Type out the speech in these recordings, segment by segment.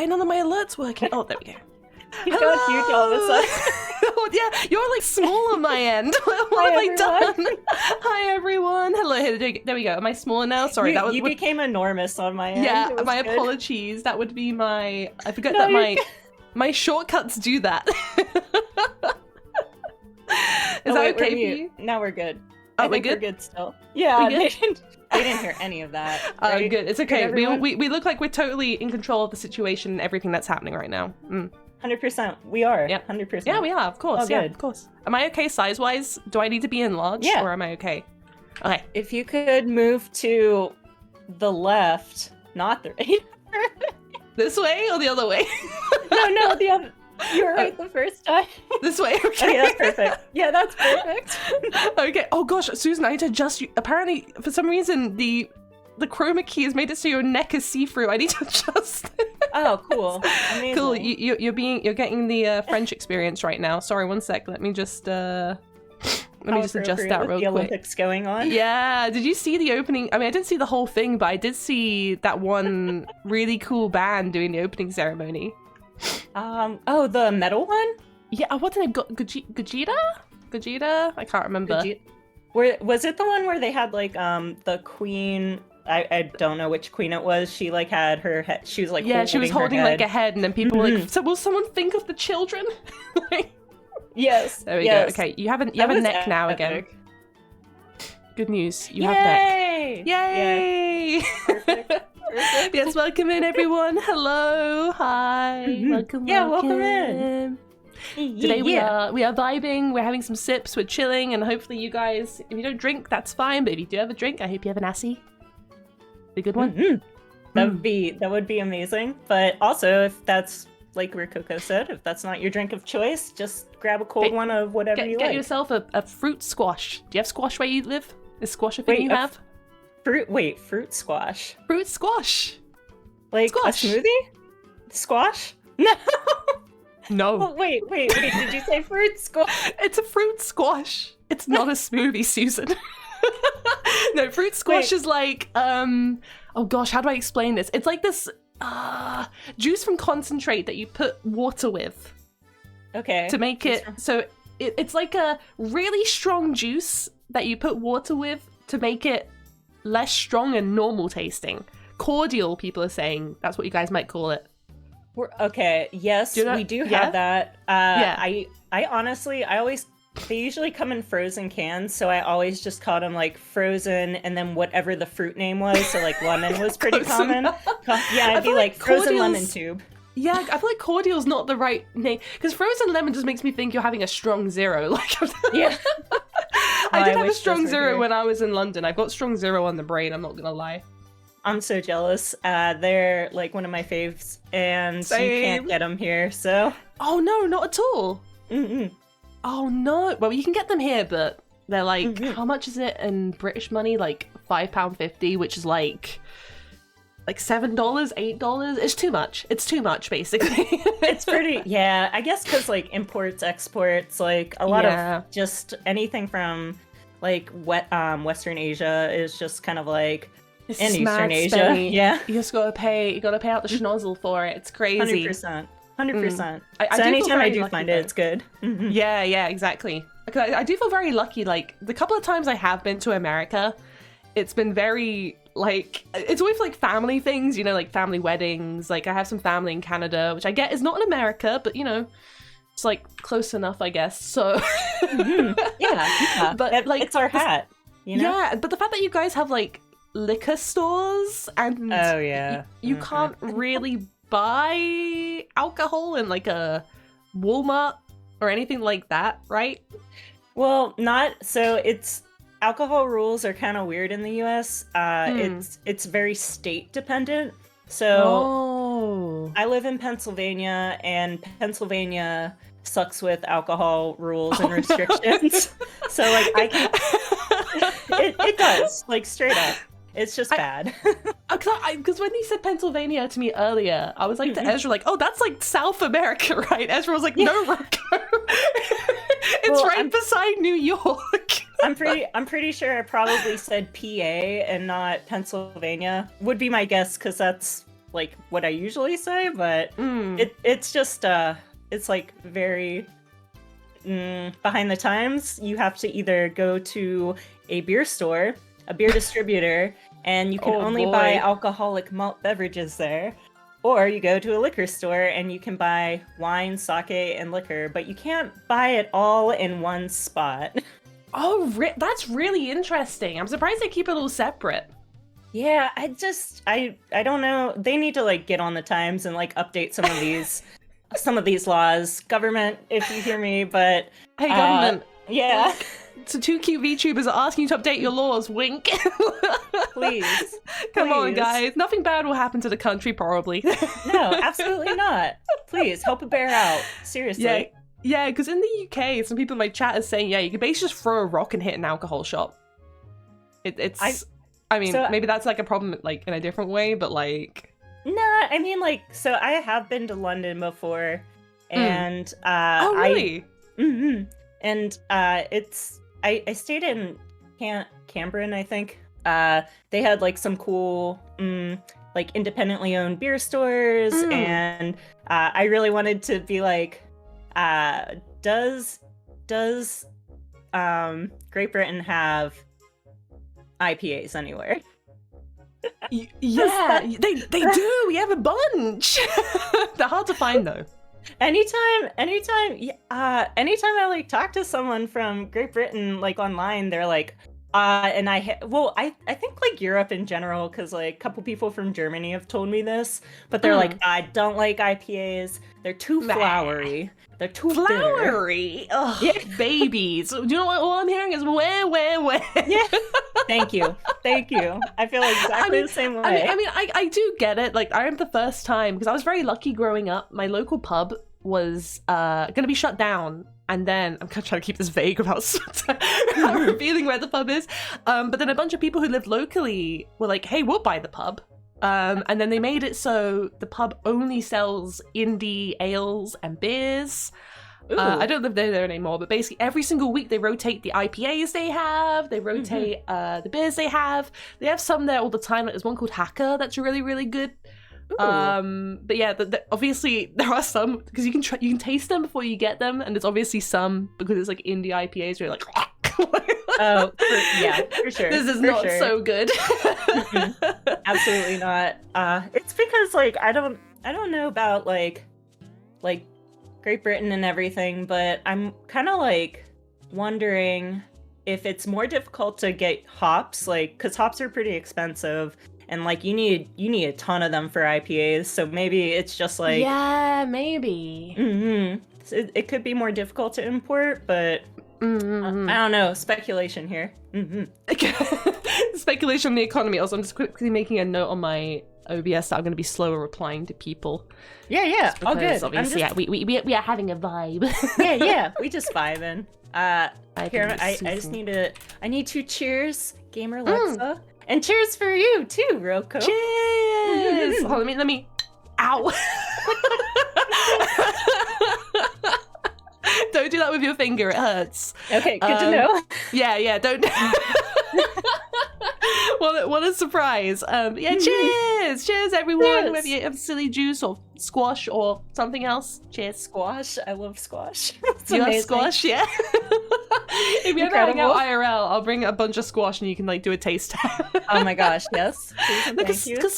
None of my alerts working. Oh, there we go. You got huge all of a sudden. Oh, yeah, you're like small on my end. What have I done? Hi everyone. Hello. There we go. Am I smaller now? Sorry, that was. You became enormous on my end. Yeah, my apologies. That would be my. I forgot that my shortcuts do that. Is that okay for you? Now we're good. Oh, I think we're good still. Yeah, they didn't hear any of that. Right? Good. It's okay. We look like we're totally in control of the situation and everything that's happening right now. 100%. We are. Yeah. 100%. Yeah, we are. Of course. Oh, yeah, good. of course. Am I okay size-wise? Do I need to be enlarged? Yeah. Or am I okay? Okay. If you could move to the left, not the right. This way or the other way? No, the other. You were right the first time. This way, okay. Okay, that's perfect. Yeah, that's perfect. Okay. Oh gosh, Susan, I need to adjust you. Apparently, for some reason, the chroma key has made it so your neck is see-through. I need to adjust. Oh, cool. Amazing. Cool. You're getting the French experience right now. Sorry, one sec. Let me just adjust that real quick. The Olympics going on. Yeah. Did you see the opening? I mean, I didn't see the whole thing, but I did see that one really cool band doing the opening ceremony. Oh, the metal one? Yeah, what's the name? Gogeta? I can't remember. Was it the one where they had like the queen? I don't know which queen it was. She like had her head. She was like she was holding like a head, and then people were like, "So will someone think of the children?" Yes. There we go. Okay, you have a neck now again. Good news. You have neck. Yay! Perfect. Yes, welcome in everyone. Hello, hi, welcome. Yeah, welcome in. Today we are vibing. We're having some sips. We're chilling, and hopefully you guys, if you don't drink, that's fine. But if you do have a drink, I hope you have an assy. A good one. That would be amazing. But also, if that's like Rokoko said, if that's not your drink of choice, just grab a cold one of whatever you like. Get yourself a fruit squash. Do you have squash where you live? Is squash a thing you have? Fruit squash. Fruit squash. Like squash. A smoothie? Squash? No. No. Oh, wait. Did you say fruit squash? It's a fruit squash. It's not a smoothie, Susan. No, fruit squash is like, oh gosh, how do I explain this? It's like this juice from concentrate that you put water with. Okay. To make it, so it's like a really strong juice that you put water with to make it less strong and normal tasting. Cordial, people are saying. That's what you guys might call it. Okay, yes, we do have that. I honestly, they usually come in frozen cans, so I always just caught them like frozen and then whatever the fruit name was, so like lemon was pretty common. Yeah, I'd be like frozen lemon tube. Yeah, I feel like cordial's not the right name, because frozen lemon just makes me think you're having a strong zero. Like, yeah. I did have a strong zero when I was in London. I've got strong zero on the brain, I'm not gonna lie. I'm so jealous. They're like one of my faves, and Same. You can't get them here, so. Oh no, not at all. Oh no. Well, you can get them here, but they're like, how much is it in British money? Like £5.50, which is like $7, $8. It's too much. It's too much, basically. It's pretty, yeah. I guess because like imports, exports, like a lot of just anything from like Western Asia is just kind of like. It's in Eastern Asia, yeah. You just gotta pay out the schnozzle for it. It's crazy. 100%. So anytime I do find it, it's good. Yeah, exactly. Because I do feel very lucky. Like the couple of times I have been to America, it's been very like it's always like family things, you know, like family weddings. Like I have some family in Canada, which I get is not in America, but you know, it's like close enough, I guess. So yeah. But like it's our hat, you know. Yeah, but the fact that you guys have like liquor stores and you can't really buy alcohol in like a Walmart or anything like that, right? Well, not so it's alcohol rules are kind of weird in the US. It's very state dependent. So I live in Pennsylvania, and Pennsylvania sucks with alcohol rules and restrictions. No. So like it does, like, straight up. It's just bad. Because when he said Pennsylvania to me earlier, I was like to Ezra, like, oh, that's like South America, right? Ezra was like, no, Roko. It's beside New York. I'm pretty sure I probably said PA and not Pennsylvania. Would be my guess, because that's like what I usually say. But it's just it's like very behind the times. You have to either go to a beer store, a beer distributor, and you can only buy alcoholic malt beverages there. Or you go to a liquor store and you can buy wine, sake, and liquor, but you can't buy it all in one spot. Oh, that's really interesting. I'm surprised they keep it all separate. Yeah, I don't know. They need to like get on the times and like update some of these laws. Government, if you hear me, but hey, government. Yeah. So 2 cute VTubers are asking you to update your laws. Wink. Please. Come on, guys. Nothing bad will happen to the country, probably. No, absolutely not. Please, help a bear out. Seriously. Yeah, because in the UK, some people in my chat are saying, you can basically just throw a rock and hit an alcohol shop. I mean, maybe that's like a problem, like, in a different way, but like... Nah, I mean, like, so I have been to London before, and oh, really? And I stayed in Cambridge, I think. They had like some cool like independently owned beer stores, and I really wanted to be like, does Great Britain have IPAs anywhere? Yeah, they do. We have a bunch. They're hard to find though. Anytime I like talk to someone from Great Britain like online, they're like, and I think like Europe in general, because like a couple people from Germany have told me this, but they're like, I don't like IPAs. They're too flowery. They're too flowery. Oh, yeah. Babies. Do you know what? All I'm hearing is where. Yeah. Thank you. I feel exactly the same way. I do get it. Like, I remember the first time, because I was very lucky growing up. My local pub was going to be shut down. And then, I'm kind of trying to keep this vague about revealing where the pub is. But then a bunch of people who lived locally were like, hey, we'll buy the pub. And then they made it so the pub only sells indie ales and beers. I don't live there anymore, but basically every single week they rotate the IPAs they have, they rotate the beers they have. They have some there all the time. Like, there's one called Hacker that's really, really good. But yeah, obviously there are some, because you can taste them before you get them, and there's obviously some, because it's like indie IPAs where you're like, oh, for sure. This is not so good. Absolutely not. It's because like I don't know about like Great Britain and everything, but I'm kind of like wondering if it's more difficult to get hops, like, because hops are pretty expensive, and like you need a ton of them for IPAs. So maybe it's just like, yeah, maybe. It could be more difficult to import, but. I don't know. Speculation here. Speculation on the economy. Also, I'm just quickly making a note on my OBS that I'm going to be slower replying to people. Yeah. All good. Obviously, we are having a vibe. yeah. We just vibing. Here, I need to cheers, Gamer Alexa, and cheers for you too, Roko. Cheers. Hold on, let me. Ow. Don't do that with your finger, it hurts. Okay, good to know. Yeah, don't. What a surprise. Cheers everyone. Cheers. Whether you have silly juice or squash or something else. Cheers. Squash, I love squash. You love squash, yeah? If you're ever hanging out IRL, I'll bring a bunch of squash and you can like do a taste test. Oh my gosh, yes. Thank you. Because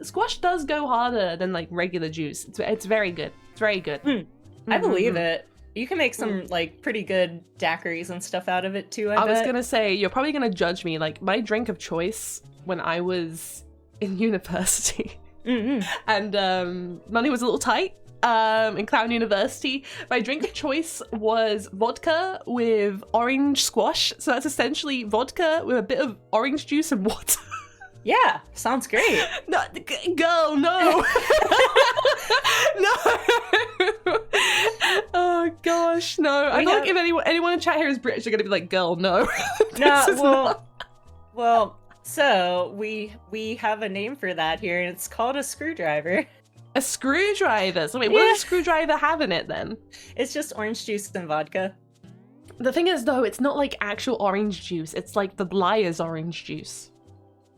squash does go harder than like regular juice. It's very good. It's very good. I believe it. You can make some like pretty good daiquiris and stuff out of it too, I bet. was gonna say, you're probably gonna judge me. Like, my drink of choice when I was in university and money was a little tight, in Clown University. My drink of choice was vodka with orange squash. So that's essentially vodka with a bit of orange juice and water. Yeah, sounds great. No, girl, no. No. Oh gosh, no. I feel like if anyone in chat here is British, they're gonna be like, girl, no. Well, so we have a name for that here, and it's called a screwdriver. A screwdriver? So wait, what does a screwdriver have in it then? It's just orange juice and vodka. The thing is though, it's not like actual orange juice. It's like the Liar's orange juice.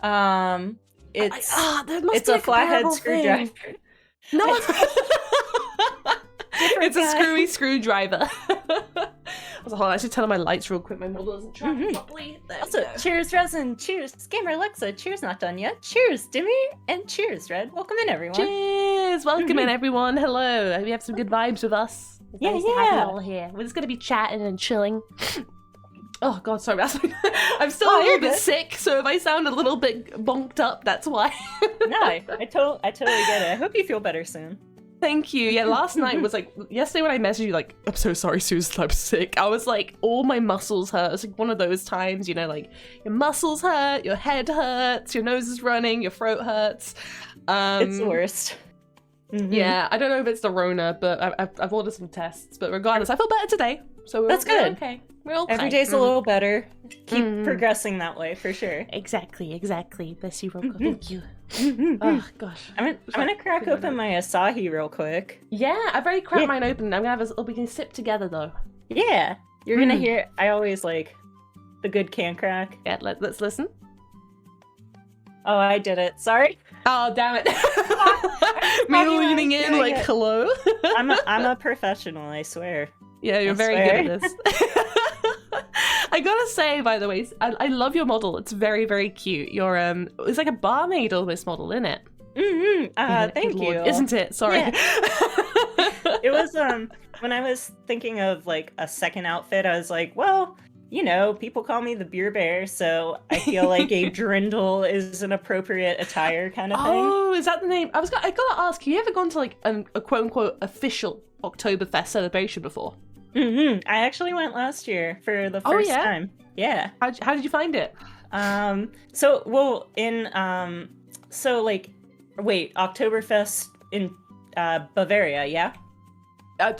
It's a flathead screwdriver. No. It's a screwy screwdriver. Hold on, I should turn on my lights real quick. My model doesn't track properly. Also, cheers, Resin. Cheers, Gamer Alexa. Cheers, not done yet. Cheers, Dimmy, and cheers, Red. Welcome in, everyone. Cheers, welcome in, everyone. Hello. Hope you have some good vibes with us. Yeah. Nice to have you all here. We're just gonna be chatting and chilling. Oh god, sorry. I'm still a little bit sick, so if I sound a little bit bonked up, that's why. No, I totally get it. I hope you feel better soon. Thank you. Yeah, last night was like, yesterday when I messaged you, like, I'm so sorry, Susan, I'm sick. I was like, all my muscles hurt. It's like one of those times, you know, like, your muscles hurt, your head hurts, your nose is running, your throat hurts. It's the worst. Yeah, I don't know if it's the Rona, but I've ordered some tests. But regardless, I feel better today. So that's good. Okay. We're okay. Every day's a little better. Keep progressing that way, for sure. Exactly. Bless you, Roko. Thank you. Oh gosh. I'm gonna crack open my Asahi real quick. Yeah, I've already cracked mine open. I'm gonna have we can sip together though. Yeah, you're gonna hear. I always like the good can crack. Yeah, let's listen. Oh, I did it. Sorry. Oh damn it. Me leaning in like hello. I'm a professional. I swear. Yeah, you're very good at this. I gotta say, by the way, I love your model. It's very, very cute. You're it's like a barmaid almost model, isn't it? Thank you. Isn't it? Sorry. Yeah. It was when I was thinking of like a second outfit, I was like, well, you know, people call me the beer bear, so I feel like a drindle is an appropriate attire kind of thing. Oh, is that the name? I gotta ask, have you ever gone to like a quote unquote official Oktoberfest celebration before? I actually went last year for the first time. Yeah. How did you find it? Oktoberfest in Bavaria, yeah?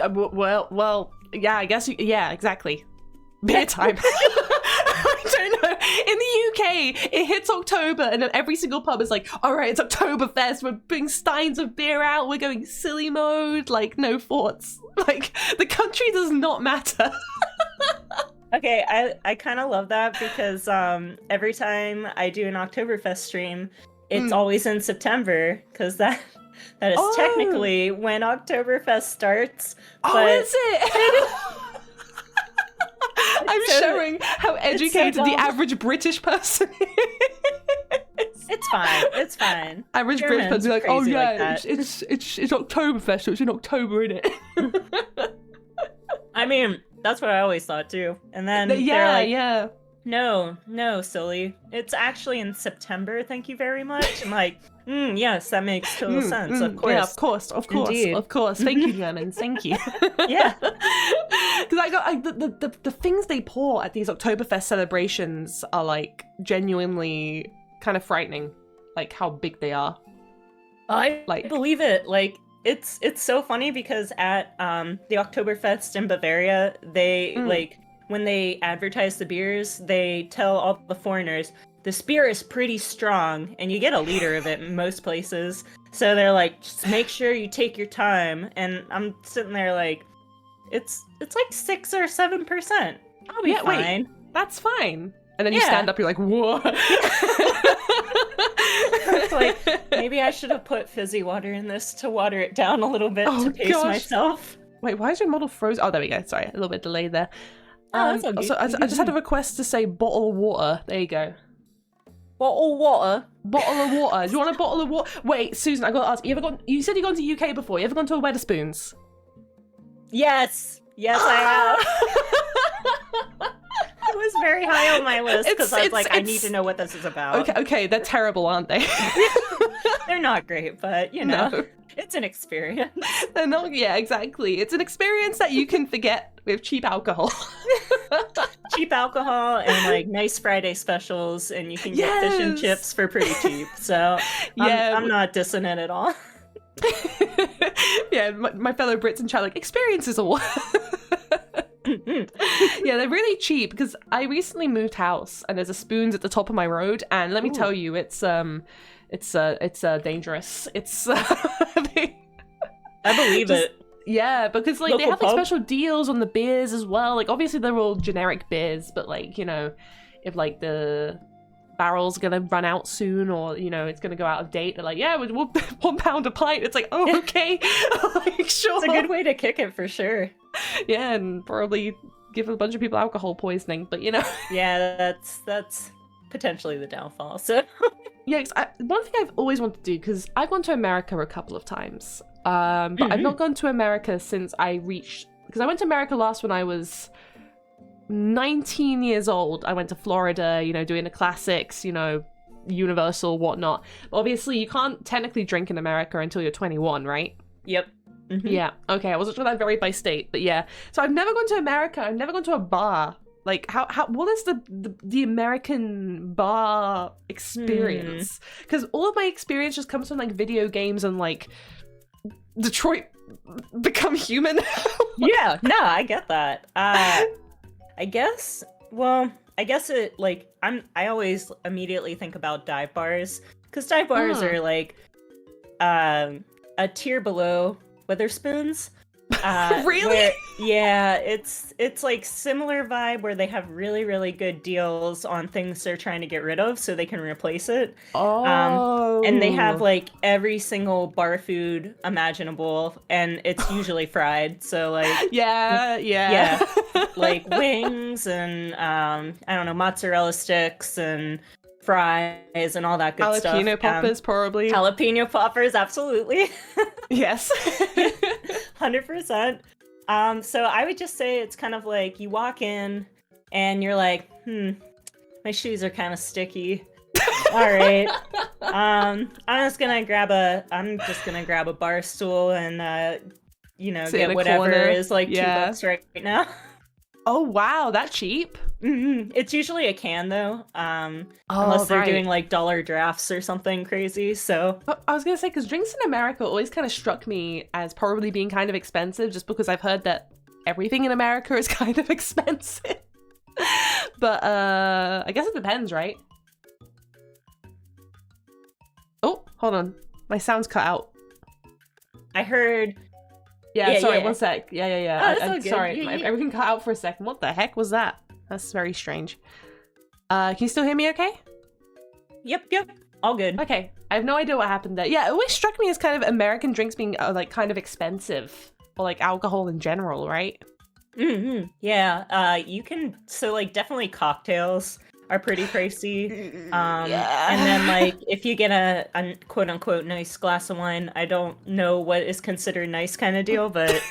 Well, yeah, I guess, yeah, exactly. Beer time. I don't know. In the UK, it hits October, and then every single pub is like, all right, it's Oktoberfest. We're putting steins of beer out. We're going silly mode. Like, no thoughts. Like, the country does not matter. Okay, I kind of love that because every time I do an Oktoberfest stream, it's always in September because that is technically when Oktoberfest starts. But is it? I'm showing how educated the average British person is. It's fine. Average British person be like, oh yeah, like it's Oktoberfest, so it's in October, innit? I mean, that's what I always thought too. And then they're like, no, silly. It's actually in September, thank you very much. I'm like, yes, that makes total sense. Of course. Yeah, of course. Thank you, Germans. Thank you. Yeah. Because I got the things they pour at these Oktoberfest celebrations are like genuinely kind of frightening, like how big they are. I believe it. Like it's so funny because at the Oktoberfest in Bavaria, they like when they advertise the beers, they tell all the foreigners this beer is pretty strong, and you get a liter of it in most places. So they're like, just make sure you take your time. And I'm sitting there like, it's like 6 or 7%. I'll be fine. Wait, that's fine. And then you stand up, you're like, whoa. It's like, maybe I should have put fizzy water in this to water it down a little bit to pace myself. Wait, why is your model frozen? Oh, there we go. Sorry, a little bit delayed there. That's okay. Also, I just had a request to say bottle of water. There you go. Bottle of water? Bottle of water. Do you want a bottle of water? Wait, Susan, I gotta ask. You said you've gone to UK before. You ever gone to a Wetherspoons? Yes, I have. was very high on my list because I was like, I need to know what this is about. Okay, they're terrible, aren't they? They're not great, but no. It's an experience. They're not, yeah, exactly. It's an experience that you can forget with cheap alcohol. Cheap alcohol and like nice Friday specials, and you can get fish and chips for pretty cheap. So I'm not dissing it at all. Yeah, my fellow Brits and chat like experiences are yeah, they're really cheap because I recently moved house and there's a Spoons at the top of my road, and let me tell you, it's dangerous. It's I believe it. Yeah, because like they have like special deals on the beers as well. Like obviously they're all generic beers, but like, you know, if like the barrel's gonna run out soon, or you know it's gonna go out of date, they're like, yeah, we'll £1 a pint. It's like, oh, okay. Like, sure. It's a good way to kick it for sure. Yeah, and probably give a bunch of people alcohol poisoning, but you know. Yeah, that's potentially the downfall. So yeah, one thing I've always wanted to do, because I've gone to America a couple of times, but I've not gone to America since because I went to America last when I was 19 years old. I went to Florida, you know, doing the classics, you know, Universal, whatnot. But obviously, you can't technically drink in America until you're 21, right? Yep. Yeah. Okay, I wasn't sure that varied by state, but yeah. So I've never gone to America. I've never gone to a bar. Like, what is the American bar experience? Because all of my experience just comes from like video games and like Detroit Become Human. Yeah. No, I get that. I guess it, like, I always immediately think about dive bars, because dive bars are like a tier below Witherspoons. Really? Yeah, it's like similar vibe where they have really, really good deals on things they're trying to get rid of so they can replace it. Oh. And they have like every single bar food imaginable, and it's usually fried. So like yeah, like wings and I don't know, mozzarella sticks and fries and all that good stuff. Jalapeno poppers, probably. Jalapeno poppers, absolutely. Yes. 100%. So I would just say it's kind of like you walk in and you're like, my shoes are kind of sticky. All right. I'm just gonna grab a bar stool and you know, get whatever corner. Is like $2 right now. Oh wow, that cheap? Mm-hmm. It's usually a can though, unless they're doing like dollar drafts or something crazy. So I was gonna say, because drinks in America always kind of struck me as probably being kind of expensive, just because I've heard that everything in America is kind of expensive. But I guess it depends, right? Oh, hold on, my sound's cut out. I heard. Yeah, sorry, 1 sec. Yeah. Oh, that's all good. Sorry, everything cut out for a second. What the heck was that? That's very strange. Can you still hear me okay? Yep. All good. Okay. I have no idea what happened there. Yeah, it always struck me as kind of American drinks being like kind of expensive, or like alcohol in general, right? Mm-hmm. Yeah. You can, so like definitely cocktails are pretty pricey. And then like if you get a quote unquote nice glass of wine, I don't know what is considered nice kind of deal, but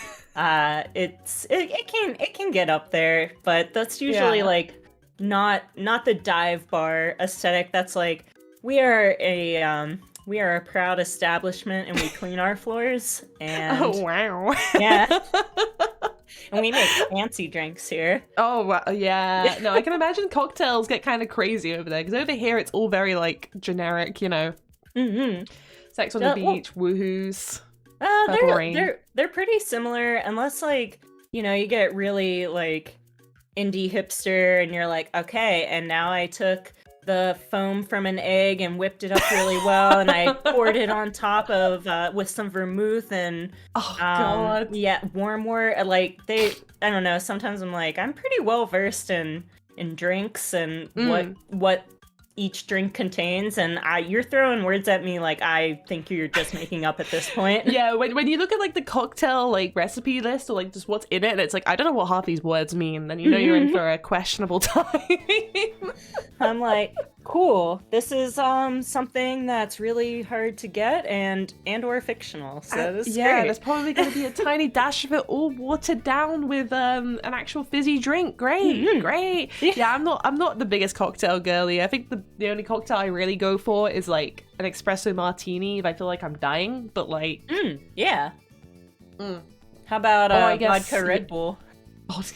it can get up there, but that's usually like not the dive bar aesthetic. That's like we are a proud establishment and we clean our floors, and oh wow. Yeah. And we make fancy drinks here. Oh, wow. Yeah. No, I can imagine cocktails get kind of crazy over there, because over here it's all very, like, generic, you know. Mm-hmm. Sex on the beach, woohoos. They're pretty similar, unless, like, you know, you get really, like, indie hipster, and you're like, okay, and now I took the foam from an egg and whipped it up really well, and I poured it on top of with some vermouth and God, warmwort. Like I don't know. Sometimes I'm like, I'm pretty well versed in drinks and what each drink contains, and you're throwing words at me like I think you're just making up at this point. Yeah, when you look at like the cocktail like recipe list, or like just what's in it, and it's like, I don't know what half these words mean, then you know you're in for a questionable time. I'm like, Cool. This is something that's really hard to get and or fictional. So this is great. There's probably going to be a tiny dash of it all watered down with an actual fizzy drink. Great, great. Yeah, I'm not the biggest cocktail girly. I think the only cocktail I really go for is like an espresso martini if I feel like I'm dying. But like, yeah. How about vodka Red Bull?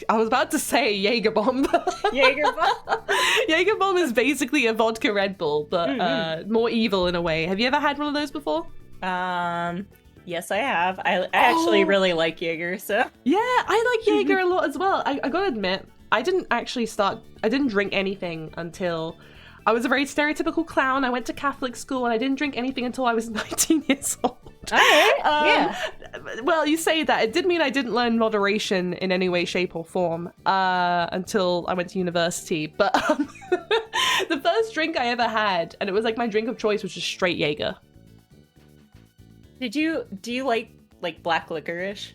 I was about to say Jaeger Bomb. Jaeger Bomb? Jaeger Bomb is basically a vodka Red Bull, but more evil in a way. Have you ever had one of those before? Yes, I have. I actually really like Jaeger, so. Yeah, I like Jaeger a lot as well. I gotta admit, I didn't drink anything until I was a very stereotypical clown. I went to Catholic school and I didn't drink anything until I was 19 years old. All right. Yeah. Well, you say that. It did mean I didn't learn moderation in any way, shape, or form until I went to university. But the first drink I ever had, and it was like my drink of choice, was just straight Jaeger. Do you like black licorice?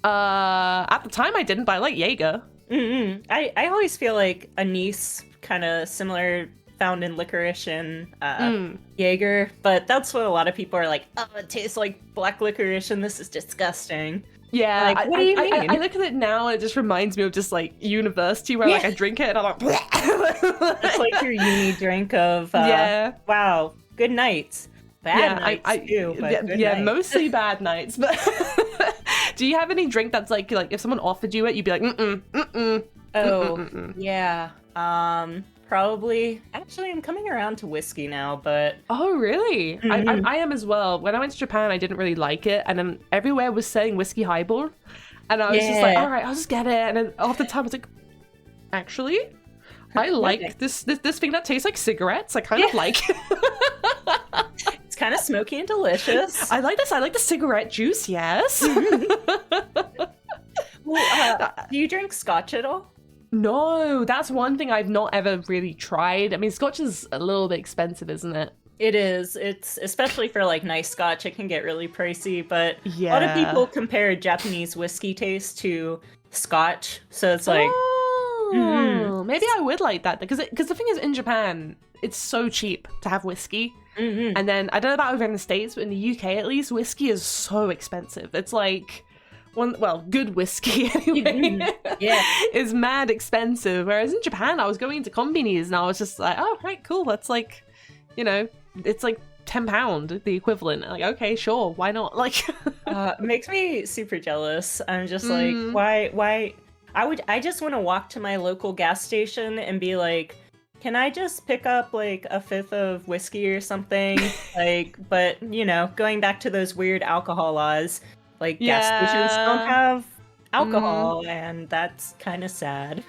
At the time I didn't, but I like Jaeger. I always feel like anise, kind of similar, found in licorice and Jaeger, but that's what a lot of people are like, oh, it tastes like black licorice and this is disgusting. Yeah, like, what do you mean? I look at it now and it just reminds me of just like university where like I drink it and I'm like, it's like your uni drink of wow, good nights. Bad nights too, but good nights. Mostly bad nights. But do you have any drink that's like if someone offered you it, you'd be like, yeah. Probably. Actually, I'm coming around to whiskey now, but... Oh, really? I am as well. When I went to Japan, I didn't really like it, and then everywhere was saying whiskey highball, and I was just like, all right, I'll just get it. And then half the time, I was like, actually, I like this thing that tastes like cigarettes. I kind of like it. It's kind of smoky and delicious. I like this. I like the cigarette juice, yes. Well, do you drink scotch at all? No, that's one thing I've not ever really tried. I mean, scotch is a little bit expensive, isn't it? It is. It's especially for like nice scotch, it can get really pricey, but a lot of people compare Japanese whiskey taste to scotch. So it's like, maybe I would like that because the thing is in Japan, it's so cheap to have whiskey. And then I don't know about over in the States, but in the UK at least, whiskey is so expensive. It's like good whiskey anyway, is mad expensive. Whereas in Japan, I was going into konbinis and I was just like, oh, right, cool. That's like, it's like £10, the equivalent. Like, okay, sure, why not? Like, it makes me super jealous. I'm just like, why? I just want to walk to my local gas station and be like, can I just pick up like a fifth of whiskey or something? Like, but going back to those weird alcohol laws. Like, gas stations don't have alcohol, and that's kind of sad.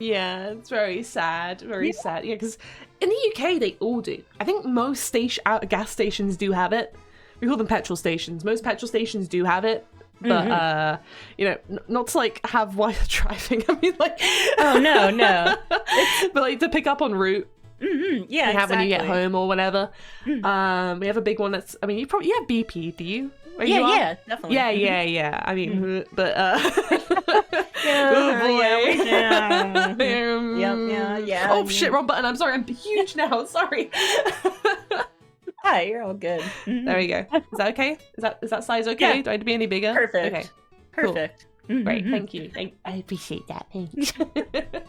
Yeah, it's very sad. Very sad. Yeah, because in the UK, they all do. I think most gas stations do have it. We call them petrol stations. Most petrol stations do have it. But, not to, like, have while you're driving. I mean, like... Oh, no. But, like, to pick up en route. Yeah, you have when you get home or whatever. We have a big one that's... I mean, you have BP, do you? Yeah, definitely. Yeah. I mean, but oh boy. Yeah. Oh shit, wrong button. I'm sorry. I'm huge now. Sorry. Hi, you're all good. There we go. Is that okay? Is that size okay? Yeah. Do I need to be any bigger? Perfect. Okay. Perfect. Cool. Great. Thank you. I appreciate that. Thanks.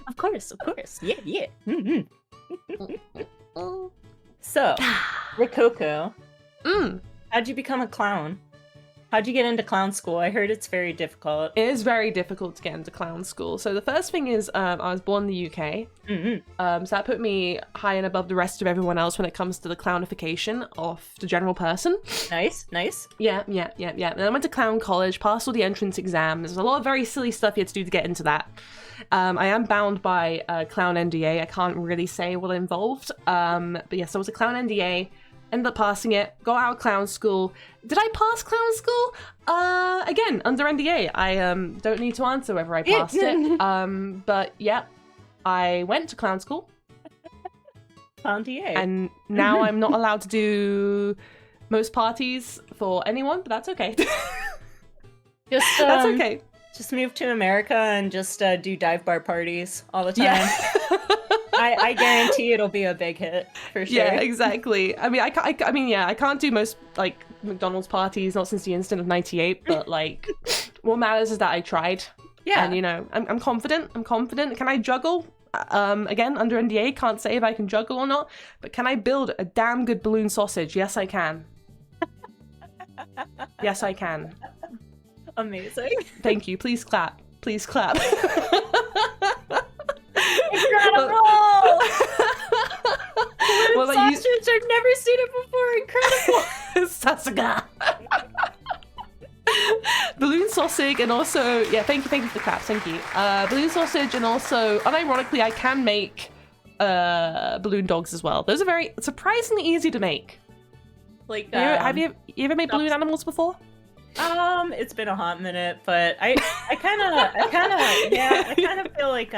Of course. Yeah. So, Rokoko. How'd you become a clown? How'd you get into clown school? I heard it's very difficult. It is very difficult to get into clown school. So the first thing is I was born in the UK. So that put me high and above the rest of everyone else when it comes to the clownification of the general person. Nice. Yeah. And I went to clown college, passed all the entrance exams. There's a lot of very silly stuff you had to do to get into that. I am bound by a clown NDA. I can't really say what involved. But yes, I was a clown NDA. Ended up passing it, got out of clown school. Did I pass clown school? Again, under NDA. I don't need to answer whether I passed it. But yeah, I went to clown school. NDA. And now I'm not allowed to do most parties for anyone, but that's okay. That's okay. Just move to America and just do dive bar parties all the time. Yeah. I guarantee it'll be a big hit for sure. Yeah, exactly. I mean, I can't do most like McDonald's parties, not since the incident of '98. But like, what matters is that I tried. Yeah, and you know, I'm confident. I'm confident. Can I juggle? Again, under NDA, can't say if I can juggle or not. But can I build a damn good balloon sausage? Yes, I can. Yes, I can. Amazing. Thank you. Please clap. Please clap. Incredible! What about you? I've never seen it before. Incredible. Sasuga. Balloon sausage and also, yeah, thank you for the claps, thank you. Balloon sausage and also, unironically, I can make balloon dogs as well. Those are very surprisingly easy to make. Like, have you ever made balloon animals before? It's been a hot minute, but I kind of feel like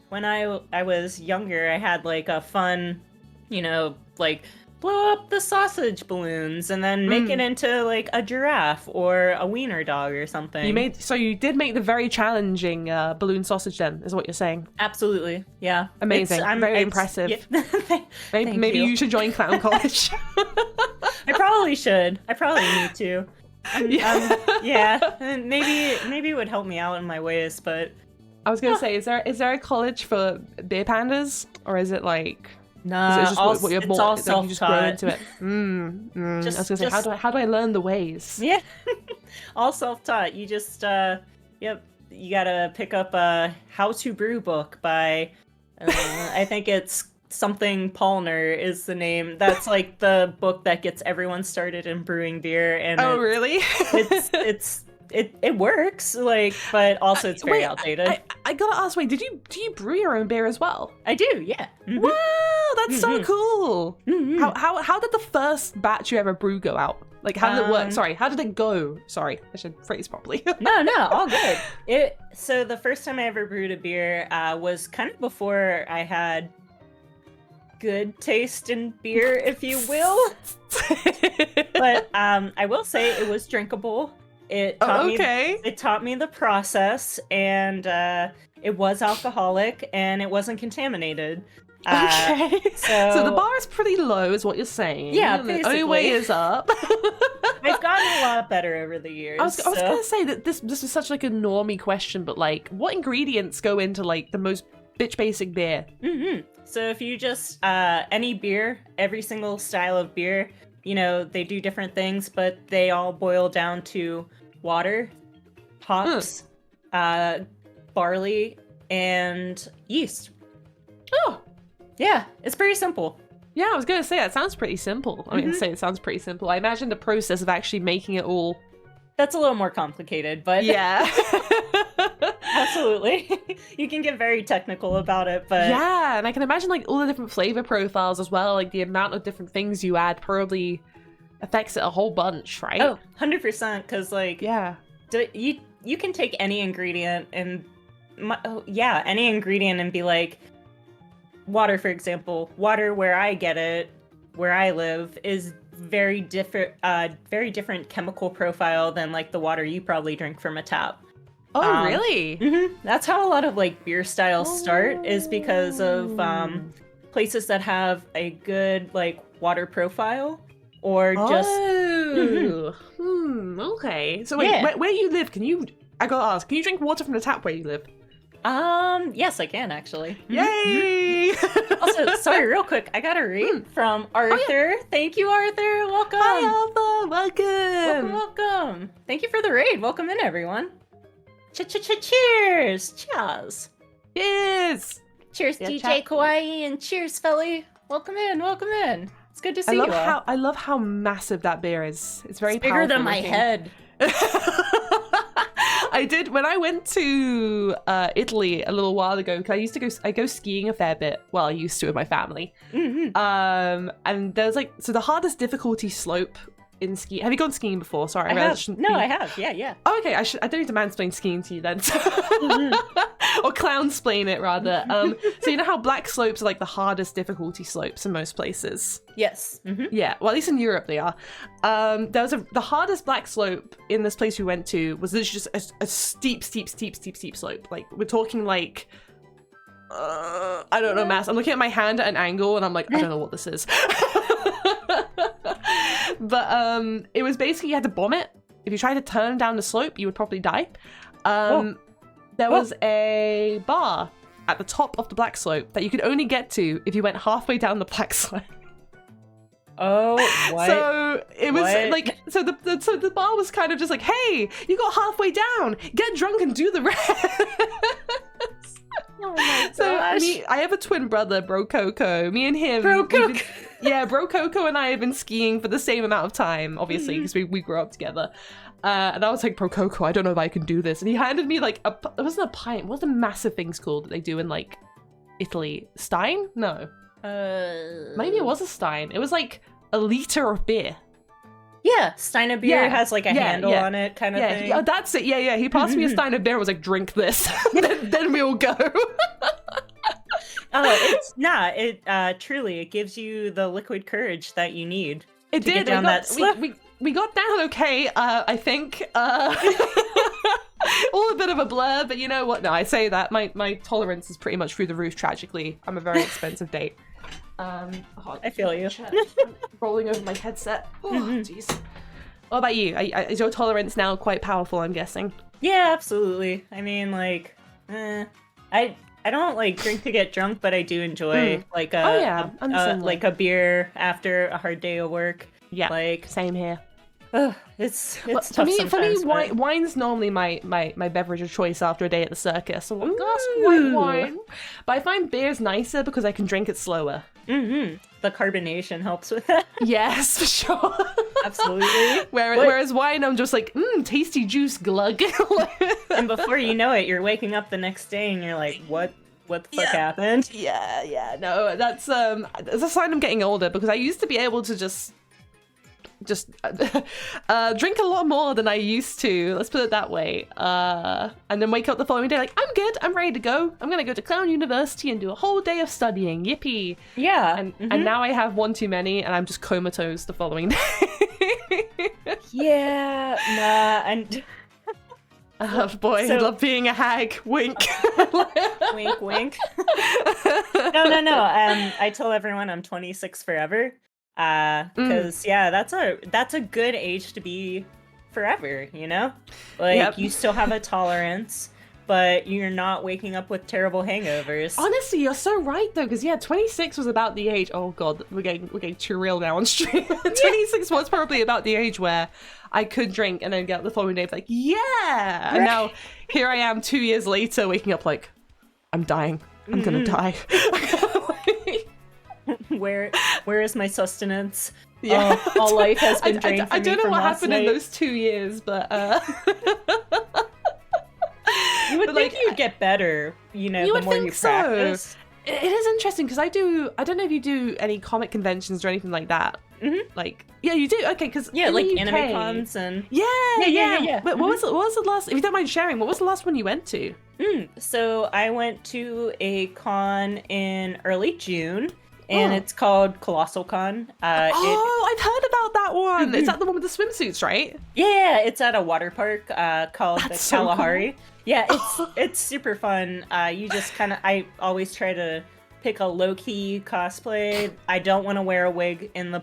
when I was younger, I had like a fun, you know, like blow up the sausage balloons and then make it into like a giraffe or a wiener dog or something. So you did make the very challenging balloon sausage then, is what you're saying? Absolutely, yeah. Amazing, very impressive. Yeah. maybe you should join clown college. I probably should. I probably need to. Yeah, and maybe it would help me out in my ways, but I was gonna say, is there a college for beer pandas, or is it like nah? It's just what you're it's all self-taught. You just grow into it. I was gonna say, how do I learn the ways? Yeah, all self-taught. You just you gotta pick up a How to Brew book by I think it's something Paulner is the name. That's like the book that gets everyone started in brewing beer. And really? It works, like, but also it's very outdated. I gotta ask, wait, do you brew your own beer as well? I do, yeah. Mm-hmm. Wow, that's so cool. Mm-hmm. How did the first batch you ever brew go out? Like, how did it work? Sorry, how did it go? Sorry, I should phrase properly. No, all good. So the first time I ever brewed a beer was kind of before I had good taste in beer, if you will. But I will say it was drinkable. It taught me the process, and it was alcoholic, and it wasn't contaminated. Okay. So the bar is pretty low, is what you're saying. Yeah, basically. The only way is up. I've gotten a lot better over the years. I was gonna say that this is such like a normie question, but like, what ingredients go into like the most bitch basic beer? Mm-hmm. So if you just any beer, every single style of beer, you know, they do different things, but they all boil down to water, hops, barley, and yeast. Oh, yeah, it's pretty simple. Yeah, I was gonna say that sounds pretty simple. I mean, it sounds pretty simple. I imagine the process of actually making it all. That's a little more complicated, but yeah. Absolutely. You can get very technical about it, but yeah, and I can imagine like all the different flavor profiles as well, like the amount of different things you add probably affects it a whole bunch, right? Oh, 100%, because like yeah, you can take any ingredient and any ingredient and be like, water, for example. Water, where I get it, where I live, is very different chemical profile than like the water you probably drink from a tap. Oh, really? Mm-hmm. That's how a lot of like beer styles start, is because of places that have a good like water profile, or just. Okay. So wait, where you live? I gotta ask. Can you drink water from the tap where you live? Yes, I can actually. Yay! Also, sorry, real quick, I got a read from Arthur. Oh, yeah. Thank you, Arthur. Welcome. Hi, Alpha. Welcome. Thank you for the raid. Welcome in, everyone. Cheers! Cheers! Cheers! Cheers, DJ Kawaii, and cheers, Felly. Welcome in. It's good to see you all. I love how massive that beer is. It's very bigger powerful than my head. I did when I went to Italy a little while ago, because I go skiing a fair bit. Well, I used to with my family. Mm-hmm. And there's like, so the hardest difficulty slope in skiing. Have you gone skiing before? Sorry, I have. Yeah. Oh, okay, I don't need to mansplain skiing to you then. Or clownsplain it rather. So you know how black slopes are like the hardest difficulty slopes in most places? Yes. Mm-hmm. Yeah, well, at least in Europe they are. There was the hardest black slope in this place we went to was literally just a steep slope. Like, we're talking like I don't know maths. I'm looking at my hand at an angle and I'm like, I don't know what this is. But it was basically you had to bomb it. If you tried to turn down the slope, you would probably die. There was a bar at the top of the black slope that you could only get to if you went halfway down the black slope. Oh, what? So it was like, so the bar was kind of just like, hey, you got halfway down, get drunk and do the rest. Oh my gosh. So I have a twin brother, Rokoko. Me and him. Rokoko. Rokoko and I have been skiing for the same amount of time, obviously, because we grew up together. And I was like, Rokoko, I don't know if I can do this. And he handed me like it wasn't a pint. What was the massive things called that they do in like Italy? Stein? No. Maybe it was a stein. It was like a liter of beer. Yeah, stein of beer has like a handle on it, kind of thing. Yeah, that's it. Yeah. He passed me a stein of beer and was like, drink this. then we'll go. It's not. It truly, it gives you the liquid courage that you need. It to did. Get down that slope. We got down okay, I think. All a bit of a blur, but you know what? No, I say that. My tolerance is pretty much through the roof, tragically. I'm a very expensive date. I feel you. I'm rolling over my headset. Oh, jeez. What about you? Is your tolerance now quite powerful, I'm guessing? Yeah, absolutely. I mean, like, I don't like drink to get drunk, but I do enjoy like a beer after a hard day of work. Yeah, like same here. It's tough for me, wine's normally my beverage of choice after a day at the circus. So a glass of white wine. But I find beer's nicer because I can drink it slower. The carbonation helps with that. Yes, for sure. Absolutely. Whereas wine, I'm just like, tasty juice, glug. And before you know it, you're waking up the next day and you're like, what the fuck happened? Yeah. No, that's a sign I'm getting older, because I used to be able to just drink a lot more than I used to, let's put it that way, and then wake up the following day like, I'm good, I'm ready to go, I'm gonna go to Clown University and do a whole day of studying, yippee. And now I have one too many and I'm just comatose the following day. And oh boy, I love being a hag, wink. Wink wink. No, I tell everyone I'm 26 forever. Because that's a good age to be forever, you know? Like, you still have a tolerance, but you're not waking up with terrible hangovers. Honestly, you're so right though, because 26 was about the age, oh god, we're getting too real now on stream. 26 was probably about the age where I could drink and then get up the following day like, and now here I am 2 years later waking up like, I'm dying, I'm gonna die. Where is my sustenance? Yeah, all life has been drained from me. I don't know what happened in those 2 years, but you would think you'd get better, you know, the more you practice. It is interesting because I don't know if you do any comic conventions or anything like that. Like, yeah, you do. Okay, because like anime cons and yeah. But what was the last? If you don't mind sharing, what was the last one you went to? So I went to a con in early June. And it's called Colossal Con. I've heard about that one. Is that the one with the swimsuits, right? Yeah, it's at a water park called the Kalahari. Cool. Yeah, it's super fun. You just I always try to pick a low-key cosplay. I don't want to wear a wig in the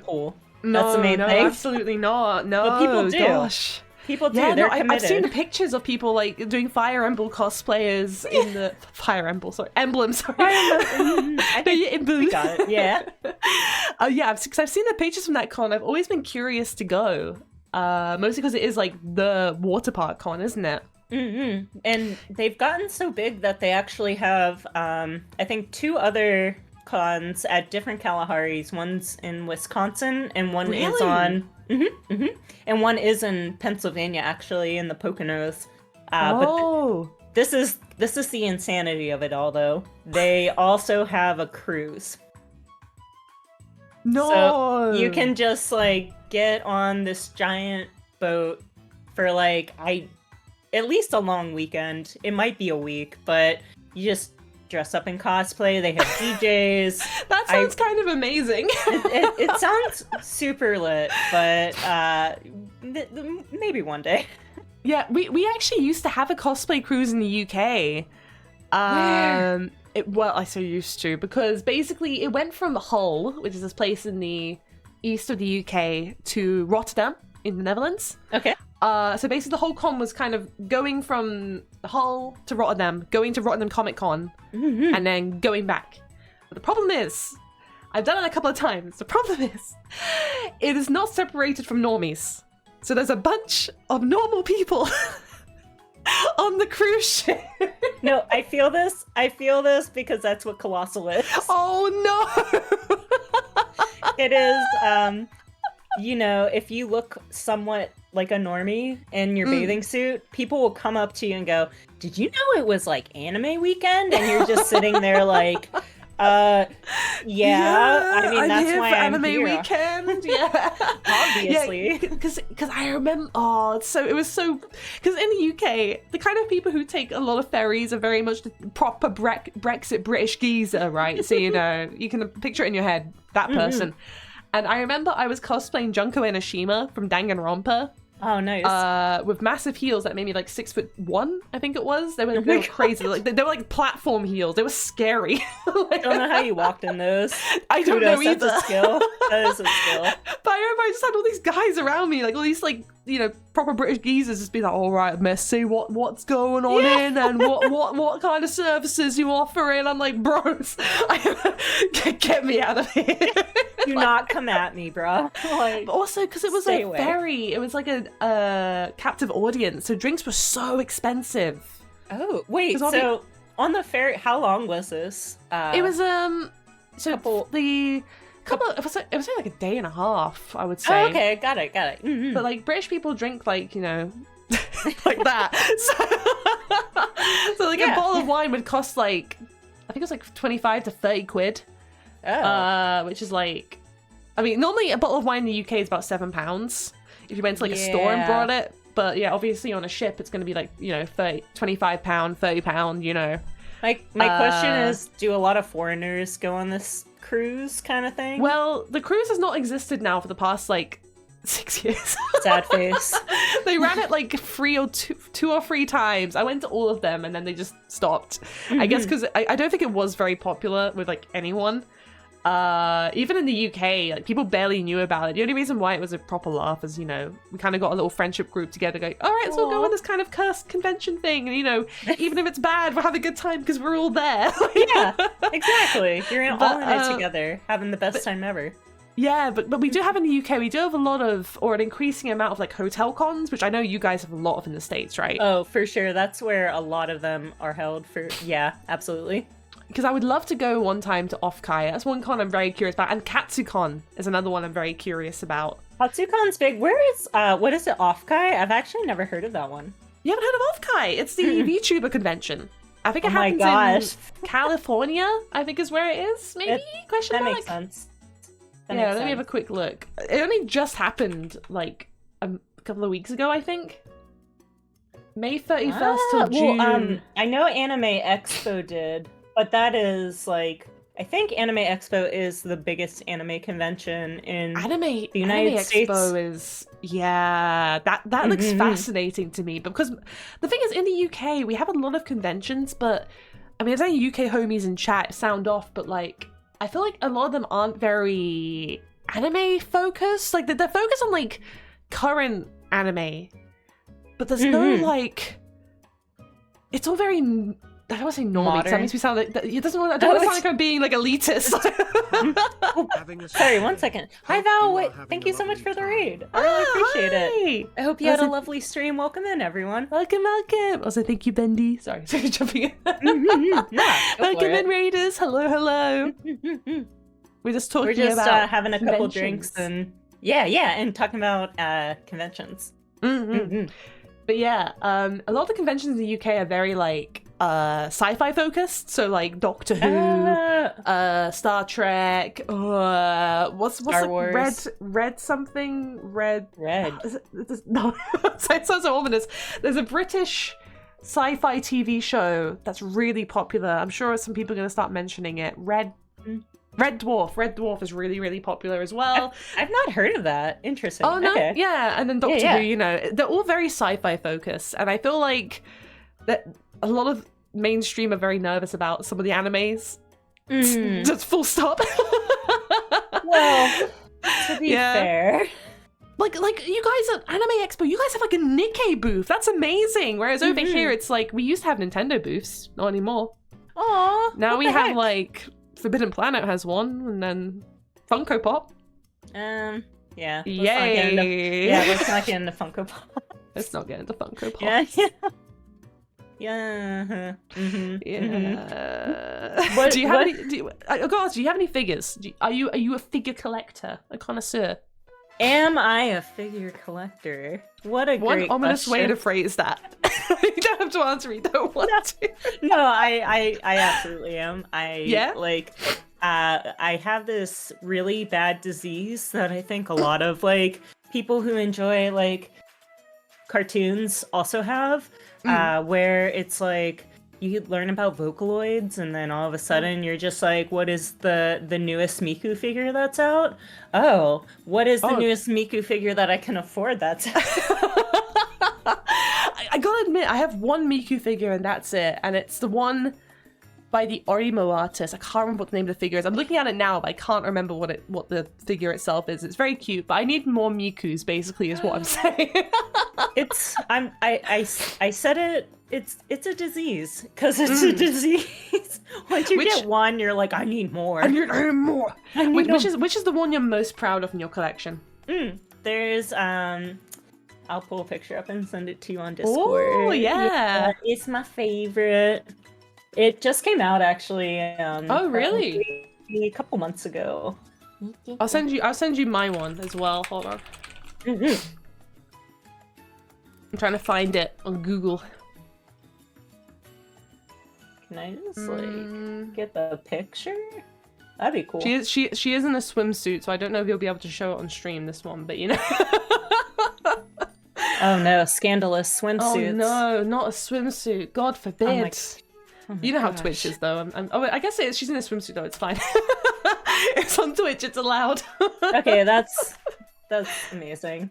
pool. That's the main thing. Absolutely not. No, but people do. Gosh. People do. They're committed. I've seen the pictures of people like doing Fire Emblem cosplayers in the Fire Emblem. Sorry, Emblem. Sorry. I think we got it. Yeah. Because I've seen the pictures from that con. I've always been curious to go. Mostly because it is like the water park con, isn't it? And they've gotten so big that they actually have, I think, 2 other cons at different Kalaharis. One's in Wisconsin, and one is on. And one is in Pennsylvania, actually, in the Poconos. But this is the insanity of it all, though. They also have a cruise. No, so you can just like get on this giant boat for like at least a long weekend. It might be a week, but you just dress up in cosplay. They have DJs. That sounds kind of amazing. It sounds super lit, but maybe one day. Yeah, we actually used to have a cosplay cruise in the UK. Where? Well, I so used to, because basically it went from Hull, which is this place in the east of the UK, to Rotterdam in the Netherlands. Okay. So basically the whole con was kind of going from Hull to Rotterdam, going to Rotterdam Comic Con, and then going back. But the problem is, I've done it a couple of times. The problem is, it is not separated from normies. So there's a bunch of normal people on the cruise ship. No, I feel this. I feel this because that's what Colossal is. Oh no! It is, you know, if you look somewhat like a normie in your bathing suit, people will come up to you and go, "Did you know it was like anime weekend?" And you're just sitting there like, yeah, I mean, that's here why for I'm anime here. weekend. Yeah, Obviously. Because I remember. Because in the UK, the kind of people who take a lot of ferries are very much the proper Brexit British geezer, right? So you know, you can picture it in your head, that person. And I remember I was cosplaying Junko Enoshima from Danganronpa. Oh, nice. With massive heels that made me like 6'1", I think it was. They were crazy. Like they were like platform heels. They were scary. I don't know how you walked in those. I don't know either. That's a skill. That is a skill. But I remember I just had all these guys around me, like all these like, you know, proper British geezers just be like, all right, Missy, what's going on in, and what kind of services you offering? I'm like, bros, get me out of here. Do not come at me, bro. Like, but also because it was it was like a captive audience, so drinks were so expensive. Oh wait, so on the ferry, how long was this? It was it was like a day and a half, I would say. Oh, okay, got it. Mm-hmm. But like British people drink like, you know, like that. So like a bottle of wine would cost like, I think it was like 25 to 30 quid. Oh. Which is like, I mean, normally a bottle of wine in the UK is about £7 if you went to like a store and brought it. But yeah, obviously on a ship it's going to be like, you know, £25, £30, you know. My question is, do a lot of foreigners go on this cruise kind of thing? Well, the cruise has not existed now for the past like 6 years. Sad face. They ran it like two or three times. I went to all of them and then they just stopped. I guess because I don't think it was very popular with like anyone. Even in the UK, like people barely knew about it. The only reason why it was a proper laugh is, you know, we kind of got a little friendship group together going, all right, so we'll go on this kind of cursed convention thing, and you know, even if it's bad, we'll have a good time because we're all there. Yeah, exactly. You're all in it together, having the best time ever. Yeah, but we do have in the UK, we do have a lot of, or an increasing amount of like hotel cons, which I know you guys have a lot of in the States, right? Oh, for sure. That's where a lot of them are held for. Yeah, absolutely. Because I would love to go one time to Off-Kai. That's one con I'm very curious about. And KatsuCon is another one I'm very curious about. KatsuCon's big. Where is, what is it, Off-Kai? I've actually never heard of that one. You haven't heard of Off-Kai? It's the VTuber convention. I think it happens in California, I think is where it is, maybe? That makes sense. Let me have a quick look. It only just happened, like, a couple of weeks ago, I think. May 31st till June. Well, I know Anime Expo did. But that is, like, I think Anime Expo is the biggest anime convention in the United States. Expo is, that looks fascinating to me. Because the thing is, in the UK, we have a lot of conventions, but, I mean, if any UK homies in chat sound off, but, like, I feel like a lot of them aren't very anime-focused. Like, they're focused on, like, current anime. But there's no, like, it's all very... I don't want to say normal because that makes me sound like I don't want to sound like I'm being like elitist. Sorry, 1 second. Hi Val, thank you so much for the raid. I really appreciate it. I hope you had a lovely stream. Welcome in, everyone. Welcome. Also, thank you, Bendy. Sorry, jumping in. Welcome in, Raiders. Hello. We're just talking about having a couple drinks and and talking about conventions. But yeah, a lot of the conventions in the UK are very like sci-fi focused, so like Doctor Who, Star Trek, what's Star Wars. Red something? Red. No, it sounds so ominous. There's a British sci-fi TV show that's really popular. I'm sure some people are going to start mentioning it. Red Dwarf. Red Dwarf is really, really popular as well. I've not heard of that. Interesting. Oh, no? Okay. Yeah, and then Doctor Who, you know, they're all very sci-fi focused, and I feel like that a lot of mainstream are very nervous about some of the animes. Just full stop. Well, to be fair. Like you guys at Anime Expo, you guys have like a Nikkei booth. That's amazing. Whereas over here, it's like we used to have Nintendo booths, not anymore. Aw. Now we have like Forbidden Planet has one, and then Funko Pop. Yeah. Yay. Let's not get into Funko Pop. Let's not get into Funko Pop. Yeah. Yeah. What, do you have any? Oh God, do you have any figures? Are you a figure collector, a connoisseur? Am I a figure collector? What a one great ominous question. way to phrase that. You don't have to answer. You don't want to. No, I absolutely am. I have this really bad disease that I think a lot of like people who enjoy like cartoons also have, where it's like you learn about Vocaloids and then all of a sudden you're just like, what is the newest Miku figure that's out? Oh, what is the newest Miku figure that I can afford that's out? I gotta admit, I have one Miku figure and that's it, and it's the one by the Orimo artist. I can't remember what the name of the figure is. I'm looking at it now, but I can't remember what the figure itself is. It's very cute, but I need more Mikus, basically, is what I'm saying. I said it. It's a disease because it's a disease. Once you get one, you're like, I need more. I need more. Which is the one you're most proud of in your collection? There's I'll pull a picture up and send it to you on Discord. Oh yeah, it's my favorite. It just came out actually. Oh really? A couple months ago. I'll send you my one as well. Hold on. I'm trying to find it on Google. Can I just like get the picture? That'd be cool. She is in a swimsuit, so I don't know if you'll be able to show it on stream, this one, but you know. Oh no, scandalous swimsuits. Oh no, not a swimsuit. God forbid. Oh you know how Twitch is though. I guess she's in a swimsuit though, it's fine. It's on Twitch, it's allowed. Okay, that's amazing.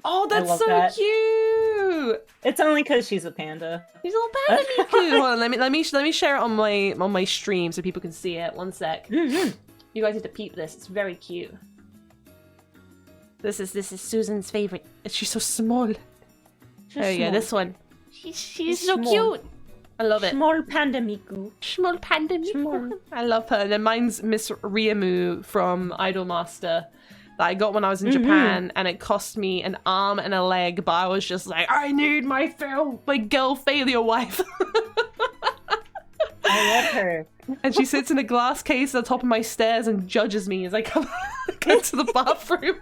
Oh, that's so cute. It's only because she's a panda. She's a little panda Miku. Hold on, let me share it on my stream so people can see it. One sec. You guys need to peep this. It's very cute. This is Susan's favorite. She's so small. This one. She's so cute. I love it. Small panda Miku. Small panda Miku. I love her. And then mine's Miss Riemu from Idolmaster. That I got when I was in Japan, and it cost me an arm and a leg, but I was just like, I need my girl failure wife. I love her. And she sits in a glass case at the top of my stairs and judges me as I come to the bathroom.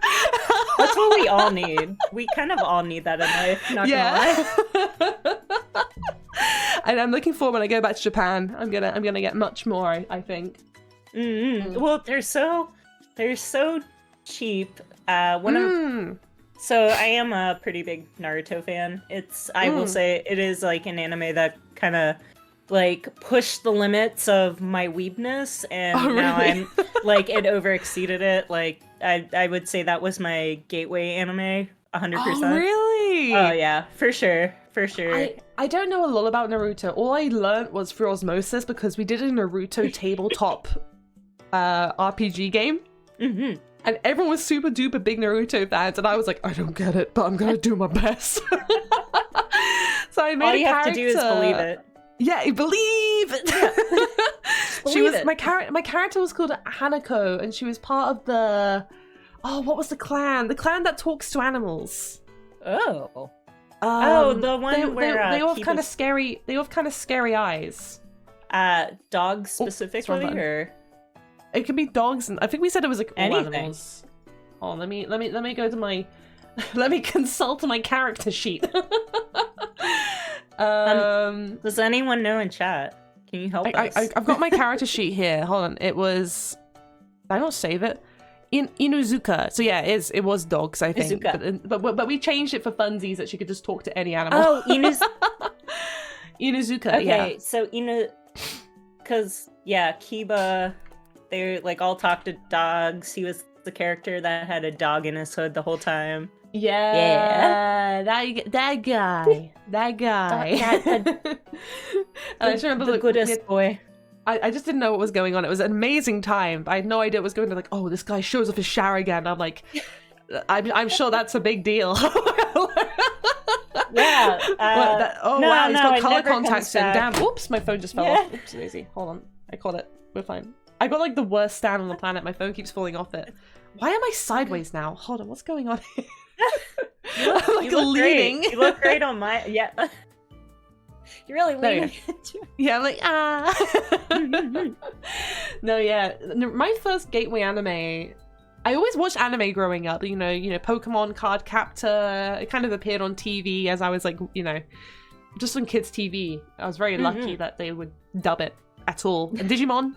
That's what we all need. We kind of all need that in life, not gonna lie. And I'm looking forward when I go back to Japan. I'm gonna get much more, I think. Well, they're so cheap. So I am a pretty big Naruto fan. I will say it is like an anime that kind of like pushed the limits of my weebness, and now I'm like it overexceeded it. Like I would say that was my gateway anime, 100%. Oh really? Oh yeah, for sure. I don't know a lot about Naruto. All I learned was through osmosis because we did a Naruto tabletop RPG game. And everyone was super duper big Naruto fans, and I was like, I don't get it, but I'm gonna do my best. So I made all you have to do is believe it. Yeah, believe it. My character was called Hanako, and she was part of the what was the clan? The clan that talks to animals. Oh. The one where they all have kind of scary. They all have kind of scary eyes. Dogs specifically, or it could be dogs, and I think we said it was like all anything. Animals. Oh, let me go to my. Let me consult my character sheet. Does anyone know in chat? Can you help us? I've got my character sheet here. Hold on. It was. Did I not save it? Inuzuka. So yeah, it was dogs, I think. But we changed it for funsies that she could just talk to any animal. Oh, Inuzuka. Okay, so because Kiba, they like all talk to dogs. He was the character that had a dog in his hood the whole time. Yeah. That guy. And I just remember the goodest boy. I just didn't know what was going on. It was an amazing time. I had no idea what was going on. Like, oh, this guy shows off his shower again. I'm like, I'm sure that's a big deal. Yeah. Wow, he's got color contacts in. Damn. Oops, my phone just fell off. Oops, daisy. Hold on. I caught it. We're fine. I got like the worst stand on the planet. My phone keeps falling off it. Why am I sideways now? Hold on, what's going on here? I'm like leaning. You look great on my You're really leaning. Yeah, I'm like, No, yeah. My first gateway anime, I always watched anime growing up, you know, Pokemon Card Captor. It kind of appeared on TV as I was like, just on kids' TV. I was very lucky that they would dub it at all. And Digimon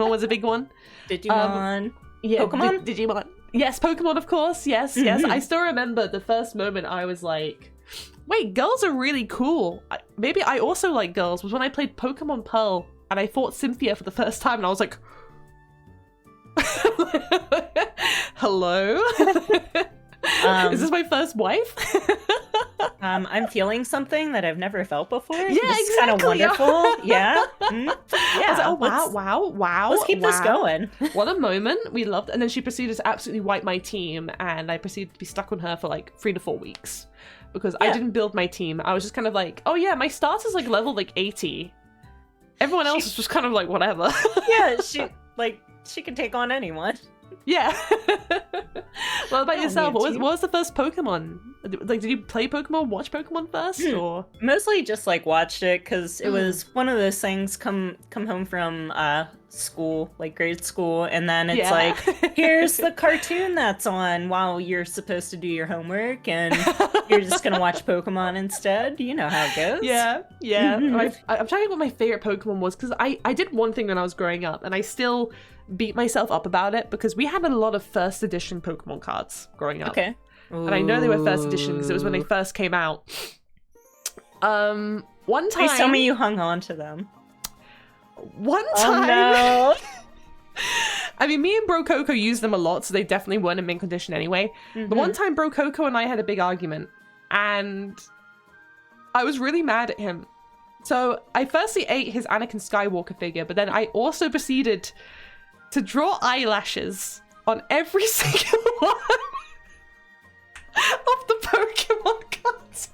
was a big one. Digimon. Yeah, Pokemon? Digimon. Yes, Pokemon, of course. Yes. I still remember the first moment I was like, wait, girls are really cool. Maybe I also like girls, was when I played Pokemon Pearl and I fought Cynthia for the first time and I was like, hello? Is this my first wife? I'm feeling something that I've never felt before. Yeah, this exactly. is kind of wonderful. Yeah. Yeah. I was like, oh, wow. Let's keep this going. What a moment. We loved it. And then she proceeded to absolutely wipe my team, and I proceeded to be stuck on her for like 3 to 4 weeks because I didn't build my team. I was just kind of like, oh yeah, my starter's like level like 80. Everyone else is just kind of like whatever. Yeah, she can take on anyone. Yeah. What about yourself? What was the first Pokemon? Like, did you play Pokemon, watch Pokemon first, or? Mostly just like watched it because it was one of those things. Come home from school, like grade school, and then it's like, here's the cartoon that's on while you're supposed to do your homework, and you're just gonna watch Pokemon instead. You know how it goes. Yeah. I'm trying to think what my favorite Pokemon was because I did one thing when I was growing up, and I still beat myself up about it because we had a lot of first edition Pokemon cards growing up. Okay. Ooh. And I know they were first edition because it was when they first came out. One time. Please tell me you hung on to them. One time. Oh, no. I mean, me and Rokoko used them a lot, so they definitely weren't in mint condition anyway. But one time, Rokoko and I had a big argument, and I was really mad at him. So I firstly ate his Anakin Skywalker figure, but then I also proceeded to draw eyelashes on every single one of the Pokemon cards.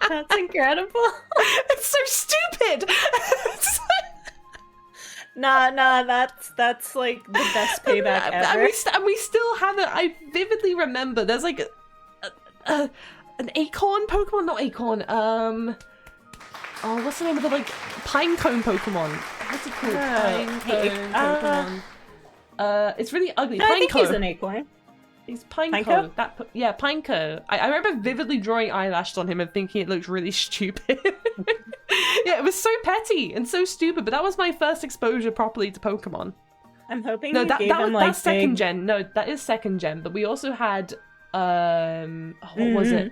That's incredible. It's so stupid. Nah, that's like the best payback ever. And we still have it. I vividly remember there's like an acorn Pokemon, not acorn. What's the name of the like pinecone Pokemon? What's it called? Pinecone Pokemon. It's really ugly. No, I think he's an acorn. He's Pineco. Pineco. I remember vividly drawing eyelashes on him and thinking it looked really stupid. Yeah, it was so petty and so stupid, but that was my first exposure properly to Pokemon. I'm hoping that's second gen. No, that is second gen, but we also had what was it?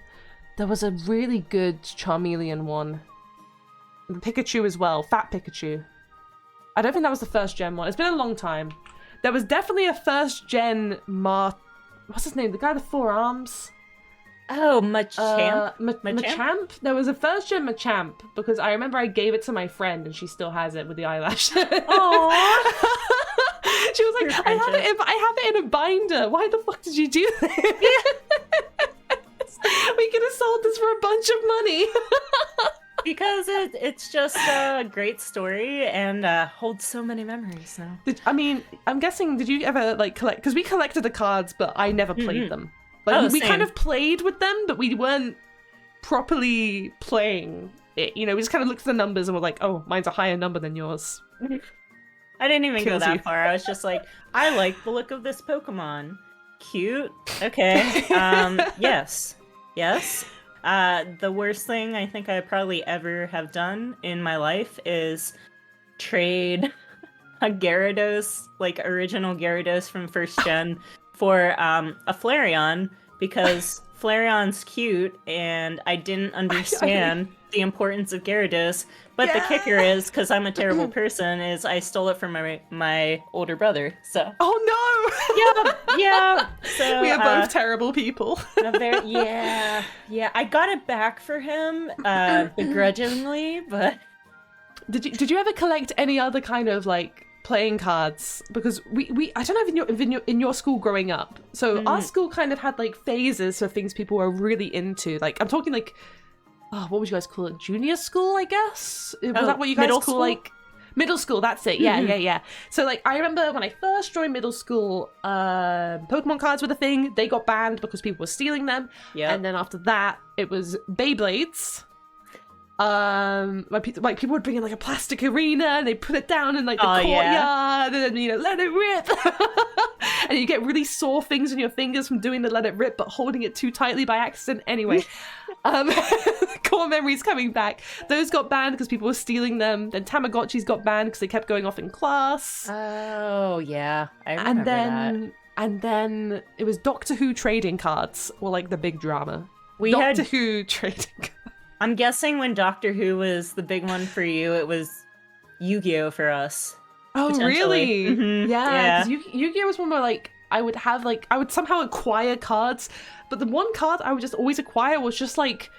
There was a really good Charmeleon one. Pikachu as well. Fat Pikachu. I don't think that was the first gen one. It's been a long time. There was definitely a first gen what's his name? The guy with the 4 arms? Oh, Machamp? Machamp? There was a first gen Machamp because I remember I gave it to my friend and she still has it with the eyelash. Aww. She was like, I have it in a binder. Why the fuck did you do this? We could have sold this for a bunch of money. Because it's just a great story and holds so many memories now. I'm guessing, did you ever like collect? Because we collected the cards, but I never played them. Like we kind of played with them, but we weren't properly playing it. You know, we just kind of looked at the numbers and were like, "Oh, mine's a higher number than yours." I didn't even go that far. I was just like, I like the look of this Pokemon. Cute. Okay. Yes. The worst thing I think I probably ever have done in my life is trade a Gyarados, like original Gyarados from first gen, for a Flareon because Flareon's cute and I didn't understand the importance of Gyarados. But the kicker is, because I'm a terrible person, is I stole it from my older brother. So. Oh no! Yeah. So we are both terrible people. Yeah. I got it back for him, begrudgingly, but Did you ever collect any other kind of like playing cards? Because we I don't know if in your school growing up. So our school kind of had like phases for things people were really into. Like I'm talking like, oh, what would you guys call it? Junior school, I guess. Was that what you guys call like? Middle school, that's it. Yeah. So like I remember when I first joined middle school, Pokemon cards were the thing. They got banned because people were stealing them. Yeah. And then after that, it was Beyblades. Like people would bring in like a plastic arena and they put it down in like the courtyard and then let it rip. And you get really sore things on your fingers from doing the let it rip but holding it too tightly by accident. Anyway, core memories coming back. Those got banned because people were stealing them. Then Tamagotchis got banned because they kept going off in class. Oh yeah, I remember that. And then it was Doctor Who trading cards were like the big drama. Doctor Who trading cards. I'm guessing when Doctor Who was the big one for you, it was Yu-Gi-Oh for us. Oh, really? Mm-hmm. Yeah. Yu-Gi-Oh was one where like I would somehow acquire cards, but the one card I would just always acquire was just like,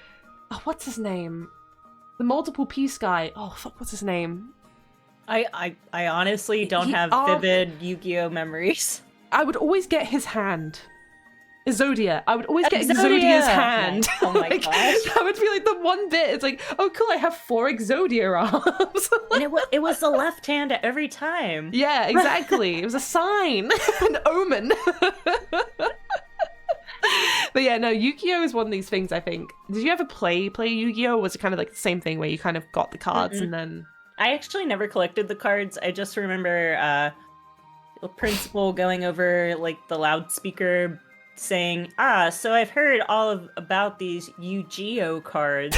oh, what's his name? The multiple piece guy. Oh fuck, what's his name? I honestly don't have vivid Yu-Gi-Oh memories. I would always get his hand. Exodia. I would always get Exodia's hand. Oh my gosh. That would be like the one bit. It's like, oh cool, I have 4 Exodia arms. And it was the left hand every time. Yeah, exactly. It was a sign. An omen. But yeah, no, Yu-Gi-Oh is one of these things, I think. Did you ever play Yu-Gi-Oh? Or was it kind of like the same thing where you kind of got the cards and then... I actually never collected the cards. I just remember the principal going over like the loudspeaker saying, so I've heard about these Yu-Gi-Oh cards.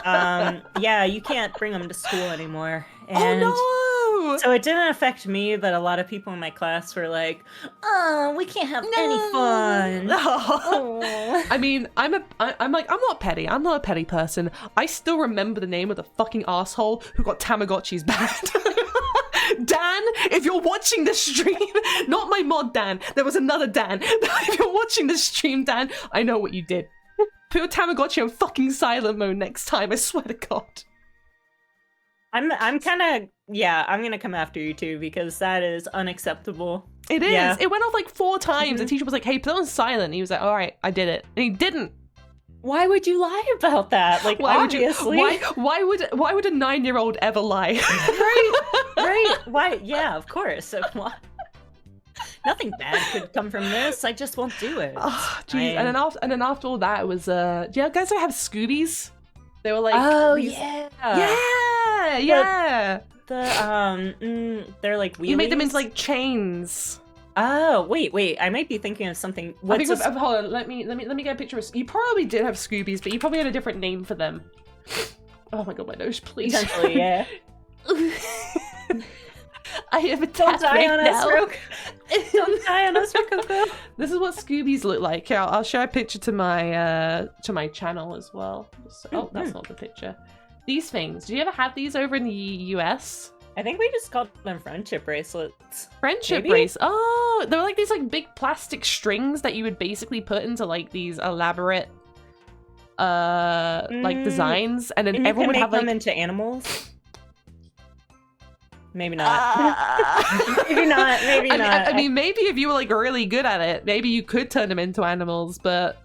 Yeah, you can't bring them to school anymore. And oh no! So it didn't affect me, but a lot of people in my class were like, oh, we can't have any fun. Oh. I mean, I'm not petty. I'm not a petty person. I still remember the name of the fucking asshole who got Tamagotchis banned. Dan, if you're watching this stream, not my mod Dan, there was another Dan. If you're watching this stream, Dan, I know what you did. Put your Tamagotchi on fucking silent mode next time, I swear to God. I'm gonna come after you too, because that is unacceptable. It is. Yeah. It went off like 4 times. The teacher was like, hey, put it on silent. And he was like, all right, I did it. And he didn't. Why would you lie about that? Like, obviously. Why would a 9-year-old ever lie? Right. Why? Yeah, of course. Nothing bad could come from this. I just won't do it. Oh, geez. And then after all that, it was do you guys have Scoobies? They were like, oh these... yeah. They're like wheelies. You made them into like chains. Oh, wait. I might be thinking of something. Hold on. Let me get a picture of... You probably did have Scoobies, but you probably had a different name for them. Oh my god, my nose, please. Potentially, yeah. I have a tap right now. Don't die on us, Rokoko. This is what Scoobies look like. Here, I'll share a picture to my channel as well. Oh, that's not the picture. These things. Do you ever have these over in the US? I think we just called them friendship bracelets. Friendship bracelets. Oh, they were like these like big plastic strings that you would basically put into like these elaborate like designs, and then everyone would have them into animals. Maybe not. Maybe not. I mean, maybe if you were like really good at it, maybe you could turn them into animals, but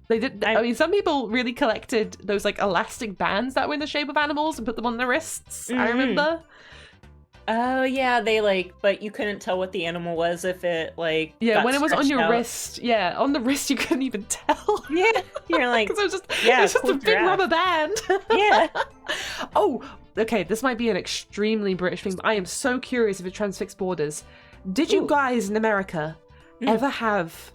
they did. I mean, some people really collected those like elastic bands that were in the shape of animals and put them on their wrists. I remember. Oh yeah, but you couldn't tell what the animal was if it like when it was on your wrist. Yeah, on the wrist you couldn't even tell. Yeah, you're like, because it was just a big rubber band. Yeah. Oh, okay, this might be an extremely British thing, but I am so curious if it transfixed borders. Did you guys in America ever have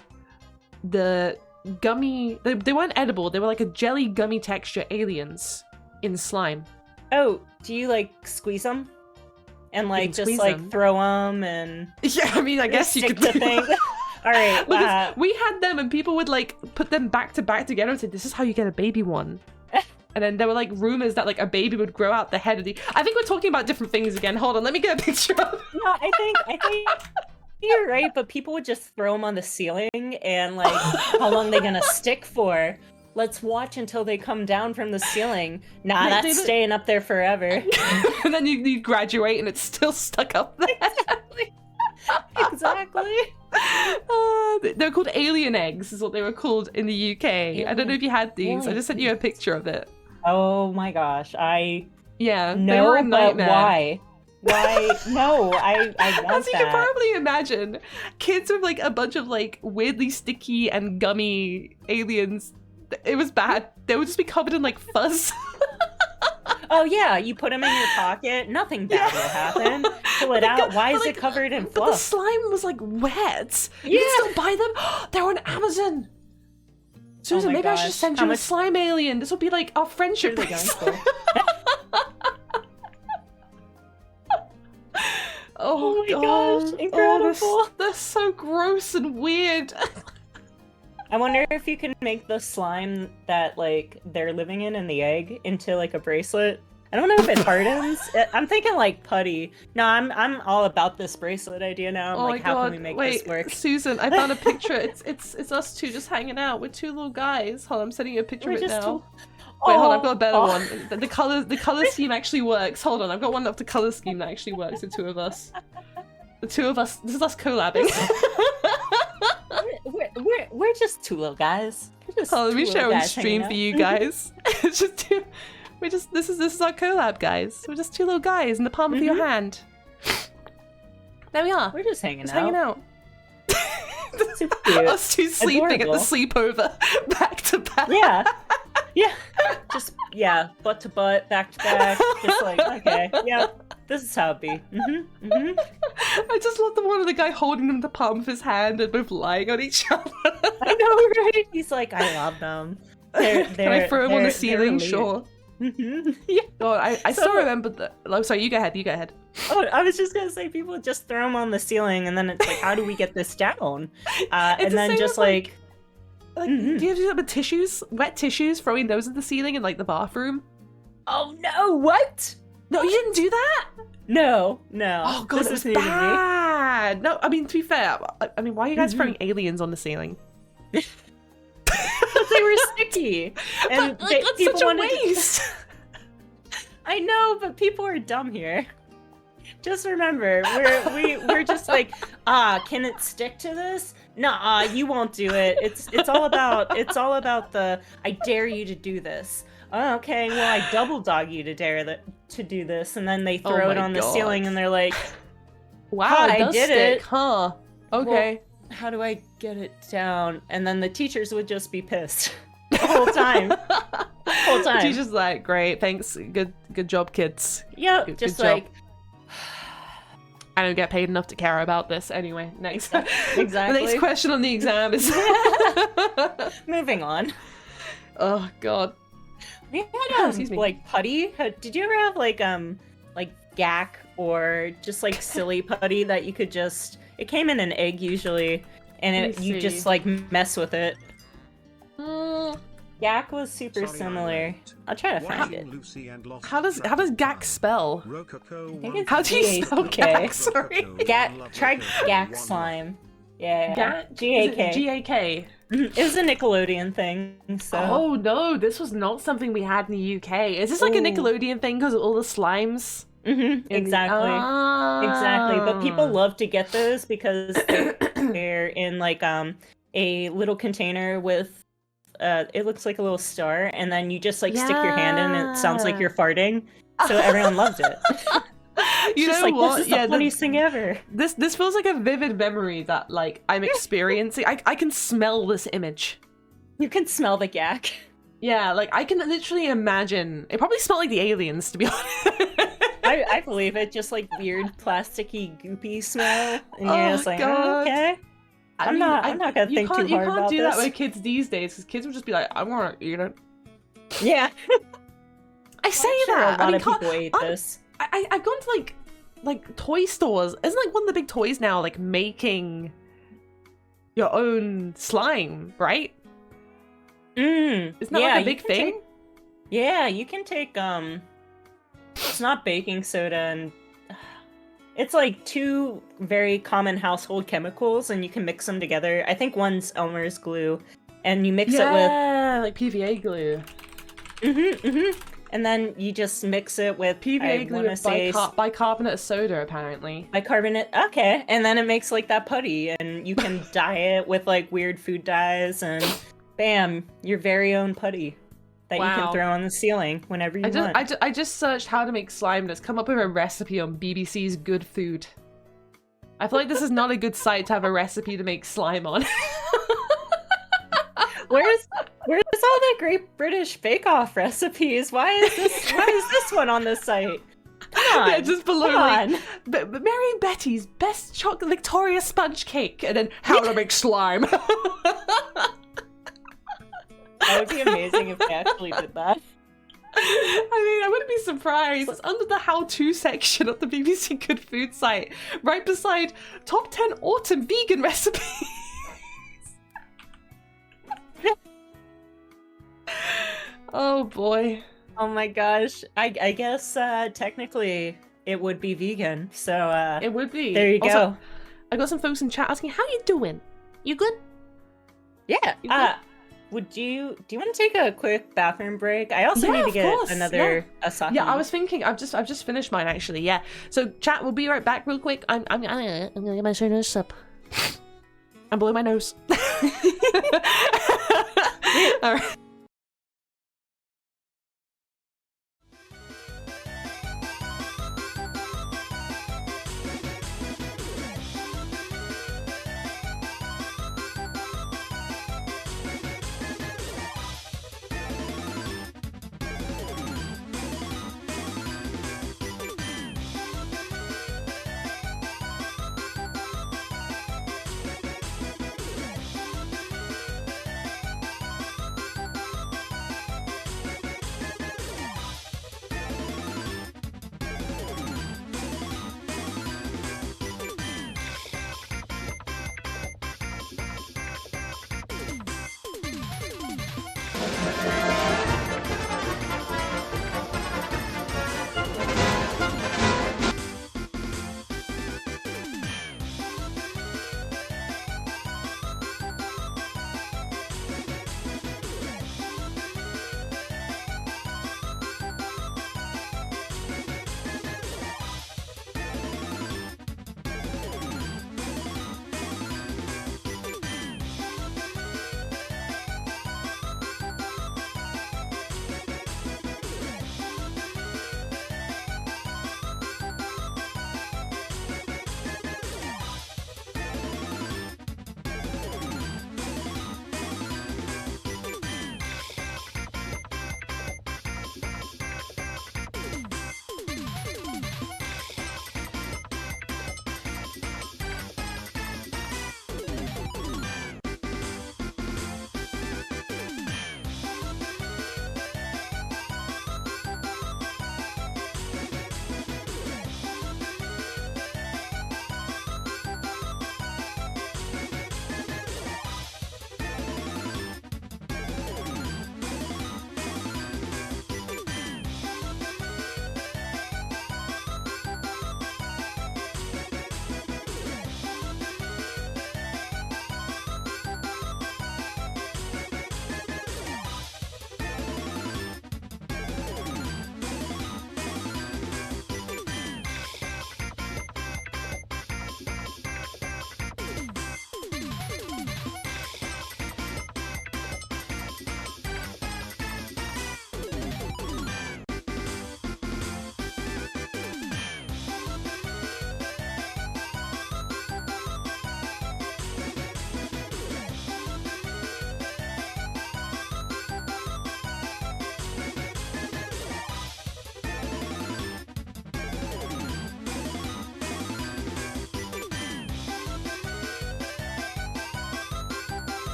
the gummy? They weren't edible. They were like a jelly gummy texture aliens in slime. Oh, do you like squeeze them? And like just like throw them and I mean, I guess you could do things. All right, we had them and people would like put them back to back together and say, "This is how you get a baby one." And then there were like rumors that like a baby would grow out the head of the. I think we're talking about different things again. Hold on, let me get a picture of. No, I think you're right, but people would just throw them on the ceiling and like, how long are they gonna stick for? let's watch until they come down from the ceiling. Nah, that's staying up there forever. And then you graduate and it's still stuck up there. Exactly. They're called alien eggs, is what they were called in the UK. I don't know if you had these. I just sent you a picture of it. Oh my gosh, yeah, they were a nightmare. But why? Why? No, I want As you can probably imagine, kids with like a bunch of like weirdly sticky and gummy aliens. It was bad. They would just be covered in like fuzz. Oh yeah, you put them in your pocket, nothing bad will happen. Pull it out. Why is it covered in fluff? But the slime was like wet. You can still buy them. They're on Amazon. Susan, maybe I should send you a slime alien. This will be like our friendship bracelet. Oh my gosh, incredible. They're so gross and weird. I wonder if you can make the slime that like they're living in the egg into like a bracelet. I don't know if it hardens. I'm thinking like putty. No, I'm all about this bracelet idea now. I'm like, how can we make this work? Susan, I found a picture. It's us two just hanging out. We're two little guys. Hold on, I'm sending you a picture of it now. Wait, hold on, I've got a better one. The color scheme actually works. Hold on, I've got one of the color scheme that actually works. The two of us. The two of us. This is us collabing. We're just two little guys. Hold on, let me share on stream for you guys. It's just two. This is our collab, guys. We're just two little guys in the palm of your hand. There we are. We're just hanging out. Super cute. Us two sleeping at the sleepover, back to back. Yeah. Just butt to butt, back to back. Just like, okay, yeah. This is how it be. I just love the one of the guy holding them in the palm of his hand and both lying on each other. I know, right? He's like, I love them. Can I throw him on the ceiling? Sure. Yeah. God, I still remember that. Oh, sorry, you go ahead. Oh, I was just gonna say, people just throw them on the ceiling, and then it's like, how do we get this down? And then just like, do you do that with tissues, wet tissues, throwing those at the ceiling in like the bathroom? Oh no! What? No, you didn't do that? No. Oh god, this is bad. No, I mean, to be fair, I mean, why are you guys throwing aliens on the ceiling? Because they were sticky, and but, like, that's such a waste. I know, but people are dumb here. Just remember, we're just like, can it stick to this? Nah, you won't do it. It's all about the I dare you to do this. Oh, okay, well I double dog you to do this, and then they throw it on the ceiling, and they're like, wow, I did it, huh? Okay. Well, how do I get it down? And then the teachers would just be pissed the whole time. The teacher's like, great, thanks, good job, kids. Yeah, just like, I don't get paid enough to care about this. Anyway, next. Exactly. The next question on the exam is moving on. Oh god. We had like putty. Did you ever have like gack or just like silly putty that you could just? It came in an egg usually, and you just like mess with it. Gack was super similar. I'll try to find it. How does gack spell? I think it's how do you spell gack? Sorry. Gack. Try gack slime. Yeah. G-A-K. G-A-K. It was a Nickelodeon thing, so... Oh no, this was not something we had in the UK. Is this like a Nickelodeon thing because of all the slimes? Exactly. Exactly. But people love to get those because they're in like a little container with it looks like a little star, and then you just like stick your hand in and it sounds like you're farting. So everyone loved it. You know like, what? This is the funniest thing ever. This feels like a vivid memory that like I'm experiencing. I can smell this image. You can smell the gack. Yeah, like I can literally imagine. It probably smelled like the aliens, to be honest. I believe it. Just like weird, plasticky, goopy smell, and you're just like, God. Oh, okay. I'm not gonna think too hard about this. You can't do that with kids these days, because kids will just be like, I want to eat it. Yeah. I say that. A lot of people ate this. I've gone to like toy stores. Isn't like one of the big toys now like making your own slime, right? Isn't that like a big thing? You can take it's not baking soda, and it's like two very common household chemicals, and you can mix them together. I think one's Elmer's glue, and you mix it with like PVA glue. And then you just mix it with PVA glue with bicarbonate of soda, apparently. Bicarbonate, okay. And then it makes like that putty, and you can dye it with like weird food dyes, and bam, your very own putty that you can throw on the ceiling whenever you want. I just searched how to make slime, and it's come up with a recipe on BBC's Good Food. I feel like this is not a good site to have a recipe to make slime on. Where's all the Great British Bake Off recipes? Why is this one on this site? Come on, yeah, just below like, Mary and Betty's best chocolate Victoria sponge cake, and then how to make slime. That would be amazing if they actually did that. I mean, I wouldn't be surprised. It's under the how-to section of the BBC Good Food site, right beside top 10 autumn vegan recipes. Oh boy. Oh my gosh. I guess technically it would be vegan. So it would be. There you go. I got some folks in chat asking, how you doing? You good? Yeah. You good? Do you want to take a quick bathroom break? I also need to get another Asahi. Yeah, I was thinking I've just finished mine actually. Yeah. So chat, we'll be right back real quick. I'm gonna get my nose up. I'm blowing my nose. All right.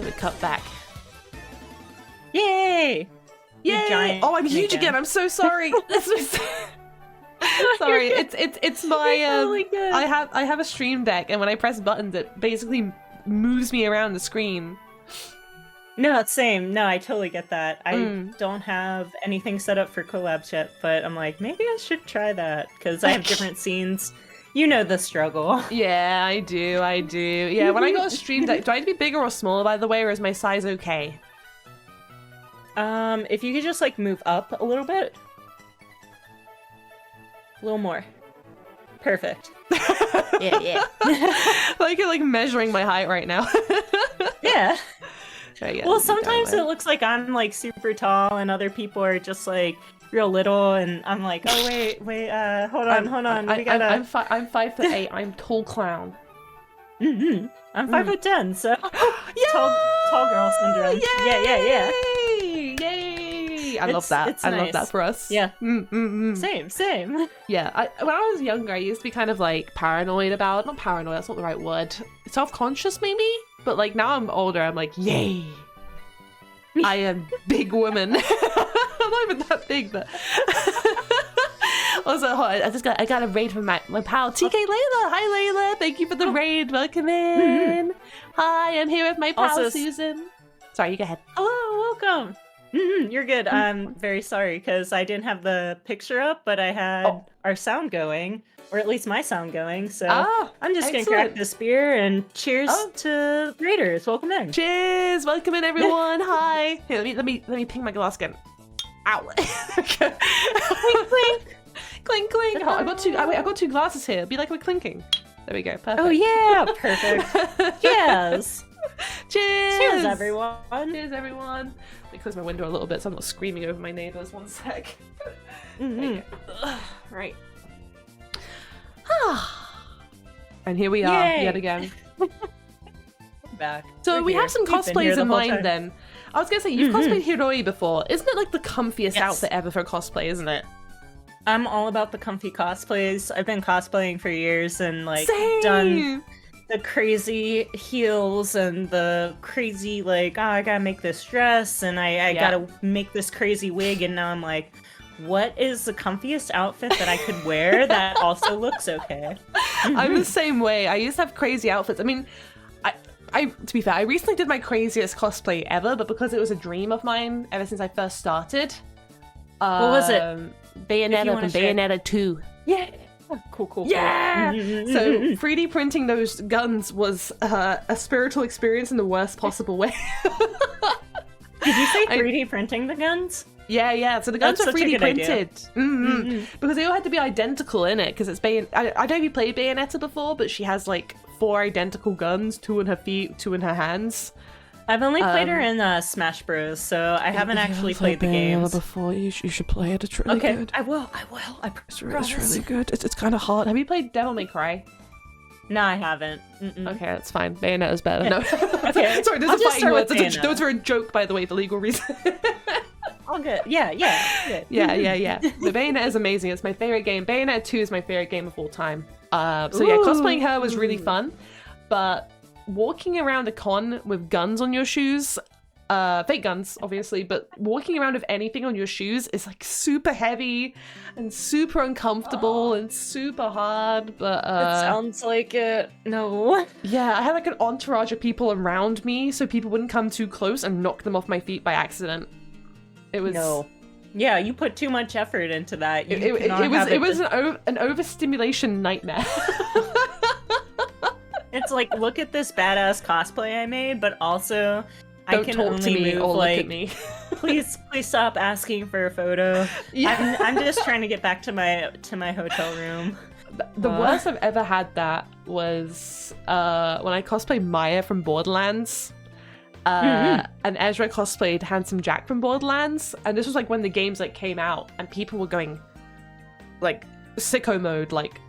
So we cut back. Yay! Yay! Oh, I'm huge again. I'm so sorry. Sorry, it's my totally good. I have a stream deck, and when I press buttons, it basically moves me around the screen. No, it's same. No, I totally get that. I don't have anything set up for collabs yet, but I'm like, maybe I should try that because I have different scenes. You know the struggle. Yeah, I do. Yeah, when I got a stream deck, do I need to be bigger or smaller, by the way, or is my size okay? If you could just like move up a little bit. A little more. Perfect. Yeah. Like you're like measuring my height right now. Yeah. Yeah, well, sometimes it looks like I'm like super tall and other people are just like real little, and I'm like, oh wait, hold on. I'm 5'8". I'm tall clown. I'm 5'10", so tall girl syndrome. Yeah. Yay! I love that. I love that for us. Yeah. Same. Yeah. When I was younger, I used to be kind of like paranoid about. Not paranoid. That's not the right word. Self-conscious, maybe. But like now I'm older, I'm like, yay! I am big woman. I'm not even that big, but also I got a raid from my pal TK Layla. Hi Layla, thank you for the raid. Welcome in. Hi, I'm here with my pal also, Susan. Sorry, you go ahead. Hello, welcome. You're good. I'm very sorry because I didn't have the picture up, but I had our sound going. Or at least my sound going, so I'm just gonna crack this beer and cheers to raiders. Welcome in. Cheers! Welcome in, everyone. Hi. Here, let me ping my glass again. Ow! Clink, clink, clink. Oh, I got two glasses here. It'll be like we're clinking. There we go. Perfect. Oh yeah, perfect. Cheers. Cheers, everyone. Cheers, everyone. Let me close my window a little bit so I'm not screaming over my neighbors. One sec. Right. And here we are yet again. Back. So we have some cosplays in mind then. I was gonna say, you've cosplayed Hiroi before. Isn't it like the comfiest outfit ever for cosplay, isn't it? I'm all about the comfy cosplays. I've been cosplaying for years and like done the crazy heels and the crazy like, oh, I gotta make this dress and I gotta make this crazy wig, and now I'm like, what is the comfiest outfit that I could wear that also looks okay? I'm the same way. I used to have crazy outfits. I mean, I to be fair, I recently did my craziest cosplay ever, but because it was a dream of mine ever since I first started. What was it? Bayonetta from Bayonetta 2. Yeah. Cool. Yeah! So 3D printing those guns was a spiritual experience in the worst possible way. Did you say 3D printing the guns? Yeah. So the guns are 3D printed. Because they all had to be identical in it, because it's I don't know if you played Bayonetta before, but she has like 4 identical guns, 2 in her feet, 2 in her hands. I've only played her in Smash Bros, so I haven't actually played the games before. You should play it. It's really good. I will. It's really good. It's kind of hard. Have you played Devil May Cry? No, I haven't. Okay, that's fine. Bayonetta's better. No. Okay. Sorry, those are fighting words. Those are a joke, by the way, for legal reasons. All good. Yeah. The Bayonetta is amazing. It's my favorite game. Bayonetta 2 is my favorite game of all time. Cosplaying her was really fun, but walking around a con with guns on your shoes, fake guns, obviously, but walking around with anything on your shoes is like super heavy and super uncomfortable and super hard, but it sounds like it. No. Yeah, I had like an entourage of people around me so people wouldn't come too close and knock them off my feet by accident. It was... No. Yeah, you put too much effort into that. It was an overstimulation nightmare. It's like, look at this badass cosplay I made, but also Don't I can talk only to me move or like, look at me. please stop asking for a photo. Yeah. I'm just trying to get back to my hotel room. The worst I've ever had that was when I cosplayed Maya from Borderlands. And Ezra cosplayed Handsome Jack from Borderlands, and this was like when the games like came out and people were going like sicko mode, like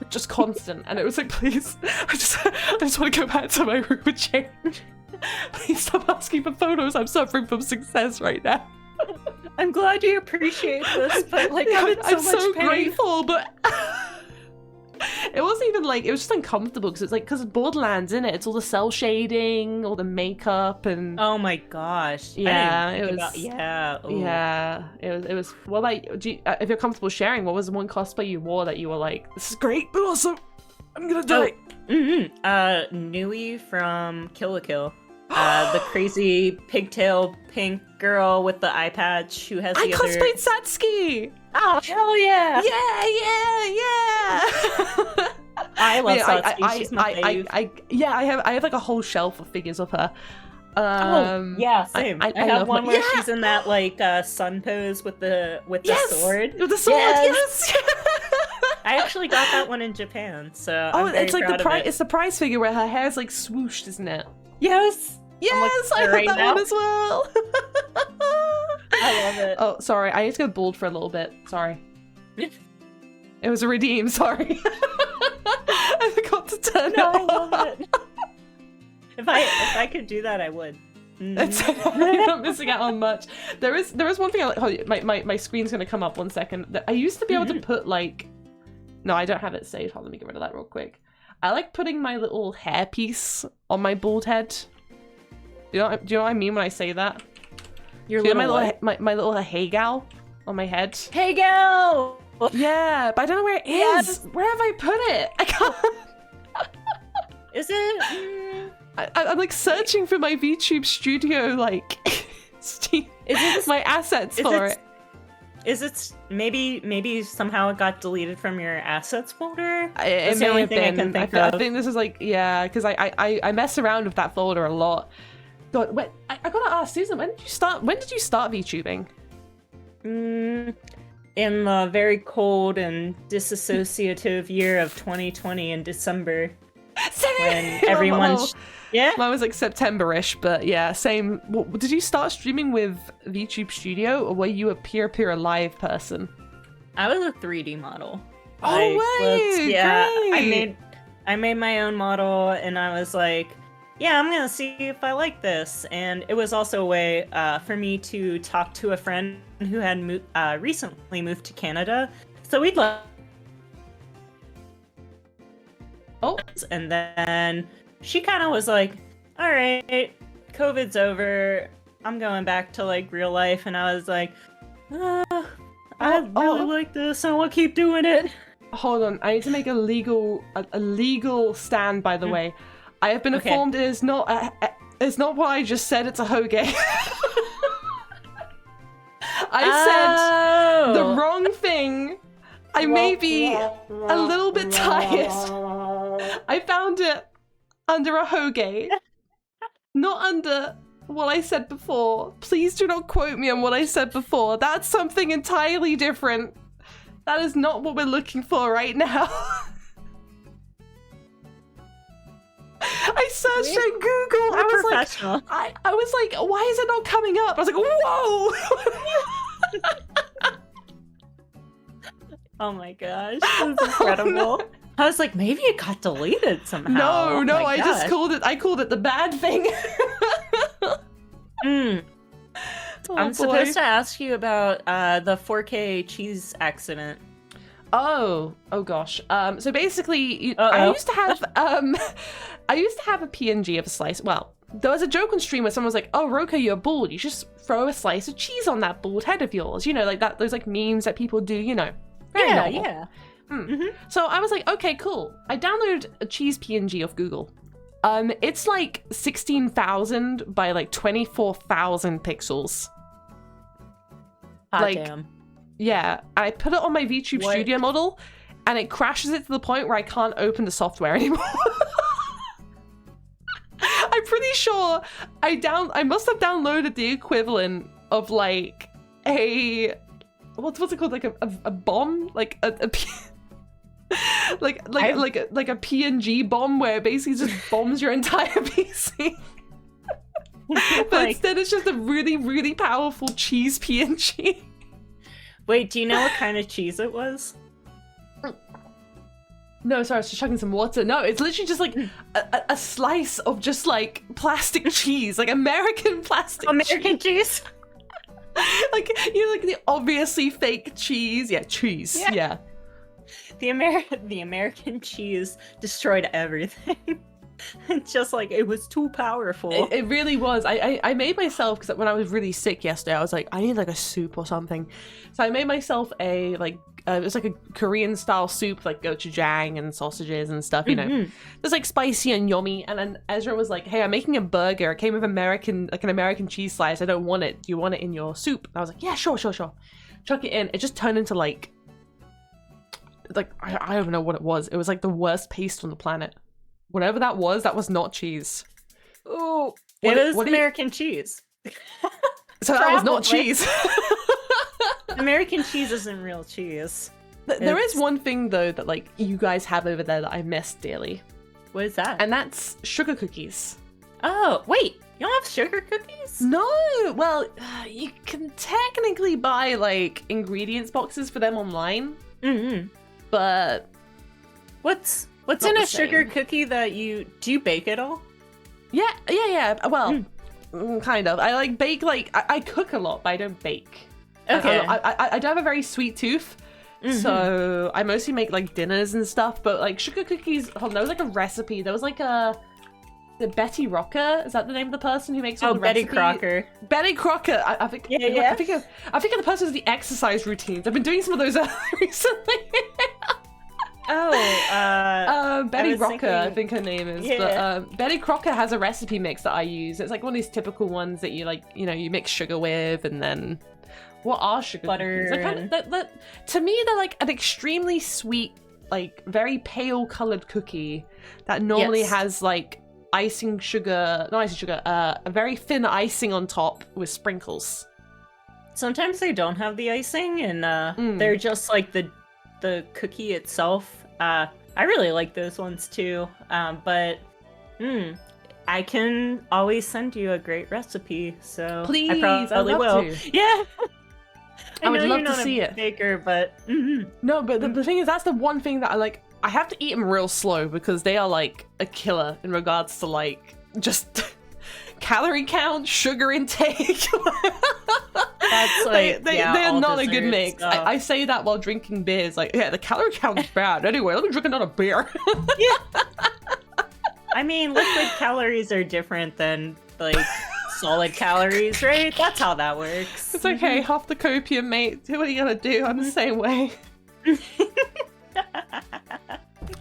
just constant, and it was like, please, I just want to go back to my room and change. Please stop asking for photos. I'm suffering from success right now. I'm glad you appreciate this, but like I'm in so much pain. Grateful, but It wasn't even like, it was just uncomfortable because it's like, because Borderlands in it, it's all the cell shading, all the makeup, and oh my gosh, yeah, it was it was. Well, like, if you're comfortable sharing, what was the one cosplay you wore that you were like, this is great, but also I'm gonna die? Nui from Kill la Kill. The crazy pigtail pink girl with the eye patch who has the other... I cosplayed Satsuki! Oh, hell yeah! Yeah! I love Satsuki, she's my fave. I have like a whole shelf of figures of her. Yeah, same. I have one where she's in that like sun pose with the sword. With the sword, yes! I actually got that one in Japan, so I'm very it's like proud of it. It's the prize figure where her hair's like swooshed, isn't it? Yes! Yes, I have that one as well. I love it. Oh, sorry, I need to go bald for a little bit. Sorry. It was a redeem, sorry. I forgot to turn it off. I love it. If I could do that, I would. You're not missing out on much. There is one thing I like. Oh, my screen's gonna come up 1 second. I used to be able to put like, no, I don't have it saved. Hold on, let me get rid of that real quick. I like putting my little hairpiece on my bald head. Do you know what I mean when I say that? My little hey gal on my head. Hey gal! Yeah, but I don't know where it is. Yes. Where have I put it? I can't. Is it? I'm like searching for my VTube studio like my assets for it. Is it maybe somehow it got deleted from your assets folder? It may have been. I think this is like, yeah, because I mess around with that folder a lot. God, I gotta ask Susan, when did you start VTubing? In the very cold and disassociative year of 2020 in December. When everyone's mine was like September-ish, but yeah, same. Well, did you start streaming with VTube Studio, or were you a peer live person? I was a 3D model. Oh, wait! Yeah, great. I made my own model, and I was like, yeah, I'm gonna see if I like this. And it was also a way for me to talk to a friend who had recently moved to Canada, so we'd like. Oh, and then she kind of was like, all right, COVID's over. I'm going back to like real life. And I was like, I really like this. I want to keep doing it. Hold on. I need to make a legal stand, by the way. I have been informed it is not what I just said. It's a hoge. I said the wrong thing. I may be a little bit tired. I found it under a hoge, not under what I said before. Please do not quote me on what I said before. That's something entirely different. That is not what we're looking for right now. I searched on Google. I was like, why is it not coming up? I was like, whoa! Oh my gosh, this is incredible. I was like, maybe it got deleted somehow. No, I just called it the bad thing. I'm supposed to ask you about the 4K cheese accident. Oh gosh. So basically, I used to have a PNG of a slice. Well, there was a joke on stream where someone was like, "Oh, Roko, you're bald. You just throw a slice of cheese on that bald head of yours." You know, like that. Those like memes that people do. You know. Very normal. Yeah. So I was like, okay, cool. I downloaded a cheese PNG off Google. It's like 16,000 by like 24,000 pixels. Damn. Yeah, I put it on my VTube Studio model, and it crashes it to the point where I can't open the software anymore. I'm pretty sure I must have downloaded the equivalent of like a what's it called, like a bomb, like a like a PNG bomb where it basically just bombs your entire PC. But instead it's just a really, really powerful cheese PNG. Wait, do you know what kind of cheese it was? No, sorry, I was just chugging some water. No, it's literally just like a slice of just like plastic cheese, like American plastic cheese. Like, you know, like the obviously fake cheese. Yeah, cheese. Yeah. The American cheese destroyed everything. It's just like, it was too powerful. It really was. I made myself, because when I was really sick yesterday, I was like, I need like a soup or something. So I made myself a like, it was like a Korean style soup, like gochujang and sausages and stuff, you know. It's like spicy and yummy. And then Ezra was like, hey, I'm making a burger. It came with an American cheese slice. I don't want it. Do you want it in your soup? And I was like, yeah, sure. Chuck it in. It just turned into like I don't know what it was. It was like the worst paste on the planet. Whatever that was not cheese. Oh, it was American cheese. So that was not cheese. American cheese isn't real cheese. There is one thing though that like you guys have over there that I miss dearly. What is that? And that's sugar cookies. Oh, wait. You don't have sugar cookies? No. Well, you can technically buy like ingredients boxes for them online. But what's in a sugar cookie that do you bake it all? Yeah. Well, kind of. I like bake, like I cook a lot, but I don't bake. Okay. I don't have a very sweet tooth, so I mostly make like dinners and stuff. But like sugar cookies, there was like a recipe. There was like the Betty Rocker. Is that the name of the person who makes all the Betty recipe? Crocker. Betty Crocker. I think. Yeah. I think of the person with the exercise routines. I've been doing some of those recently. Betty Rocker, I think her name is. Yeah. But Betty Crocker has a recipe mix that I use. It's like one of these typical ones that you like, you know, you mix sugar with, and then what are sugar butter? Cookies? To me, they're like an extremely sweet, like very pale colored cookie that normally has like a very thin icing on top with sprinkles. Sometimes they don't have the icing, and they're just like the cookie itself. I really like those ones too, but I can always send you a great recipe, so please, I probably will. To. Yeah. I would love to see it. Baker, but no, but the thing is, that's the one thing that I like. I have to eat them real slow because they are like a killer in regards to like just calorie count, sugar intake. That's like they're not a good mix. I say that while drinking beers. Like, yeah, the calorie count's bad. Anyway, let me drink another beer. Yeah. I mean, liquid calories are different than like solid calories, right? That's how that works. It's okay. Half the copium, mate. What are you gonna do? I'm the same way.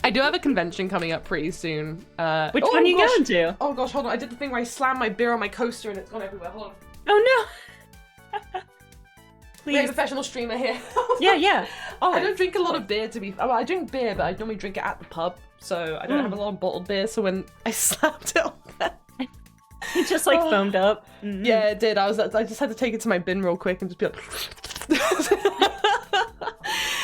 I do have a convention coming up pretty soon. Which one are you going to? Oh gosh, hold on. I did the thing where I slammed my beer on my coaster and it's gone everywhere. Hold on. Oh no. Please. We're a professional streamer here. Yeah. I don't drink a lot of beer I drink beer, but I normally drink it at the pub, so I don't have a lot of bottled beer, so when I slammed it on there... It just like foamed up. Yeah, it did. I just had to take it to my bin real quick and just be like...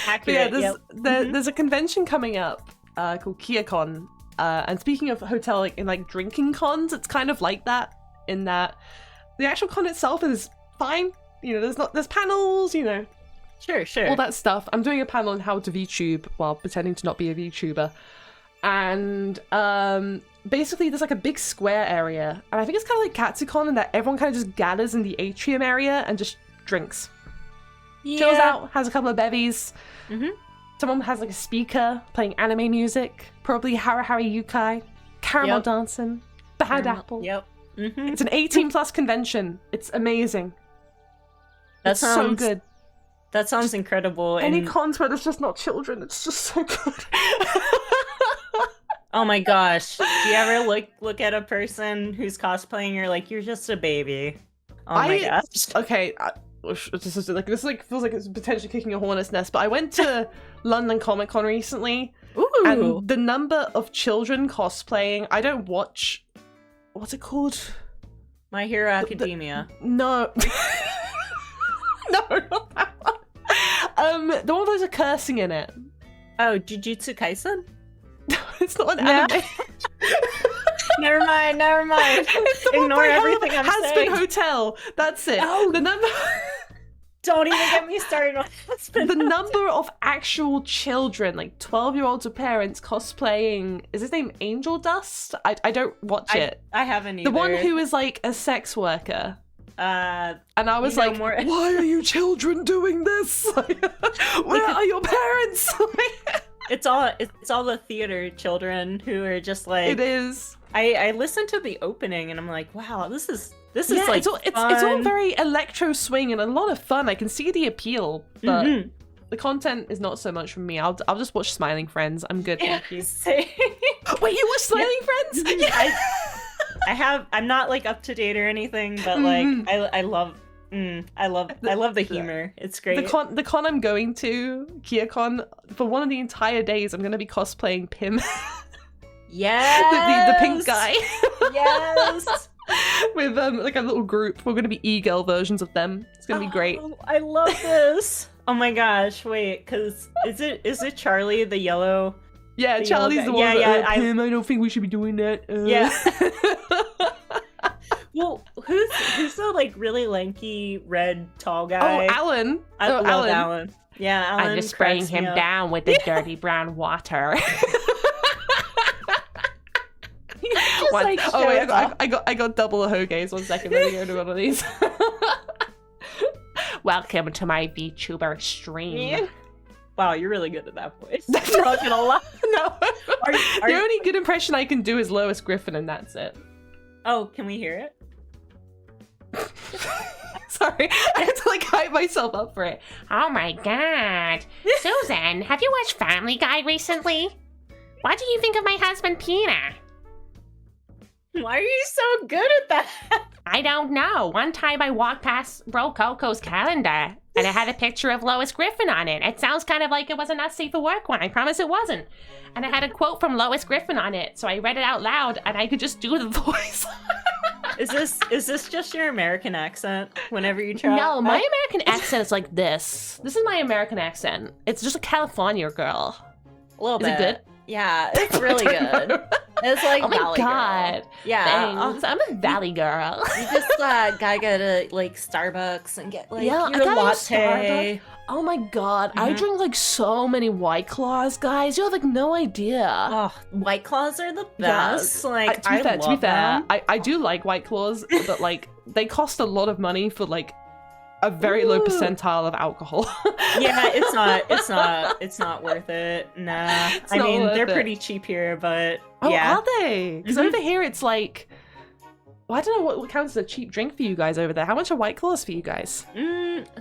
Accurate, there's a convention coming up called KiaCon, and speaking of hotel, like in like drinking cons, it's kind of like that in that the actual con itself is fine. You know, there's panels, you know. Sure. All that stuff. I'm doing a panel on how to VTube while pretending to not be a VTuber. And basically there's like a big square area. And I think it's kind of like Katsucon in that everyone kind of just gathers in the atrium area and just drinks. Yeah. Chills out, has a couple of bevies. Someone has like a speaker playing anime music. Probably Hara Hara Yukai. Caramel dancing. Bad Apple. Yep. It's an 18 plus convention. It's amazing. It's so good. That sounds incredible. Any cons where there's just not children, it's just so good. Oh my gosh. Do you ever look at a person who's cosplaying, you're like, you're just a baby? Oh my gosh. Okay, this feels like it's potentially kicking a hornet's nest, but I went to London Comic Con recently. Ooh. And the number of children cosplaying, I don't watch... What's it called? My Hero Academia. No. No, not that one. The one with those are cursing in it. Oh, Jujutsu Kaisen? It's not an anime. Never mind. Ignore everything I'm saying. Has-Been Hotel. That's it. Oh, the number. Don't even get me started on Has-Been The number of actual children, like 12-year-olds or parents cosplaying. Is his name Angel Dust? I don't watch it. I haven't either. The one who is like a sex worker. And I was like, why are you children doing this? Where are your parents? It's all the theater children who are just like. It is. I listened to the opening and I'm like, wow, this is yeah, like it's all very electro swing and a lot of fun. I can see the appeal, but the content is not so much for me. I'll just watch Smiling Friends. I'm good, thank you. Same. Wait, you watch Smiling Friends? Yeah. I'm not like up to date or anything, but like I love the humor. It's great. The con I'm going to, KiaCon, for one of the entire days, I'm going to be cosplaying Pim. Yes. the pink guy. Yes. With like a little group. We're going to be e-girl versions of them. It's going to be great. I love this. Oh my gosh, wait, because is it Charlie, the yellow? Yeah, Charlie's the one Pim, I don't think we should be doing that. Yeah. Well, who's the like really lanky red tall guy? Oh, Alan. I love Alan. Yeah, Alan. I'm just spraying him down with the dirty brown water. Like, oh wait, I got double the Hogays. 1 second, let me go to one of these. Welcome to my VTuber stream. Yeah. Wow, you're really good at that voice. That's not gonna lie. No. The only good impression I can do is Lois Griffin, and that's it. Oh, can we hear it? Sorry, I had to like hype myself up for it. Oh my god. Susan, have you watched Family Guy recently? What do you think of my husband, Peter? Why are you so good at that? I don't know. One time I walked past Rokoko's calendar, and it had a picture of Lois Griffin on it. It sounds kind of like it was a not safe for work one. I promise it wasn't. And it had a quote from Lois Griffin on it, so I read it out loud, and I could just do the voice. Is this just your American accent whenever you try? No, my American accent is like this. This is my American accent. It's just a California girl. A little bit. Is it good? Yeah, it's really good. It's like oh my Valley god. Girl. Yeah. Thanks. I'm a Valley girl. You just gotta go to like Starbucks and get like your latte. Oh my god, I drink like so many White Claws, guys. You have like no idea. Oh, White Claws are the best. Yeah. Like to be fair, I do like White Claws, but like they cost a lot of money for like a very low percentile of alcohol. Yeah, it's not worth it. Nah. I mean, they're pretty cheap here, but yeah. Are they? Because over here it's like, well, I don't know what counts as a cheap drink for you guys over there. How much are White Claws for you guys?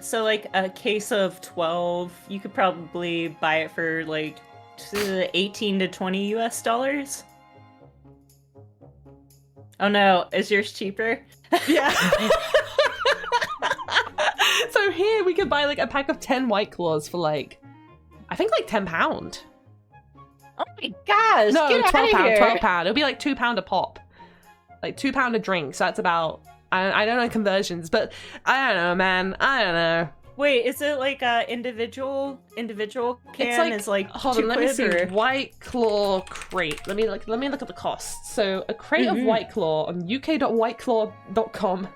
So like a case of 12, you could probably buy it for like 18 to 20 US dollars. Oh no, is yours cheaper? Yeah. So here we could buy like a pack of 10 White Claws for like, I think like £10. Oh my gosh! No, get £12. out of here. £12. It'll be like £2 a pop, like £2 a drink. So that's about. I don't know conversions, but I don't know, man. I don't know. Wait, is it like a individual can? It's like hold on, let me see. White Claw crate. Let me look at the cost. So a crate of White Claw on uk.whiteclaw.com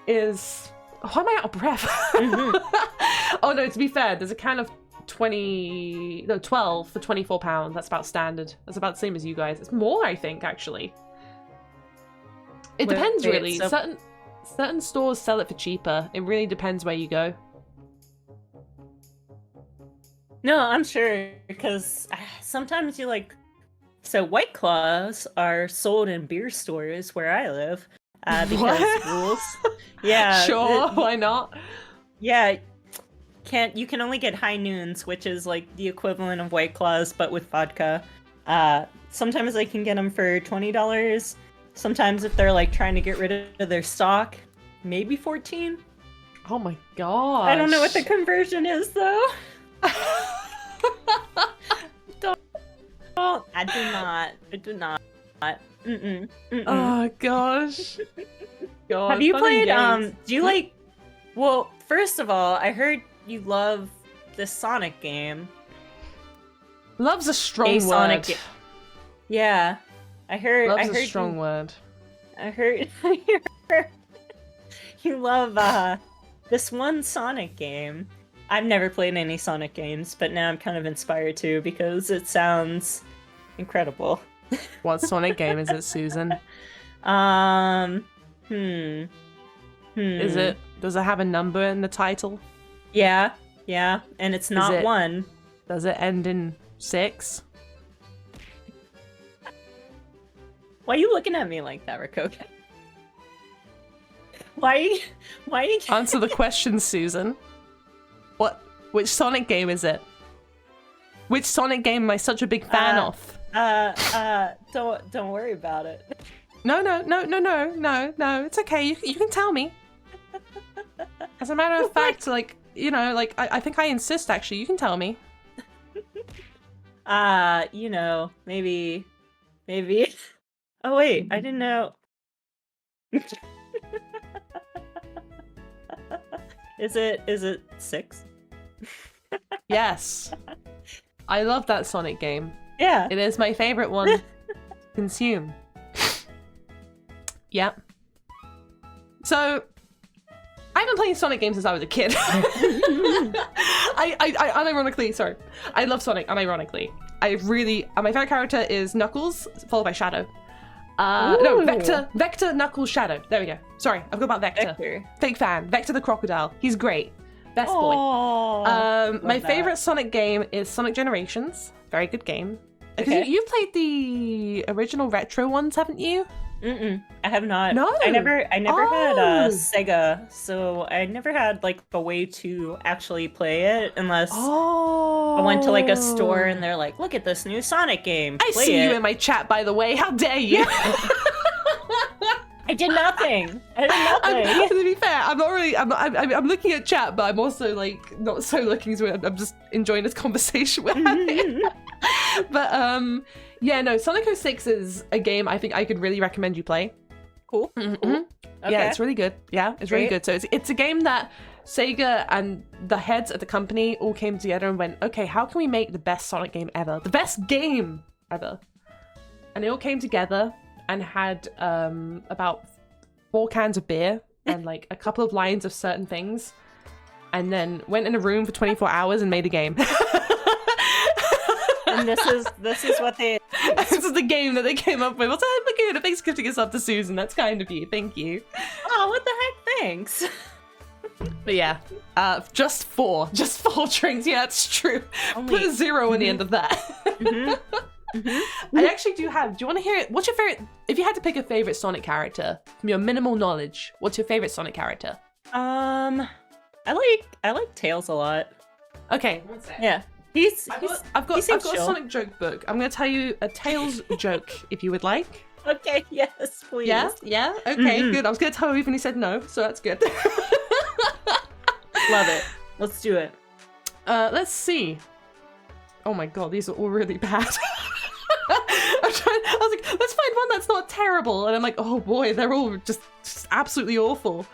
is. Why am I out of breath? Oh no, to be fair, there's a can of 12 for £24. That's about standard. That's about the same as you guys. It's more, I think, actually. It depends, really. So... Certain stores sell it for cheaper. It really depends where you go. No, I'm sure, because sometimes you like... So White Claws are sold in beer stores where I live. Because rules. Yeah. Sure, why not? Yeah. You can only get High Noons, which is like the equivalent of White Claws, but with vodka. Sometimes I can get them for $20. Sometimes if they're like trying to get rid of their stock, maybe $14. Oh my god. I don't know what the conversion is though. I do not. Oh gosh. God, have you played games. Do you like well, first of all, I heard you love this Sonic game. Love's a strong word. Yeah. I heard Love's a strong word. I heard you love this one Sonic game. I've never played any Sonic games, but now I'm kind of inspired to because it sounds incredible. What Sonic game is it, Susan? Is it? Does it have a number in the title? Yeah, and it's not one. Does it end in 6. Why are you looking at me like that, Rokoko? Why are you... Answer the question, Susan. Which Sonic game is it? Which Sonic game am I such a big fan of? Don't worry about it. No, it's okay. You can tell me. As a matter of fact, like, you know, like, I think I insist, actually. You can tell me. You know, maybe... Oh, wait, I didn't know. Is it 6? Yes. I love that Sonic game. Yeah. It is my favorite one to consume. Yep. So, I've been playing Sonic games since I was a kid. I unironically, sorry. I love Sonic, unironically. My favorite character is Knuckles, followed by Shadow. No, Vector, Knuckles, Shadow. There we go. Sorry, I forgot about Vector. Fake fan. Vector the Crocodile. He's great. Best boy. My favorite Sonic game is Sonic Generations. Very good game. Okay. You've played the original retro ones, haven't you? I have not. No. I never had a Sega, so I never had like a way to actually play it unless I went to like a store and they're like, "Look at this new Sonic game." I see you in my chat, by the way. How dare you? I did nothing. To be fair, I'm looking at chat, but I'm also like not so looking. So I'm just enjoying this conversation we're having. But yeah, no, Sonic 06 is a game I think I could really recommend you play. Cool. Cool. Okay. Yeah, it's really good. Yeah, it's really good. So it's a game that Sega and the heads of the company all came together and went, okay, how can we make the best Sonic game ever? The best game ever. And they all came together and had about 4 cans of beer and like a couple of lines of certain things, and then went in a room for 24 hours and made a game. And this is what they... This is the game that they came up with. What's that? Good. Thanks for gifting us up to Susan. That's kind of you. Thank you. Oh, what the heck? Thanks. But yeah, just 4 drinks. Yeah, that's true. Put a 0 on the end of that. I actually do you want to hear it? What's your favorite, if you had to pick a favorite Sonic character from your minimal knowledge, what's your favorite Sonic character? I like Tails a lot. Okay, one sec. Yeah. I've got a Sonic joke book. I'm going to tell you a Tails joke if you would like. Okay, yes, please. Yeah? Okay, good. I was going to tell you when he said no, so that's good. Love it. Let's do it. Let's see. Oh my god, these are all really bad. I was like, let's find one that's not terrible. And I'm like, oh boy, they're all just absolutely awful.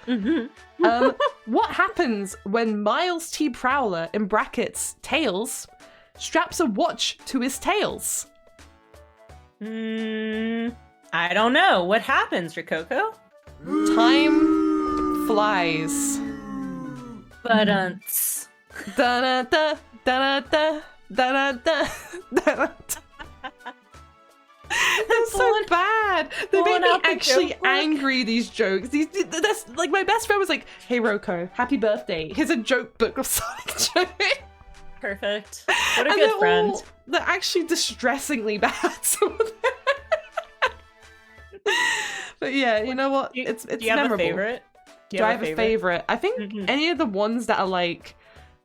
What happens when Miles T. Prowler, in brackets, Tails, straps a watch to his tails? I don't know. What happens, Rokoko? Time flies. But Da-da-da, da-da-da, da-da-da, da-da-da. That's so bad. They make me actually angry, these jokes. That's like, my best friend was like, hey Roko, happy birthday. Here's a joke book of Sonic jokes. Perfect. What a good friend. They're actually distressingly bad. But yeah, you know what? It's do you have memorable. A favorite? Do I have a favorite? I think any of the ones that are like,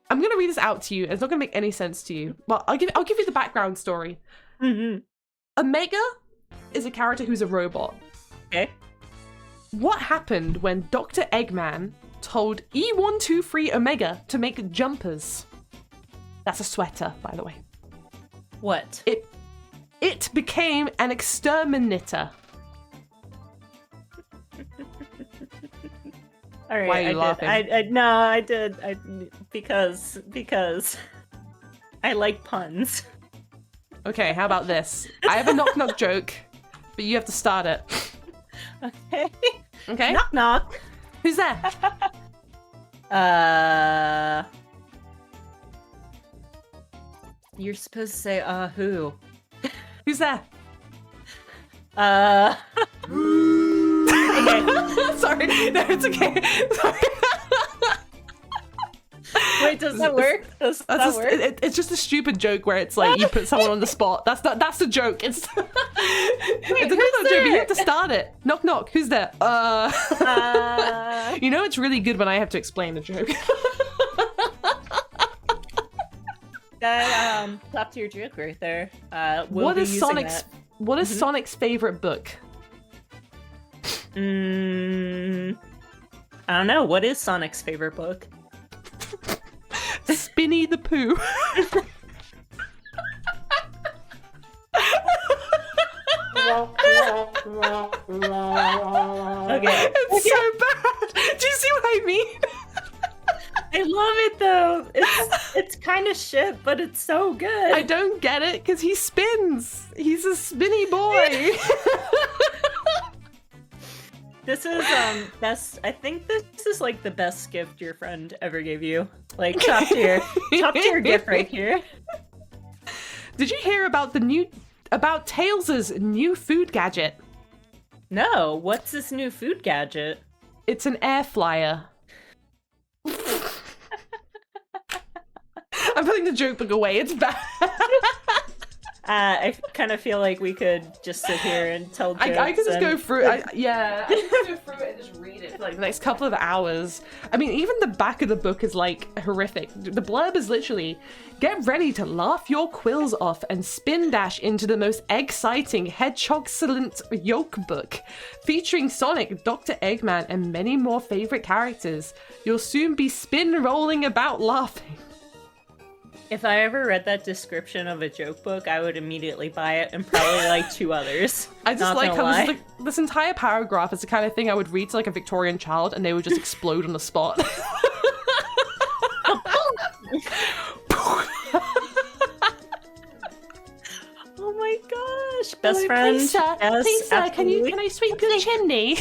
I'm gonna read this out to you. It's not gonna make any sense to you. Well, I'll give you the background story. Omega is a character who's a robot. Okay. What happened when Dr. Eggman told E123 Omega to make jumpers? That's a sweater, by the way. What? It became an exterminator. All right, why are you laughing? I did. Because I like puns. Okay, how about this? I have a knock-knock joke, but you have to start it. Okay. Okay? Knock knock. Who's there? You're supposed to say who? Who's there? Okay. Sorry. No, it's okay. Sorry. Wait, Wait, does that work? Does that work? It's just a stupid joke where it's like you put someone on the spot. That's the joke. It's it's a knock-knock joke, but you have to start it. Knock knock. Who's there? You know it's really good when I have to explain the joke. That top tier joke right there. What is Sonic's favorite book? I don't know. What is Sonic's favorite book? Spinny the Pooh. Okay. It's so bad. Do you see what I mean? I love it though. It's kind of shit, but it's so good. I don't get it because he spins. He's a spinny boy. This is best. I think this is like the best gift your friend ever gave you. Like top tier gift right here. Did you hear about Tails' new food gadget? No. What's this new food gadget? It's an air flyer. I'm putting the joke book away. It's bad. I kind of feel like we could just sit here and tell jokes. I could just go through it. I could go through it and just read it for like the next couple of hours. I mean, even the back of the book is like horrific. The blurb is literally, get ready to laugh your quills off and spin dash into the most exciting hedgehog-silent yoke book. Featuring Sonic, Dr. Eggman, and many more favorite characters. You'll soon be spin rolling about laughing. If I ever read that description of a joke book, I would immediately buy it and probably like 2 others. I just like how this entire paragraph is the kind of thing I would read to like a Victorian child and they would just explode on the spot. Oh my gosh. Best friend. Please, sir, yes, please, sir, can I sweep your chimney?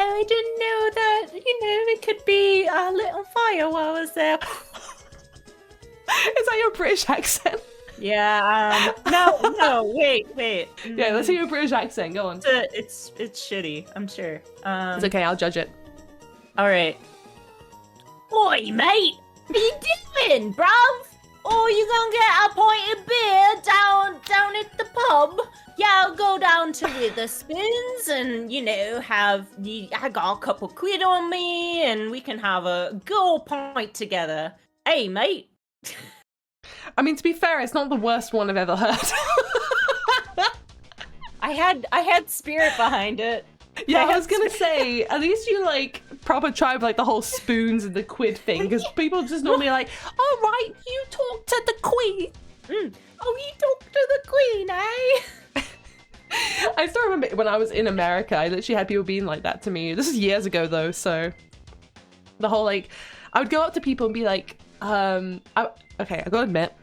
Oh, I didn't know that, it could be a little fire while I was there. Is that your British accent? Yeah, no, wait. Yeah, let's hear your British accent, go on. It's shitty, I'm sure. It's okay, I'll judge it. Alright. Oi, mate! What are you doing, bruv? Oh, you gonna get a pint of beer down at the pub? Yeah, I'll go down to Witherspoons and, I got a couple quid on me and we can have a good old pint together. Hey, mate. I mean, to be fair, it's not the worst one I've ever heard. I had spirit behind it. Yeah, I was gonna say, at least you proper try with the whole spoons and the quid thing, because people just normally all right, you talk to the queen. Oh, you talk to the queen, eh? I still remember when I was in America, I literally had people being like that to me. This is years ago though, so the whole I would go up to people and be like, okay, I gotta admit,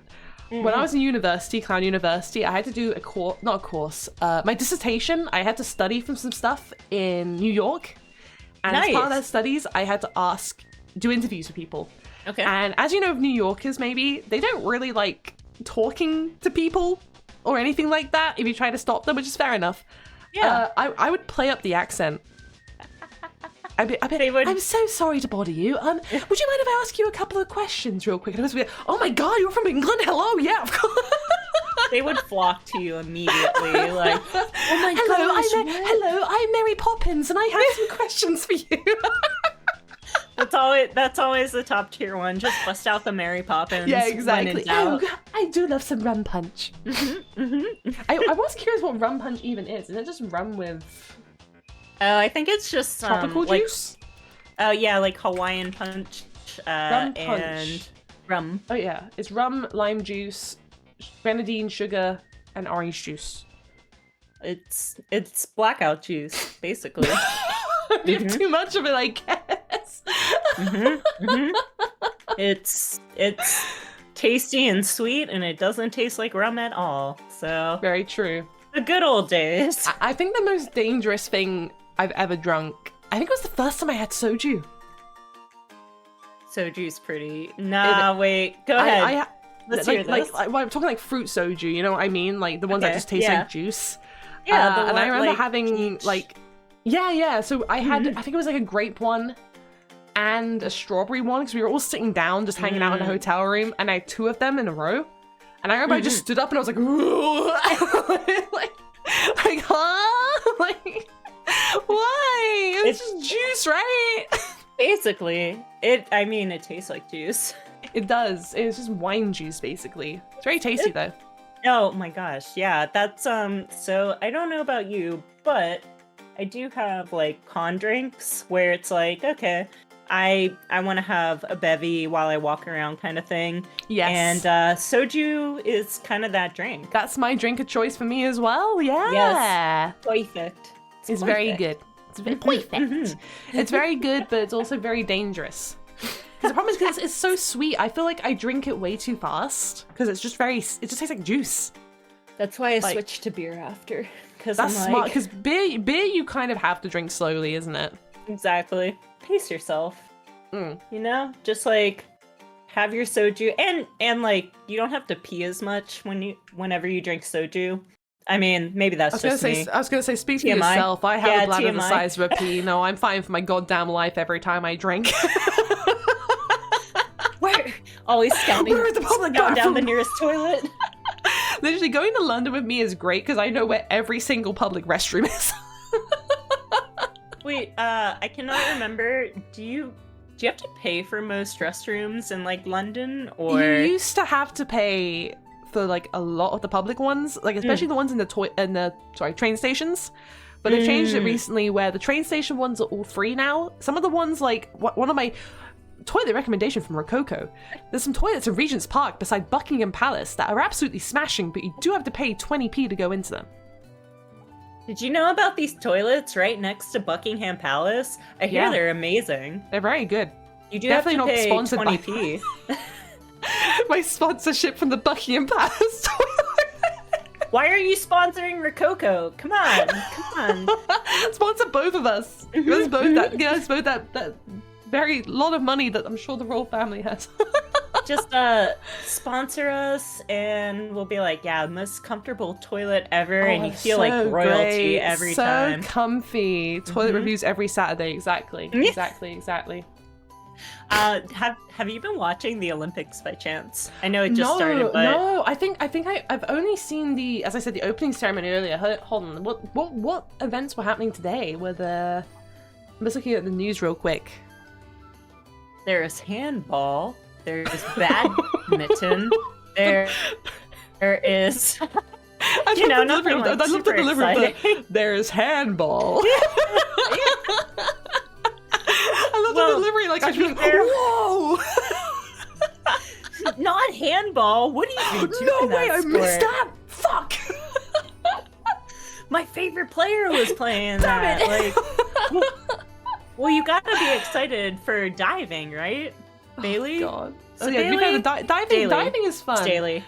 when I was in university, Clown University, I had to do my dissertation. I had to study from some stuff in New York, and as part of those studies, I had to do interviews with people. Okay. And as you know, New Yorkers, maybe they don't really like talking to people or anything like that if you try to stop them, which is fair enough. Yeah. I would play up the accent. I'm so sorry to bother you. Would you mind if I ask you a couple of questions real quick? And I was like, oh my god, you're from England? Hello, yeah, of course. They would flock to you immediately, like, oh my gosh. Hello, I'm Mary Poppins, and I have some questions for you. That's always the top tier one. Just bust out the Mary Poppins. Yeah, exactly. Oh, I do love some rum punch. I was curious what rum punch even is. Is it just rum with? Oh, I think it's just tropical juice. Oh yeah, like Hawaiian punch. Rum punch. And rum. Oh yeah, it's rum, lime juice, grenadine, sugar, and orange juice. It's blackout juice, basically. You have too much of it, I guess. It's tasty and sweet, and it doesn't taste like rum at all. So very true. The good old days. I think the most dangerous thing I've ever drunk, I think it was the first time I had soju. Soju's pretty. Nah, wait. Go ahead. Let's hear this. I'm talking fruit soju. You know what I mean? Like the ones that just taste like juice. Yeah. And I remember having Yeah. So I had, I think it was like a grape one and a strawberry one because we were all sitting down, just hanging out in a hotel room, and I had 2 of them in a row. And I remember I just stood up and I was like, like, huh? Like, why? It's just juice, right? Basically, it tastes like juice. It does. It's just wine juice, basically. It's very tasty, though. Oh my gosh, yeah. That's so I don't know about you, but I do have like con drinks where it's like, okay, I want to have a bevy while I walk around kind of thing. Yes. And soju is kind of that drink. That's my drink of choice for me as well. Yeah. Yes. Perfect. It's very good. It's very perfect. It's very good, but it's also very dangerous. Because the problem is because it's so sweet. I feel like I drink it way too fast because it's just it just tastes like juice. That's why I switched to beer after. That's smart. Because beer you kind of have to drink slowly, isn't it? Exactly. Pace yourself. You know, just like have your soju, and like you don't have to pee as much whenever you drink soju. I mean, maybe that's just me. I was gonna say, speak for TMI. yourself. I have a bladder TMI. the size of a pea. No, I'm fine for my goddamn life every time I drink. Where? Always scouting. Where is the public down bathroom? the nearest toilet. Literally, going to London with me is great because I know where every single public restroom is. Wait, I cannot remember. Do you have to pay for most restrooms in like London, or you used to have to pay for like a lot of the public ones, like especially the ones in the train stations. But they've changed it recently where the train station ones are all free now. Some of the ones, like one of my toilet recommendation from Rokoko, there's some toilets in Regent's Park beside Buckingham Palace that are absolutely smashing, but you do have to pay 20p to go into them. Did you know about these toilets right next to Buckingham Palace? I hear they're amazing. They're very good. You do Definitely have to pay not sponsored 20p. My sponsorship from the Buckingham Palace toilet. Why are you sponsoring Rokoko? Come on. Sponsor both of us. Give us both that very lot of money that I'm sure the royal family has. Just sponsor us and we'll be like, yeah, most comfortable toilet ever, and you feel like royalty every time. So comfy. Toilet reviews every Saturday. Exactly. Have you been watching the Olympics by chance? I know it just started, but no. I think I've only seen as I said, the opening ceremony earlier. Hold on. What events were happening today? I'm just looking at the news real quick. There's handball. There's badminton. There is. I love the delivery of there's handball. I love the delivery. Like I feel like, whoa. Not handball. What are you doing? No way! I missed that. Fuck. My favorite player was playing that. Like, well, you gotta be excited for diving, right, Bailey? Oh, God. So Bailey, diving is fun. Daily.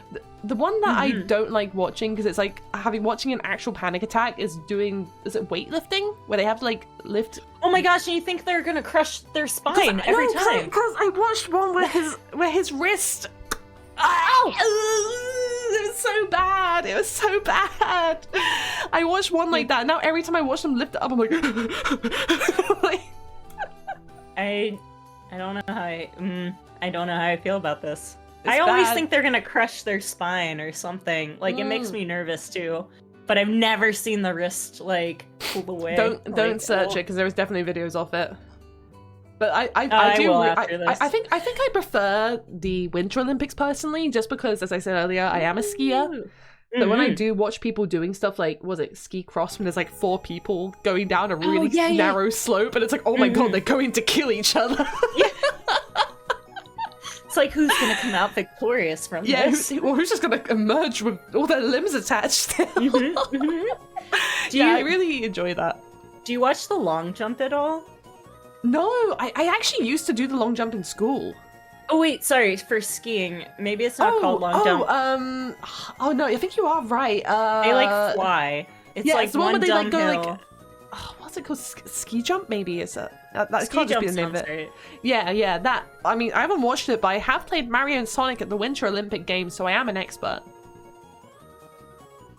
The one that I don't like watching because it's like watching an actual panic attack is it weightlifting where they have to like lift. Oh my gosh! And you think they're gonna crush their spine every time? Because I watched one where his wrist. Ow! It was so bad. It was so bad. I watched one like that. Now every time I watch them lift it up, I'm like, like... I don't know how I don't know how I feel about this. It's I always bad. think they're gonna crush their spine or something. Like it makes me nervous too. But I've never seen the wrist like pull away. Don't search it because there was definitely videos of it. But I think I prefer the Winter Olympics personally, just because, as I said earlier, I am a skier. But when I do watch people doing stuff like, was it ski cross, when there's like 4 people going down a really narrow slope, and it's like, oh my god, they're going to kill each other. It's like, who's gonna come out victorious from this? Who's just gonna emerge with all their limbs attached still? I really enjoy that. Do you watch the long jump at all? No, I actually used to do the long jump in school. Oh wait, sorry, for skiing. Maybe it's not called long jump. Oh no, I think you are right. They like fly. It's like it's the one where they like go hill. like, what's it called? Ski jump maybe? Is it? That Ski can't just be jump the name of sounds it. right. Yeah, that. I mean, I haven't watched it, but I have played Mario and Sonic at the Winter Olympic Games, so I am an expert.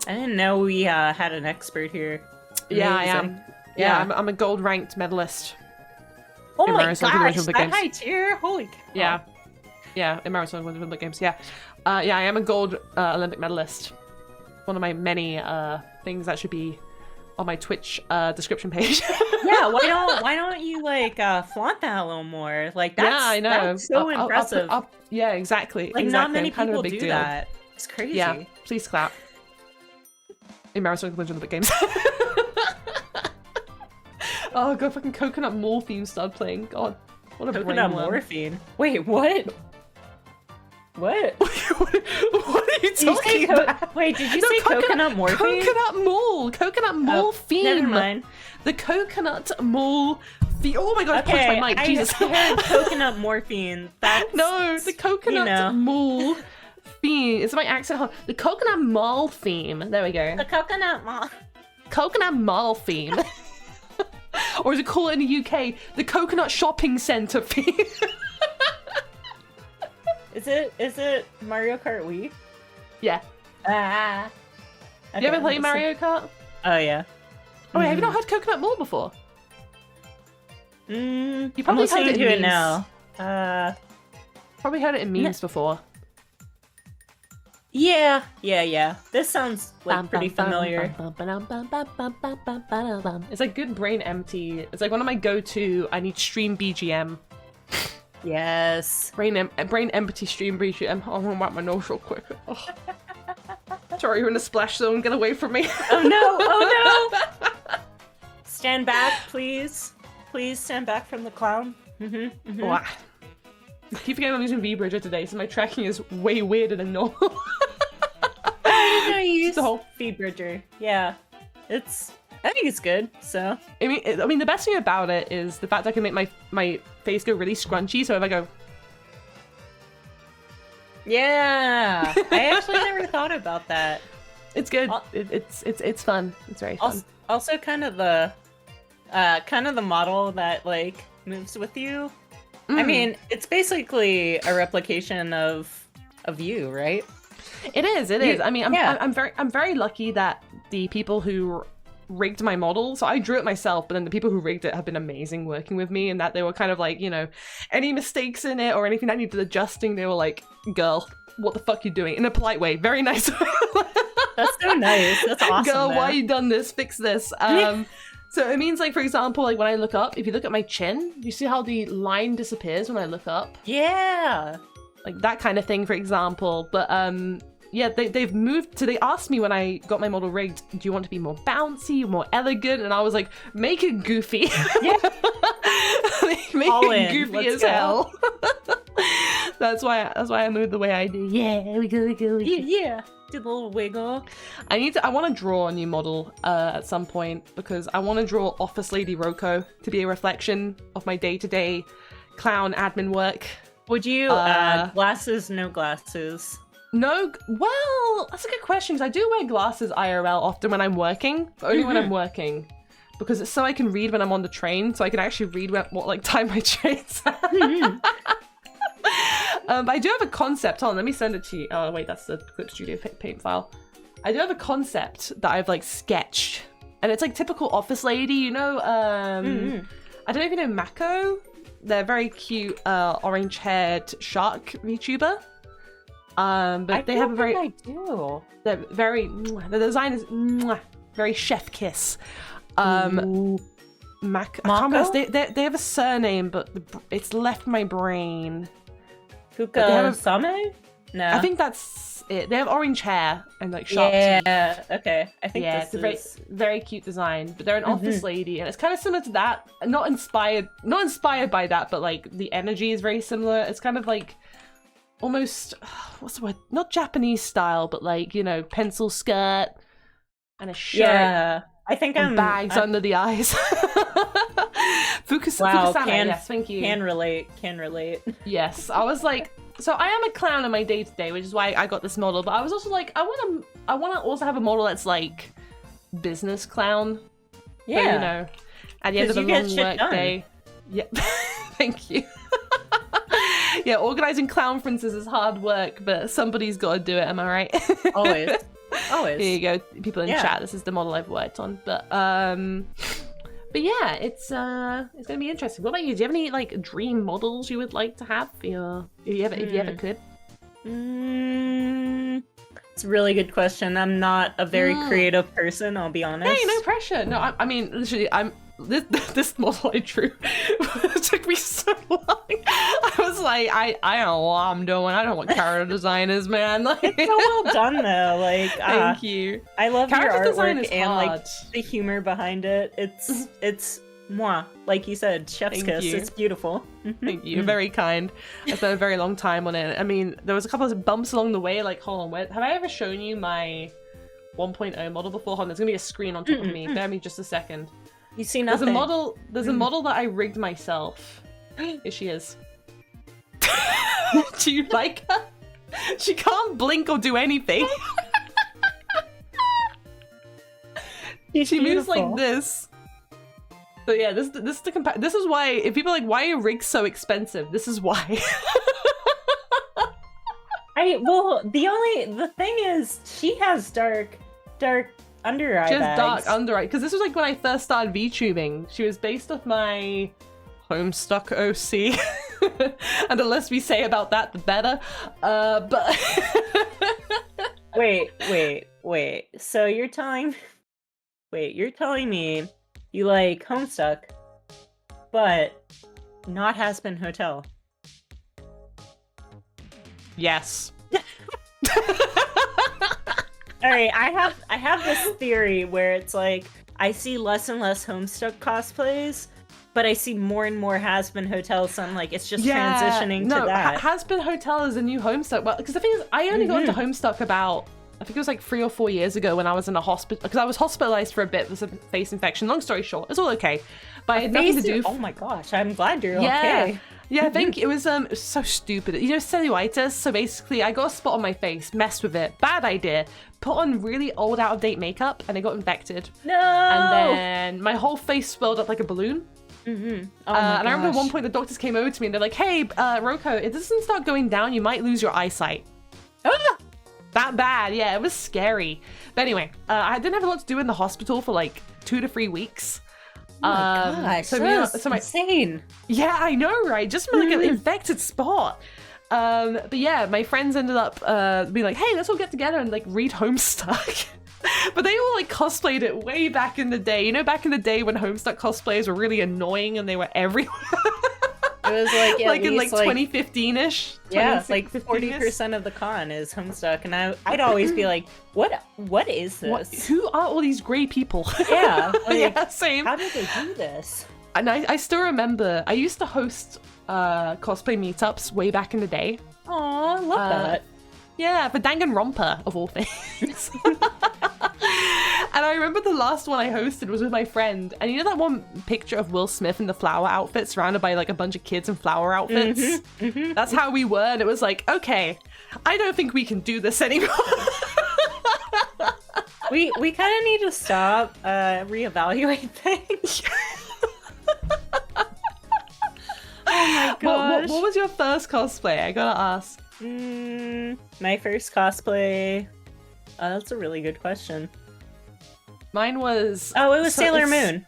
I didn't know we had an expert here. Yeah, I am. Yeah, I'm a gold ranked medalist. Oh my gosh, that high tier? Holy cow. Yeah, in Marathon Olympic Games, yeah. I am a gold Olympic medalist. One of my many things that should be on my Twitch description page. Yeah, why don't you like flaunt that a little more? Like that's, yeah, I know. That's so impressive. Yeah, exactly. Like not many kind people of a big do deal. that. It's crazy. Yeah, please clap. In Marathon Olympic Games. Oh god, fucking coconut morphine started playing. God, what a coconut morphine. Wait, what? What? What are you talking about? Wait, did you say coconut morphine? Coconut morphine. Never mind. The coconut morphine. Oh my god, okay, I punched my mic. Jesus. I heard coconut morphine. That's, no, the coconut morphine. Is my accent? The coconut morphine. There we go. The coconut morphine. Or as we call it in the UK, the coconut shopping centre theme. Is it Mario Kart Wii? Yeah. Okay, you ever played Mario Kart? Oh yeah. Oh, have you not heard Coconut Mall before? You probably heard it in memes. Now. Probably heard it in memes before. Yeah. This sounds like pretty familiar. It's like good brain empty. It's like one of my go-to. I need stream BGM. Yes. Brain empty stream BGM. Oh, I'm gonna wipe my nose real quick. Oh. Sorry, you're in a splash zone. Get away from me. Oh no! Oh no! Stand back, please. Please stand back from the clown. Oh, I keep forgetting I'm using VBridger today, so my tracking is way weirder than normal. I didn't know you used the whole VBridger. Yeah, I think it's good. So I mean, the best thing about it is the fact I can make my face go really scrunchy. So if I go, yeah, I actually never thought about that. It's good. It's fun. It's very fun. Also, kind of the model that like moves with you. I mean, it's basically a replication of you, right? It is. I mean, I'm very lucky that the people who rigged my model, so I drew it myself, but then the people who rigged it have been amazing working with me, and that they were kind of like, you know, any mistakes in it or anything that needed adjusting, they were like, girl, what the fuck you doing? In a polite way. Very nice. That's so nice. That's awesome. Girl, why you done this? Fix this. So it means, like, for example, like when I look up, if you look at my chin, you see how the line disappears when I look up? Yeah. Like that kind of thing, for example. But yeah, they've moved to, they asked me when I got my model rigged, do you want to be more bouncy, more elegant? And I was like, make it goofy. Yeah. make it goofy as hell. That's why I moved the way I do. Yeah, we go. Yeah. Did a little wiggle. I want to draw a new model at some point, because I want to draw Office Lady Roko to be a reflection of my day-to-day clown admin work. Would you glasses, no glasses? No, well, that's a good question, because I do wear glasses IRL often when I'm working, but only when I'm working, because it's so I can read when I'm on the train, so I can actually read what like time my train's at. But I do have a concept. Hold on, let me send it to you. Oh wait, that's the Clip Studio paint file. I do have a concept that I've like sketched, and it's like typical office lady, you know. I don't know if you know Mako. They're very cute, orange-haired shark VTuber. But they have a very. I do. They're very. The design is very chef kiss. Mako? I can't remember. They have a surname, but it's left my brain. Kuka Same? No. I think that's it. They have orange hair and like sharp teeth. Yeah, okay. I think it's a very, very cute design. But they're an office lady, and it's kind of similar to that. Not inspired by that, but like the energy is very similar. It's kind of like almost, what's the word? Not Japanese style, but like, you know, pencil skirt and a shirt. Yeah. I think and bags under the eyes. Wow, Fukusame, yes, thank you. Can relate. Yes, I was like, so I am a clown in my day-to-day, which is why I got this model, but I was also like, I want to also have a model that's like business clown. Yeah. But, you know, at the end of a long work day. Yeah, thank you. Yeah, organizing clown conferences is hard work, but somebody's got to do it, am I right? Always. Here you go, people in chat, this is the model I've worked on. But But yeah, it's gonna be interesting. What about you? Do you have any like dream models you would like to have for your if you ever could? It's a really good question. I'm not a very creative person, I'll be honest. Hey, no pressure. No, I mean, literally, this model I drew it took me so long. I was like, I don't know what I'm doing. I don't know what character design is, man. Like, it's so well done, though. Like, thank you. I love character your design artwork and like the humor behind it. It's moi, like you said, chef's kiss. You. It's beautiful. Thank you. You're very kind. I spent a very long time on it. I mean, there was a couple of bumps along the way. Like, hold on, have I ever shown you my 1.0 model before? Hold on, there's gonna be a screen on top of me. Bear me just a second. You see nothing. There's a model that I rigged myself. Here she is. Do you like her? She can't blink or do anything. She moves like this. So yeah, this is why if people are like, why are rigs so expensive? This is why. The thing is, she has dark under eye bags. She has dark under eye, because this was like when I first started VTubing. She was based off my Homestuck OC. And the less we say about that, the better. But wait. So you're telling me you like Homestuck, but not Hazbin Hotel? Yes. All right, I have this theory where it's like I see less and less Homestuck cosplays, but I see more and more Hazbin Hotel, so I'm like, it's just transitioning to that. Hazbin Hotel is a new Homestuck. Well, because the thing is, I only got into Homestuck about, I think it was like 3 or 4 years ago when I was in a hospital, because I was hospitalized for a bit with a face infection. Long story short, it's all okay. But I had nothing to do. Oh my gosh, I'm glad you're okay. Yeah, I think it was so stupid. You know, cellulitis. So basically, I got a spot on my face, messed with it, bad idea. Put on really old, out-of-date makeup, and it got infected. No. And then my whole face swelled up like a balloon. Oh my and I remember at one point the doctors came over to me and they're like, "Hey, Roko, if this doesn't start going down, you might lose your eyesight." That bad, yeah, it was scary. But anyway, I didn't have a lot to do in the hospital for like 2 to 3 weeks. Oh my gosh, so insane. Yeah, I know, right? Just like an infected spot. But yeah, my friends ended up being like, "Hey, let's all get together and like read Homestuck." But they all like cosplayed it way back in the day. You know, back in the day when Homestuck cosplays were really annoying and they were everywhere. It was like like in like 2015-ish. Yeah, like 40% of the con is Homestuck, and I'd always be like, "What is this? Who are all these gray people?" Yeah, like, yeah, same. How did they do this? And I still remember I used to host cosplay meetups way back in the day. Aw, love that. Yeah, for Danganronpa of all things. And I remember the last one I hosted was with my friend, and you know that one picture of Will Smith in the flower outfit surrounded by like a bunch of kids in flower outfits? That's how we were, and it was like, okay, I don't think we can do this anymore. we kind of need to stop, reevaluate things. Oh my gosh. What was your first cosplay? I gotta ask. My first cosplay. That's a really good question. Mine was... Oh, it was Sailor Moon.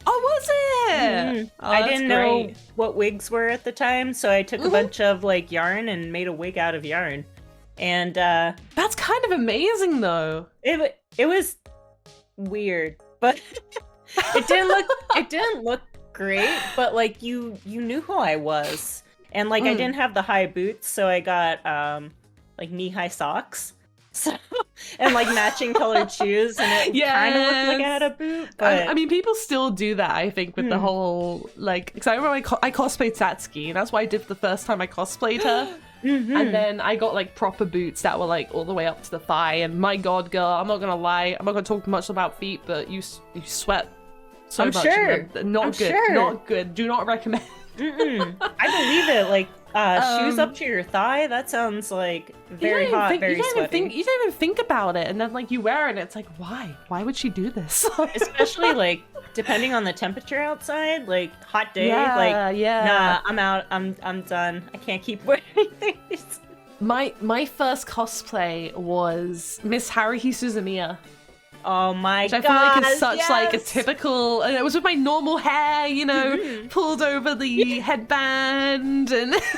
Oh, was it? Oh, I didn't know what wigs were at the time, so I took a bunch of like yarn and made a wig out of yarn. And that's kind of amazing, though. It was weird, but it didn't look great. But like you knew who I was, and like I didn't have the high boots, so I got like knee-high socks. So, and like matching colored shoes, and it kind of looked like I had a boot. But... I mean, people still do that, I think, with the whole like. Because I remember I cosplayed Satsuki, and that's what I did the first time I cosplayed her. And then I got like proper boots that were like all the way up to the thigh. And my God, girl, I'm not gonna lie, I'm not gonna talk much about feet, but you sweat so much. Sure. Not good. Sure. Not good. Do not recommend. I believe it. Like shoes up to your thigh. That sounds like very hot, very sweaty. You don't even think about it, and then like you wear it, and it's like, why? Why would she do this? Especially like depending on the temperature outside. Like hot day. Nah, I'm out. I'm done. I can't keep wearing these. My first cosplay was Miss Haruhi Suzumiya. Oh my god! Which I feel like is such like a typical. And it was with my normal hair, you know, pulled over the headband, and because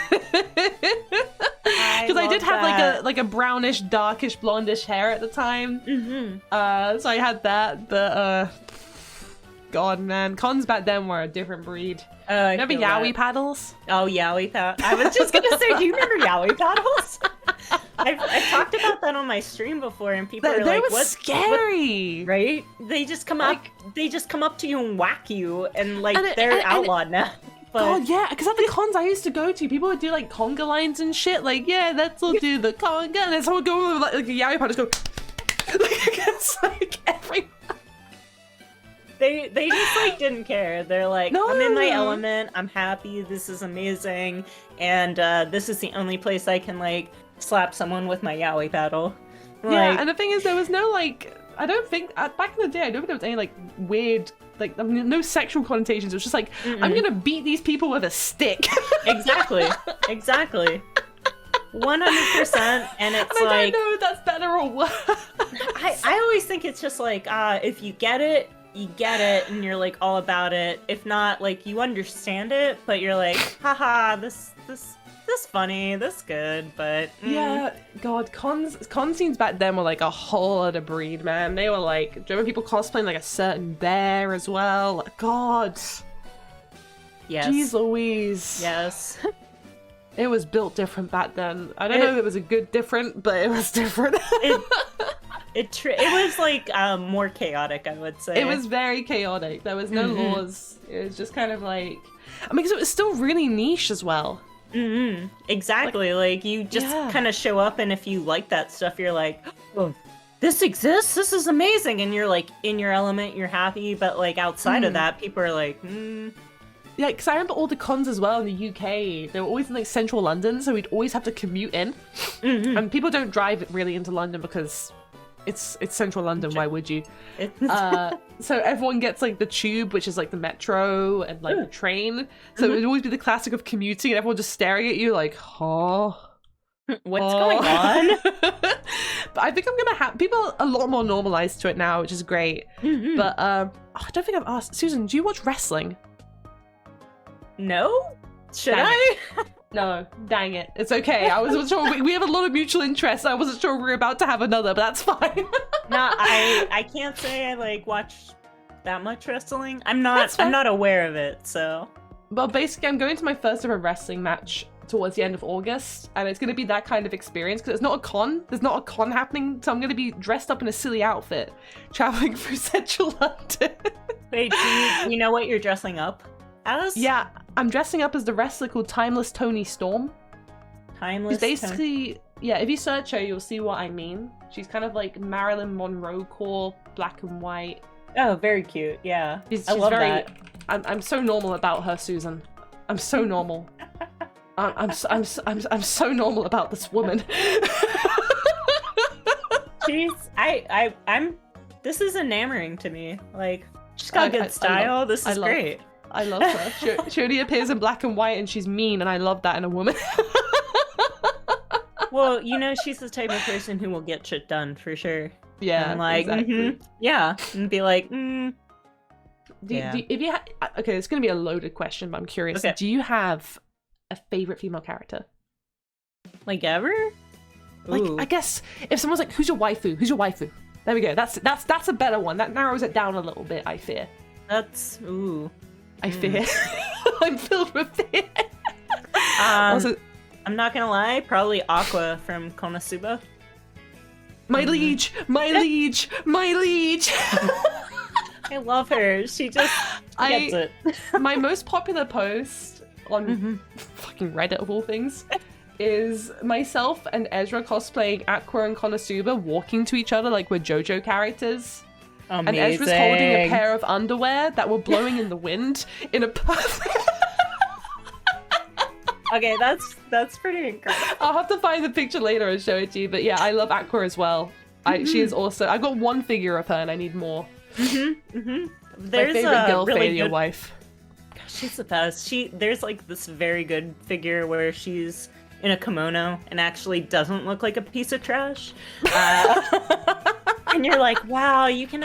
I did have like a brownish, darkish, blondish hair at the time. So I had that, but God, man, cons back then were a different breed. Remember Yowie paddles? Oh, Yowie paddles. I was just gonna say, do you remember Yowie paddles? I've talked about that on my stream before, and people are like, "What's scary?" Right? They just come up. They just come up to you and whack you, and like they're outlawed now. But... God, yeah, because at the cons I used to go to, people would do like conga lines and shit. Like, yeah, let's all do the conga, and then someone would go with like a Yowie paddle, just go like against like everyone. They just like didn't care. They're like, no. I'm in my element. I'm happy. This is amazing, and this is the only place I can like slap someone with my Yowie paddle. Yeah, and the thing is, there was no like, I don't think back in the day, I don't think there was any like weird, like, I mean, no sexual connotations. It was just like, I'm gonna beat these people with a stick. Exactly. 100%, and it's and like, I don't know if that's better or worse. I always think it's just like, if you get it, you get it, and you're like all about it. If not, like, you understand it, but you're like, haha, this funny, this good, but yeah, God, con scenes back then were like a whole other breed, man. They were like, do you remember people cosplaying like a certain bear as well? God, yes, jeez Louise, yes. It was built different back then. I don't know if it was a good different, but it was different. It was like more chaotic, I would say. It was very chaotic. There was no laws. It was just kind of like, I mean, because it was still really niche as well. Exactly. Like you just kind of show up, and if you like that stuff, you're like, oh, this exists. This is amazing, and you're like in your element. You're happy, but like outside of that, people are like, Yeah, because I remember all the cons as well in the UK. They were always in like central London, so we'd always have to commute in. And people don't drive really into London because it's central London. Why would you? So everyone gets like the tube, which is like the metro, and like the train. So it would always be the classic of commuting, and everyone just staring at you like, "Oh, what's going on?" But I think I'm gonna have people are a lot more normalized to it now, which is great. But I don't think I've asked Susan. Do you watch wrestling? No? Should I? No, dang it. It's okay. I wasn't sure. We have a lot of mutual interests. I wasn't sure we were about to have another, but that's fine. No, I can't say I like watch that much wrestling. I'm not aware of it, so. Well, basically, I'm going to my first ever wrestling match towards the end of August, and it's going to be that kind of experience because it's not a con. There's not a con happening, so I'm going to be dressed up in a silly outfit, traveling through central London. Wait, do you know what you're dressing up as? Yeah, I'm dressing up as the wrestler called Timeless Toni Storm. Timeless. Basically, yeah, if you search her, you'll see what I mean. She's kind of like Marilyn Monroe core, black and white. Oh, very cute. Yeah, I love that. I'm so normal about her, Susan. I'm so normal. I'm so normal about this woman. This is enamoring to me. Like, she's got good style. This is great. I love her. She only appears in black and white, and she's mean, and I love that in a woman. Well, you know, she's the type of person who will get shit done for sure. Yeah, and like, exactly. Yeah, and be like, if you okay, it's gonna be a loaded question, but I'm curious. Okay. Do you have a favorite female character? Like ever? Like, I guess if someone's like, "Who's your waifu? Who's your waifu?" There we go. That's a better one. That narrows it down a little bit. I fear. That's I fear. I'm filled with fear. Also, I'm not gonna lie. Probably Aqua from Konosuba. My liege, my liege, my liege. I love her. She just gets it. My most popular post on fucking Reddit of all things is myself and Ezra cosplaying Aqua and Konosuba walking to each other like we're JoJo characters. Amazing. And Ezra's holding a pair of underwear that were blowing in the wind in a perfect... Okay, that's pretty incredible. I'll have to find the picture later and show it to you. But yeah, I love Aqua as well. She is also... I've got one figure of her and I need more. There's my favorite girl, really your wife. Gosh, she's the best. There's like this very good figure where she's in a kimono and actually doesn't look like a piece of trash. And you're like, wow, you can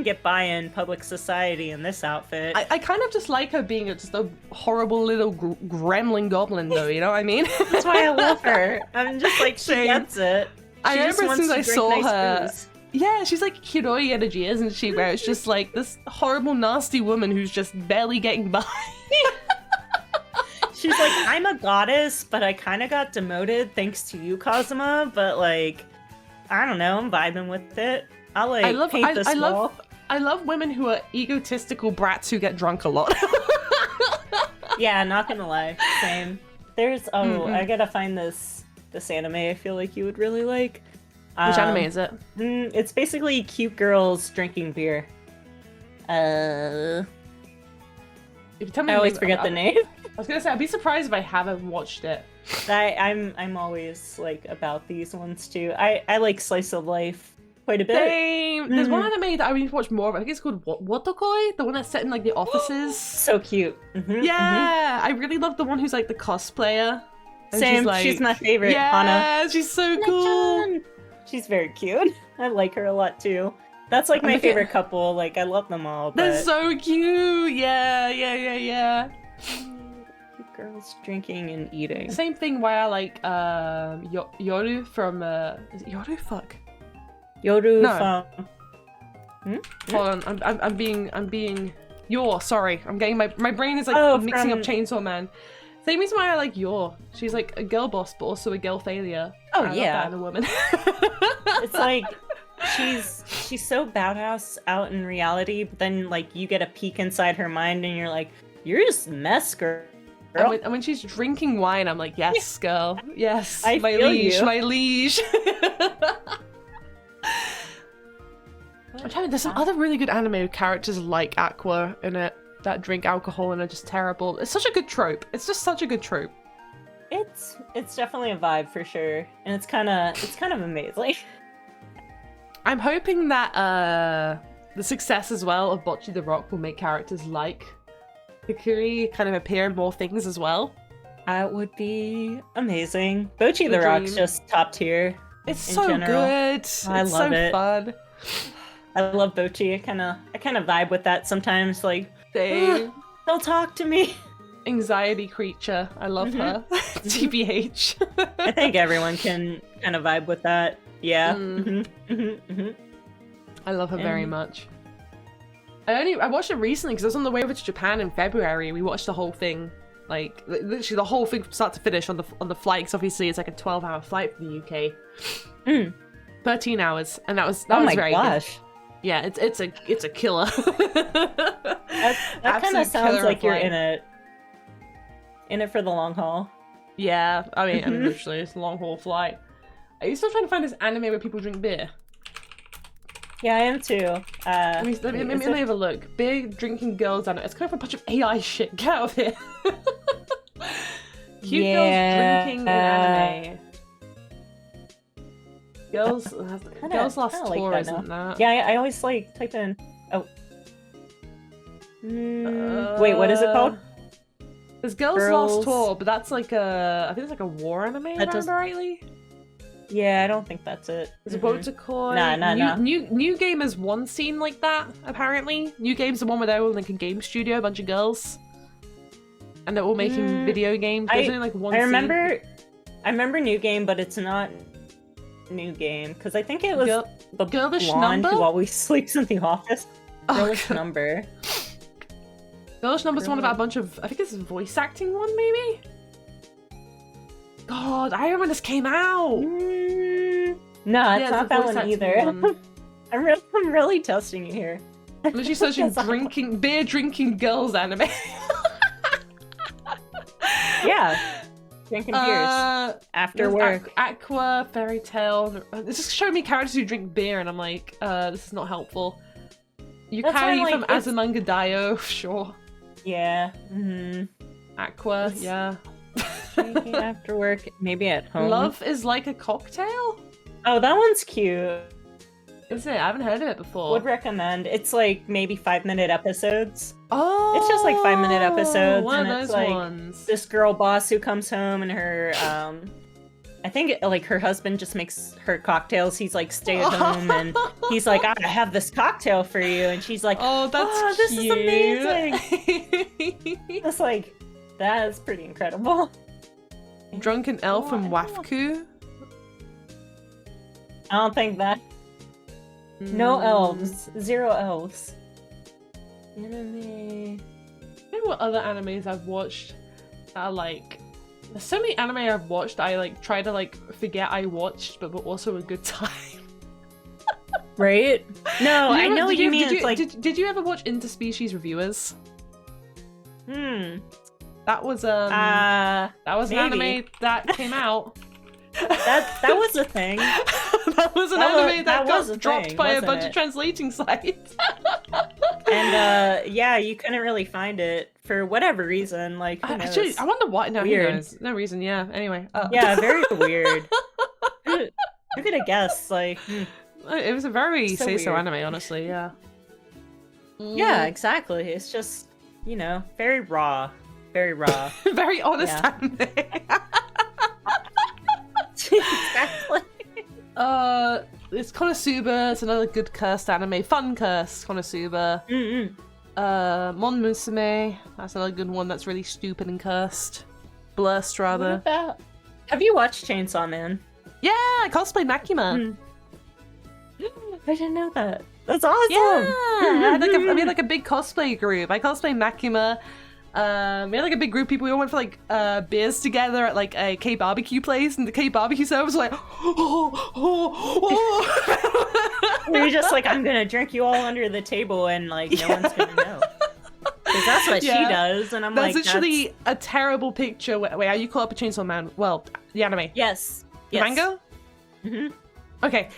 get by in public society in this outfit. I kind of just like her being just a horrible little gremlin goblin, though, you know what I mean? That's why I love her. I'm just like, she gets it. I remember as soon as I saw her... Booze. Yeah, she's like Hiroi energy, isn't she? Where it's just like this horrible, nasty woman who's just barely getting by. She's like, I'm a goddess, but I kind of got demoted thanks to you, Kazuma. But like, I don't know, I'm vibing with it. I'll paint this wall. I love women who are egotistical brats who get drunk a lot. Yeah, not gonna lie, same. There's I gotta find this anime. I feel like you would really like. Which anime is it? It's basically cute girls drinking beer. If you tell me I always forget the name. I was gonna say I'd be surprised if I haven't watched it. I'm always like about these ones too. I like slice of life quite a bit. Same. There's one anime that I need to watch more of. I think it's called Wotokoi, the one that's set in like the offices. So cute. I really love the one who's like the cosplayer. Same. She's my favorite. Yeah, Hana. She's so cool. She's very cute. I like her a lot too. That's like my favorite couple. Like I love them all. But... They're so cute. Yeah. Cute girls drinking and eating. Same thing why I like Yoru from is it Yoru? Fuck. Yoru no. from. Hold on. I'm being sorry. I'm getting my brain is like mixing up Chainsaw Man. Same reason why I like Yor. She's like a girl boss, but also a girl failure. Oh, I yeah. love that in a woman. It's like she's so badass out in reality, but then like you get a peek inside her mind, and you're like, you're just a mess, girl. And when she's drinking wine, I'm like, yes, girl, yes, my liege. I'm telling you, there's some other really good anime characters like Aqua in it that drink alcohol and are just terrible. It's such a good trope. It's just such a good trope. It's definitely a vibe for sure, and it's kind of amazing. I'm hoping that the success as well of Bocchi the Rock will make characters like Hikuri kind of appear in more things as well. That would be amazing. Bocchi the Rock's just top tier. It's so good. I love it. Fun. I love Bocchi. I kind of vibe with that sometimes. Like, don't talk to me. Anxiety creature. I love her. TBH. I think everyone can kind of vibe with that. Yeah. I love her very much. I watched it recently because I was on the way over to Japan in February. We watched the whole thing, like literally the whole thing from start to finish on the flight. Because obviously it's like a 12-hour flight from the UK. 13 hours, and that was very good. Yeah, it's a killer. That kind of sounds like you're in it for the long haul. Yeah, I mean, literally, it's a long haul flight. Are you still trying to find this anime where people drink beer? Yeah, I am too. Let me have a look. Beer drinking girls anime. It's kind of a bunch of AI shit. Get out of here. Cute girls drinking anime. Girls Last Tour, isn't that? Yeah, I always like type in. Oh. Wait, what is it called? There's Girls Last Tour, but that's like I think it's like a war anime, if I remember rightly. Yeah, I don't think that's it. There's Vtuber. Nah. New Game is one scene like that, apparently. New Game's the one where they're all in like a game studio, a bunch of girls. And they're all making video games. There's only like one scene. I remember New Game, but it's not New Game, because I think it was the Girlish blonde Number who always sleeps in the office. Girlish Number. Girlish Number's one about a bunch of, I think it's a voice acting one, maybe? God, I remember when this came out! No, it's not that one either. I'm really testing you here. I'm literally searching beer drinking girls anime. Yeah. Drinking beers after work. Aqua, Fairy Tail. It's just showing me characters who drink beer, and I'm like, this is not helpful. Yukari from Azumanga Daioh, sure. Yeah. Aqua, yeah. Drinking after work, maybe at home. Love is Like a Cocktail? Oh, that one's cute. Is it? I haven't heard of it before. Would recommend. It's like maybe 5-minute episodes. Oh, it's just like 5-minute episodes, one and of it's those like ones. This girl boss who comes home and her I think like her husband just makes her cocktails. He's like, stay at home, and he's like, I have this cocktail for you, and she's like, oh, that's this cute. is amazing. It's like, that is pretty incredible. Drunken elf from Wafku. I don't think that. No elves. 0 elves. Anime. I don't know what other animes I've watched that are like. There's so many anime I've watched that I like try to like forget I watched, but were also a good time. Right? No, I know what you mean. Did you ever watch Interspecies Reviewers? That was an anime that came out. that was a thing. That was an anime that got dropped by a bunch of translating sites. And yeah, you couldn't really find it for whatever reason. Like, actually, I wonder why. No, weird. No reason. Yeah. Anyway. Yeah, very weird. Who could have guessed? Like, it was a very so say-so weird. anime, honestly. Yeah. Yeah, exactly. It's just, you know, very raw. Very raw. Very honest anime. Exactly. It's Konosuba. It's another good cursed anime. Fun curse, Konosuba. Mon Musume. That's another good one that's really stupid and cursed. Blurst, rather. Have you watched Chainsaw Man? Yeah, I cosplayed Makima. I didn't know that. That's awesome. Yeah, I made like a big cosplay group. I cosplayed Makima. We had like a big group of people. We all went for like beers together at like a K barbecue place, and the K barbecue server was like, You're just like, I'm gonna drink you all under the table, and like no one's gonna know. Because that's what she does, and I'm that's like, literally a terrible picture. Wait, are you caught up with Chainsaw Man? Well, the anime. Yes. The manga? Okay.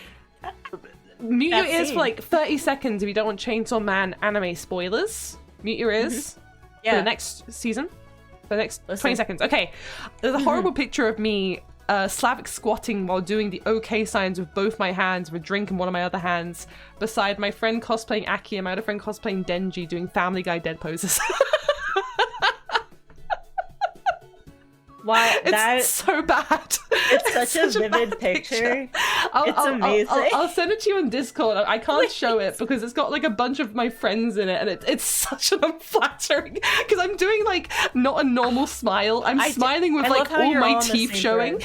Mute your ears for like 30 seconds if you don't want Chainsaw Man anime spoilers. Mute your ears for the next season. For the next 20 seconds. Okay. There's a horrible picture of me Slavic squatting while doing the OK signs with both my hands with a drink in one of my other hands beside my friend cosplaying Aki and my other friend cosplaying Denji doing Family Guy dead poses. Wow, it's so bad. It's such a vivid picture. It's amazing. I'll send it to you on Discord. I can't show it because it's got like a bunch of my friends in it, and it's such an unflattering. Because I'm doing like not a normal smile. I'm smiling with like all my teeth showing.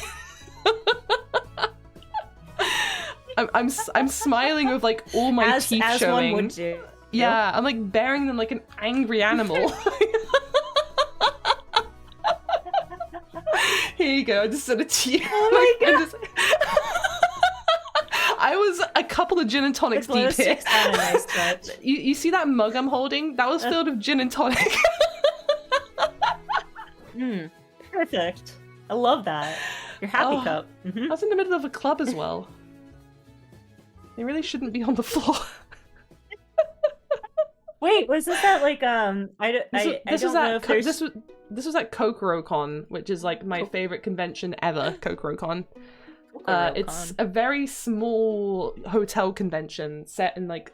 I'm smiling with like all my teeth showing. One would do. Yeah, I'm like bearing them like an angry animal. Here you go, I just sent it to you. Oh my god. I was a couple of gin and tonics deep here. Nice touch. You see that mug I'm holding? That was filled with gin and tonic. Perfect. I love that. Your happy cup. I was in the middle of a club as well. They really shouldn't be on the floor. Wait, was this at like This was at KokoroCon, which is like my favorite convention ever. KokoroCon. It's a very small hotel convention set in like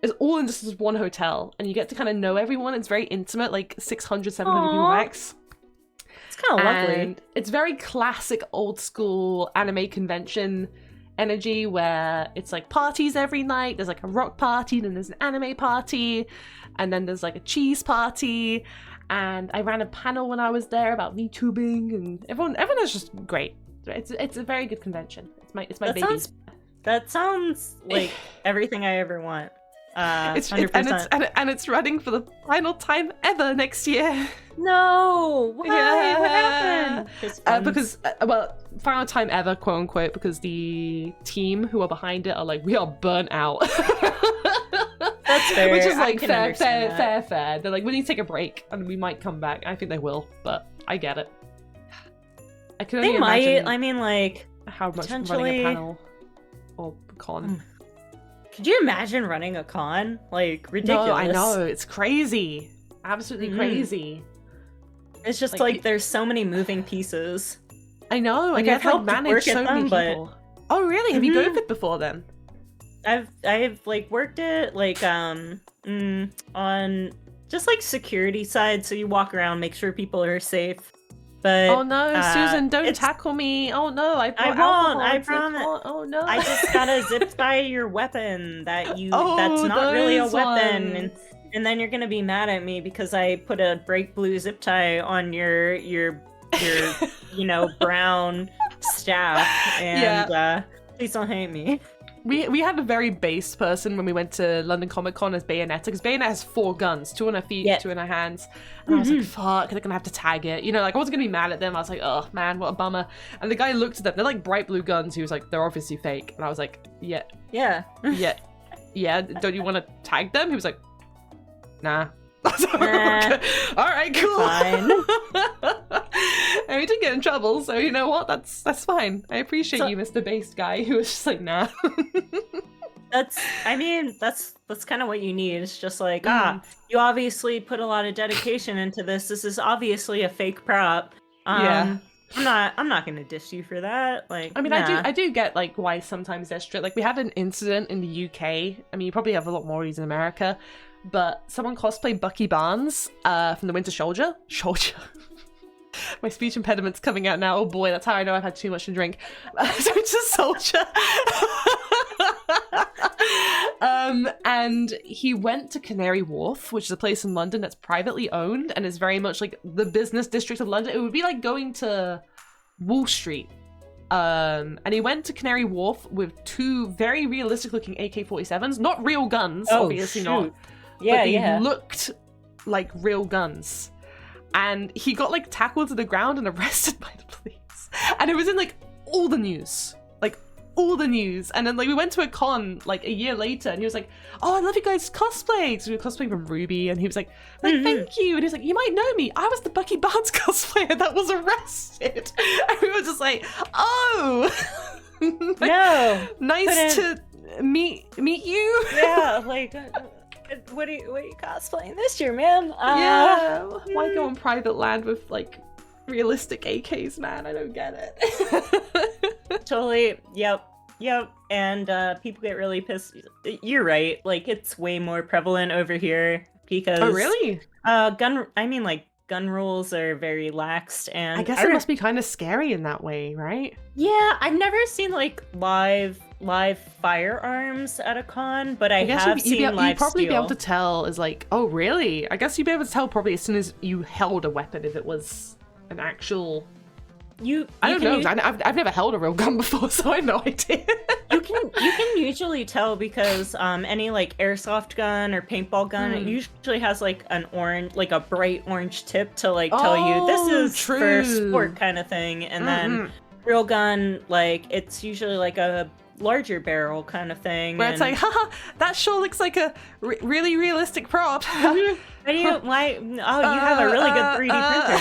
it's all in just this one hotel, and you get to kind of know everyone. It's very intimate, like 600, 700 people max. It's kind of lovely. It's very classic old school anime convention energy where it's like parties every night. There's like a rock party, then there's an anime party, and then there's like a cheese party. And I ran a panel when I was there about VTubing, and everyone is just great. It's a very good convention. It's my baby. That sounds like everything I ever want. 100%. It's running for the final time ever next year. No, why? Yeah. What happened? Because final time ever, quote unquote, because the team who are behind it are like, we are burnt out. That's fair. Which is like fair. They're like, we need to take a break, and we might come back. I think they will, but I get it. I can only imagine. I mean, like how much running a panel or con. Could you imagine running a con? Like, ridiculous. No, I know. It's crazy. Absolutely crazy. It's just like there's so many moving pieces. I know. Like, I've helped manage so many people. Oh, really? Have you go with it before then? I've like worked it like on just like security side, so you walk around, make sure people are safe. But oh no, Susan, don't tackle me. Oh no, I won't. I promise. Oh no. I just gotta zip tie your weapon that's not really a weapon, and then you're gonna be mad at me because I put a bright blue zip tie on your brown staff, and please don't hate me. We had a very base person when we went to London Comic Con as Bayonetta, because Bayonetta has 4 guns, 2 on her feet, 2 in her hands. And I was like, fuck, they're gonna have to tag it. I wasn't gonna be mad at them. I was like, oh man, what a bummer. And the guy looked at them, they're like bright blue guns. He was like, they're obviously fake. And I was like, yeah, don't you want to tag them? He was like, nah. Okay. All right, cool. Fine. And we didn't get in trouble, so you know what? That's fine. I appreciate you, Mr. Based guy, who was just like, nah. That's kind of what you need. It's just like, you obviously put a lot of dedication into this. This is obviously a fake prop. I'm not gonna diss you for that. Like, I mean, I do get like why sometimes they're strict. Like, we had an incident in the UK. I mean, you probably have a lot more of these in America. But someone cosplayed Bucky Barnes from the Winter Soldier. My speech impediment's coming out now. Oh boy, that's how I know I've had too much to drink. Winter Soldier. And he went to Canary Wharf, which is a place in London that's privately owned and is very much like the business district of London. It would be like going to Wall Street. And he went to Canary Wharf with 2 very realistic looking AK-47s. Not real guns, obviously not. Yeah, but they looked like real guns. And he got like tackled to the ground and arrested by the police. And it was in like all the news. And then like we went to a con like a year later and he was like, oh, I love you guys' cosplay. So we were cosplaying from Ruby and he was like thank you. And he's like, you might know me. I was the Bucky Barnes cosplayer that was arrested. And we were just like, oh. No. Nice to meet you. Yeah, like... What are you cosplaying this year, man? Why go on private land with like realistic AKs, man? I don't get it. Totally. Yep. And people get really pissed. You're right. Like, it's way more prevalent over here because. Oh really? Gun rules are very laxed, and I guess it must be kind of scary in that way, right? Yeah, I've never seen like live firearms at a con, but I have seen live you'd probably steel. be able to tell is like, oh really? I guess you'd be able to tell probably as soon as you held a weapon if it was an actual. I don't know. I've never held a real gun before, so I have no idea. You can usually tell because any like airsoft gun or paintball gun, it usually has like a bright orange tip to like tell you this is for sport kind of thing, and then real gun, like it's usually like a larger barrel kind of thing. Where it's like, haha, that sure looks like a really realistic prop. You have a really good 3D printer,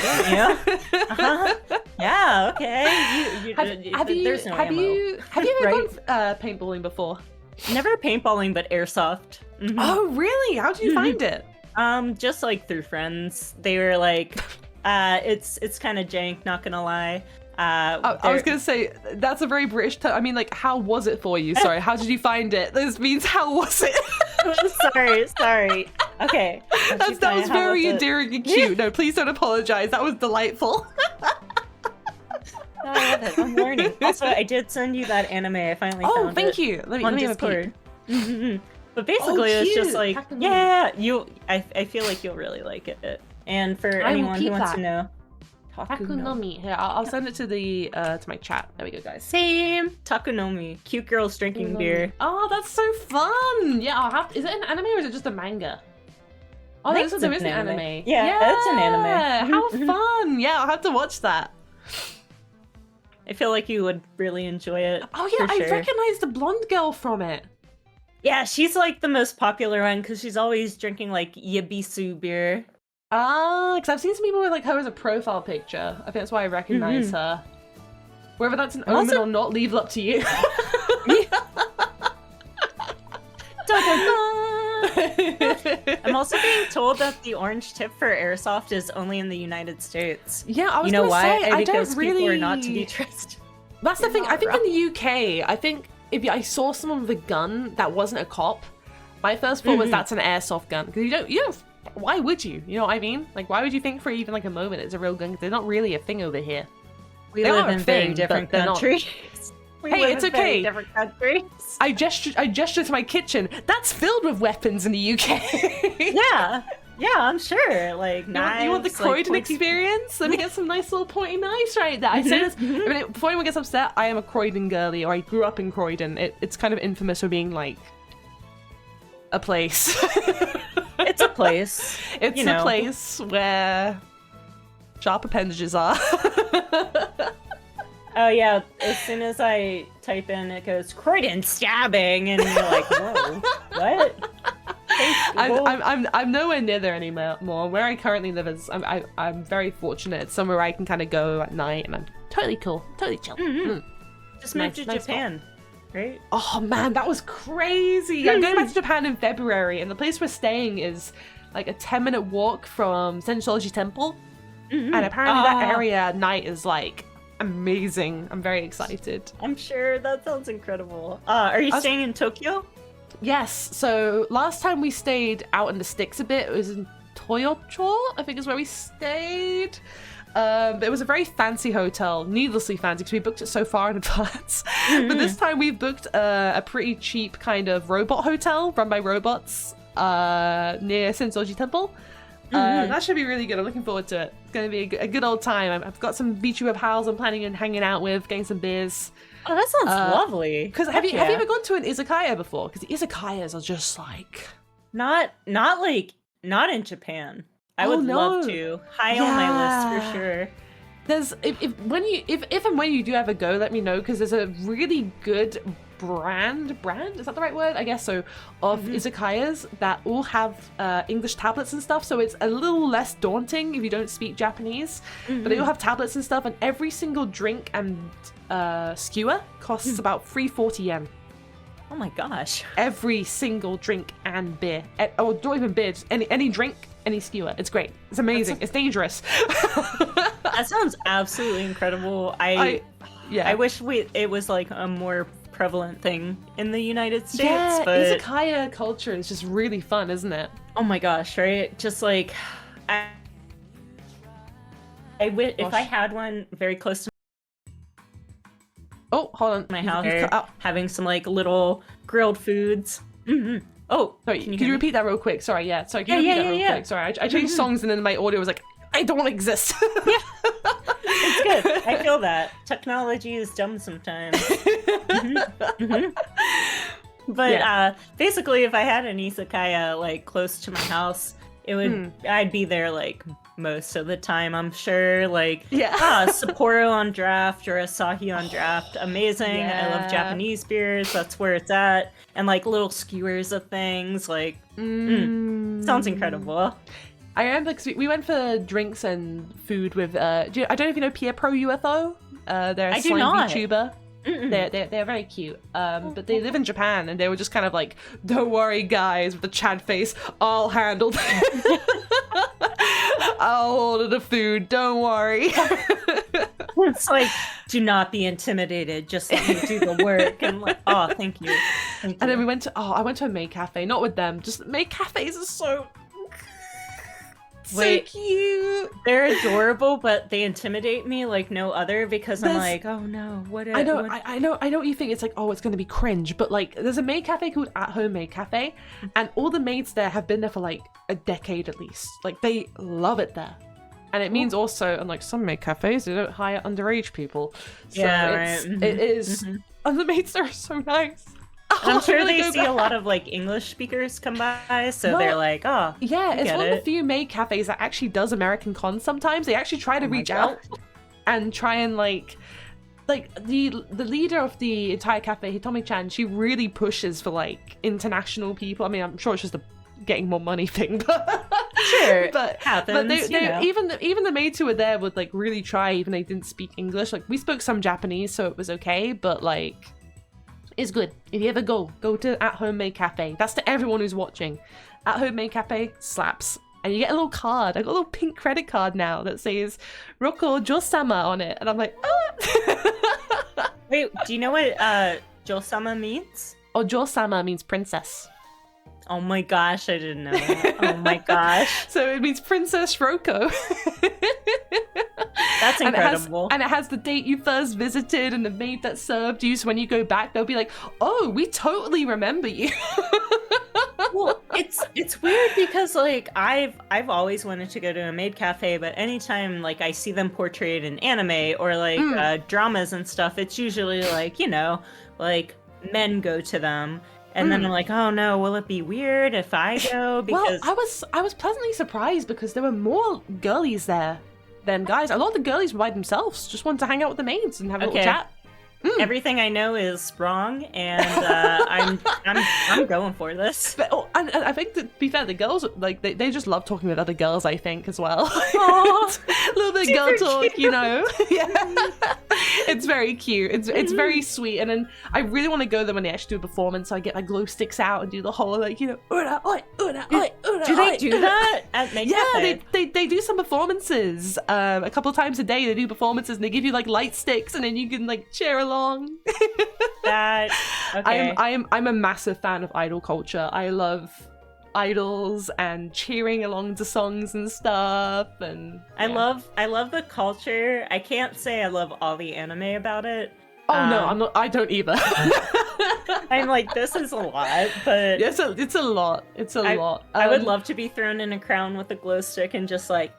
don't you? Yeah, okay. Have you ever gone paintballing before? Never paintballing, but airsoft. Mm-hmm. Oh, really? How did you find it? Just like through friends. They were like, it's kind of jank, not gonna lie. I was gonna say that's a very British term. I mean, like, how was it for you? Sorry, how did you find it? This means how was it? sorry. Okay. That was very endearing and cute. No, please don't apologize. That was delightful. I love it. I'm learning. Also, I did send you that anime. I finally found it. Oh, thank you. Let me have a peek. But basically, it's just like, I feel like you'll really like it. And for anyone who wants to know. Takunomi. Here, I'll send it to to my chat. There we go, guys. Same. Takunomi. Cute girls drinking beer. Oh, that's so fun. Yeah, is it an anime or is it just a manga? Oh, there is an anime. Yeah, it's an anime. How fun. Yeah, I'll have to watch that. I feel like you would really enjoy it. Oh yeah, I recognize the blonde girl from it. Yeah, she's like the most popular one because she's always drinking like Yabisu beer. Because I've seen some people with like her as a profile picture. I think that's why I recognize her. Whether that's an omen or not, leave it up to you. I'm also being told that the orange tip for airsoft is only in the United States. Yeah, I was gonna say, because people are not to be trusted. That's the thing. I think in the UK, I think if I saw someone with a gun that wasn't a cop, my first thought was that's an airsoft gun because you don't why would you? You know what I mean? Like, why would you think for even like a moment it's a real gun? They're not really a thing over here. We live in very different countries. Hey, it's okay. Different countries. I gesture to my kitchen. That's filled with weapons in the UK. Yeah, I'm sure. Like, knives. You want the Croydon experience? Let me get some nice little pointy knives right there. I say this. I mean, before anyone gets upset, I am a Croydon girly, or I grew up in Croydon. It's kind of infamous for being like a place. It's a place. It's a place where sharp appendages are. Oh yeah, as soon as I type in, it goes Croydon stabbing, and you're like, whoa, what? I'm nowhere near there anymore. Where I currently live is I'm very fortunate. It's somewhere I can kind of go at night, and I'm totally cool, totally chill. Just moved to Japan, right? Oh man, that was crazy. I'm going back to Japan in February, and the place we're staying is like a 10-minute walk from Sensoji Temple, and apparently that area at night is like amazing. I'm very excited. I'm sure that sounds incredible. Are you staying in Tokyo? Yes. So last time we stayed out in the sticks a bit. It was in Toyocho, I think is where we stayed. It was a very fancy hotel, needlessly fancy because we booked it so far in advance. But this time we booked a pretty cheap kind of robot hotel run by robots near Sensoji Temple. That should be really good. I'm looking forward to it. It's going to be a good old time. I've got some Vtuber pals I'm planning on hanging out with, getting some beers. Oh, that sounds lovely. Because have you ever gone to an izakaya before? Because the izakayas are just like... Not in Japan. I would love to. High on my list for sure. There's if and when you do have a go, let me know, because there's a really good brand, is that the right word? I guess so, of izakayas that all have English tablets and stuff, so it's a little less daunting if you don't speak Japanese, but they all have tablets and stuff, and every single drink and skewer costs about 340 yen. Oh my gosh. Every single drink and beer. Or not even beer, just any drink, any skewer. It's great. It's amazing. It's dangerous. That sounds absolutely incredible. I wish it was like a more prevalent thing in the United States. Yeah, but izakaya culture is just really fun, isn't it? Oh my gosh, right? Just like if I had one very close to hold on, my house, having some like little grilled foods. Oh, sorry, can you repeat that real quick? Sorry, can you repeat that real quick? Sorry, I changed songs and then my audio was like, I don't exist. It's good. I feel that. Technology is dumb sometimes. But basically, if I had an izakaya like close to my house, it would I'd be there like most of the time, I'm sure. Like Sapporo on draft or Asahi on draft, amazing. I love Japanese beers, that's where it's at. And like little skewers of things, like sounds incredible. I remember because we went for drinks and food with I don't know if you know Pierre Pro UFO. They're a slime VTuber. They're very cute, but they live in Japan, and they were just kind of like, don't worry guys, with the Chad face, I'll handle it. I'll order the food, don't worry. It's like, do not be intimidated, just let me do the work. And like, oh, thank you. And then we went to I went to a maid cafe, not with them, just maid cafes are so cute. They're adorable, but they intimidate me like no other, because I'm like, oh no, I know what you think. It's like, oh, it's gonna be cringe, but like there's a maid cafe called At Home Maid Cafe, and all the maids there have been there for like a decade at least. Like they love it there. And it means also, unlike some maid cafes, they don't hire underage people. So it is and the maids there are so nice. I'm sure they see a lot of like English speakers come by, so they're like, oh, yeah, it's one of the few maid cafes that actually does American cons sometimes. They actually try to reach out and try and like the leader of the entire cafe, Hitomi-chan, she really pushes for like international people. I mean, I'm sure it's just a getting more money thing, but sure, but happens, they even the maids who were there would like really try, even they didn't speak English. Like we spoke some Japanese, so it was okay, but like it's good. If you ever go to At Home Maid Cafe. That's to everyone who's watching. At Home Maid Cafe slaps. And you get a little card. I got a little pink credit card now that says Roko Jo-sama on it. And I'm like, oh. Wait, do you know what Jo-sama means? Oh, Jo-sama means princess. Oh my gosh, I didn't know that. Oh my gosh. So it means Princess Roko. That's incredible. And it has the date you first visited and the maid that served you. So when you go back, they'll be like, oh, we totally remember you. Well, it's weird because like I've always wanted to go to a maid cafe, but anytime like I see them portrayed in anime or like dramas and stuff, it's usually like, you know, like men go to them. And then I'm like, oh no, will it be weird if I go? Because well, I was pleasantly surprised because there were more girlies there than guys. A lot of the girlies were by themselves, just wanted to hang out with the maids and have a little chat. Everything I know is wrong, and I'm going for this. But, and I think to be fair, the girls like they just love talking with other girls. I think as well. Aww, a little bit of girl talk, cute. you know. Yeah, it's very cute. It's very sweet, and then I really want to go there when they actually do a performance. So I get my glow sticks out and do the whole like, you know, ura, oi, ura, oi, ura, do they do that at Maid Cafe? They do some performances. A couple of times a day they do performances, and they give you like light sticks, and then you can like cheer along. That okay. I'm a massive fan of idol culture. I love idols and cheering along to songs and stuff, and I love the culture. I can't say I love all the anime about it. Oh no, I'm not. I don't either. I'm like, this is a lot, but it's a lot. It's a lot. I would love to be thrown in a crown with a glow stick and just like,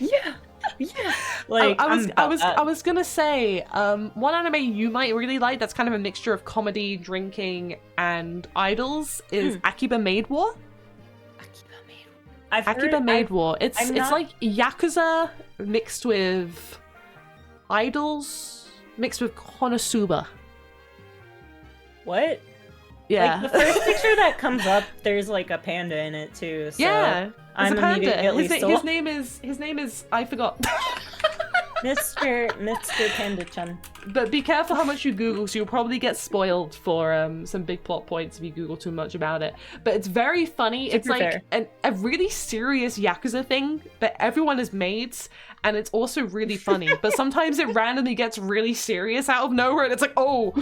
yeah. Yeah, like I was gonna say, one anime you might really like that's kind of a mixture of comedy, drinking, and idols is Akiba Maid War. Akiba Maid War. It's like Yakuza mixed with idols, mixed with Konosuba. What? Yeah. Like the first picture that comes up, there's like a panda in it too. So yeah. I'm a panda. His name is I forgot. Mr. Panda-chan. But be careful how much you Google, so you'll probably get spoiled for some big plot points if you Google too much about it. But it's very funny. It's like a really serious Yakuza thing, but everyone is maids, and it's also really funny. But sometimes it randomly gets really serious out of nowhere, and it's like, oh,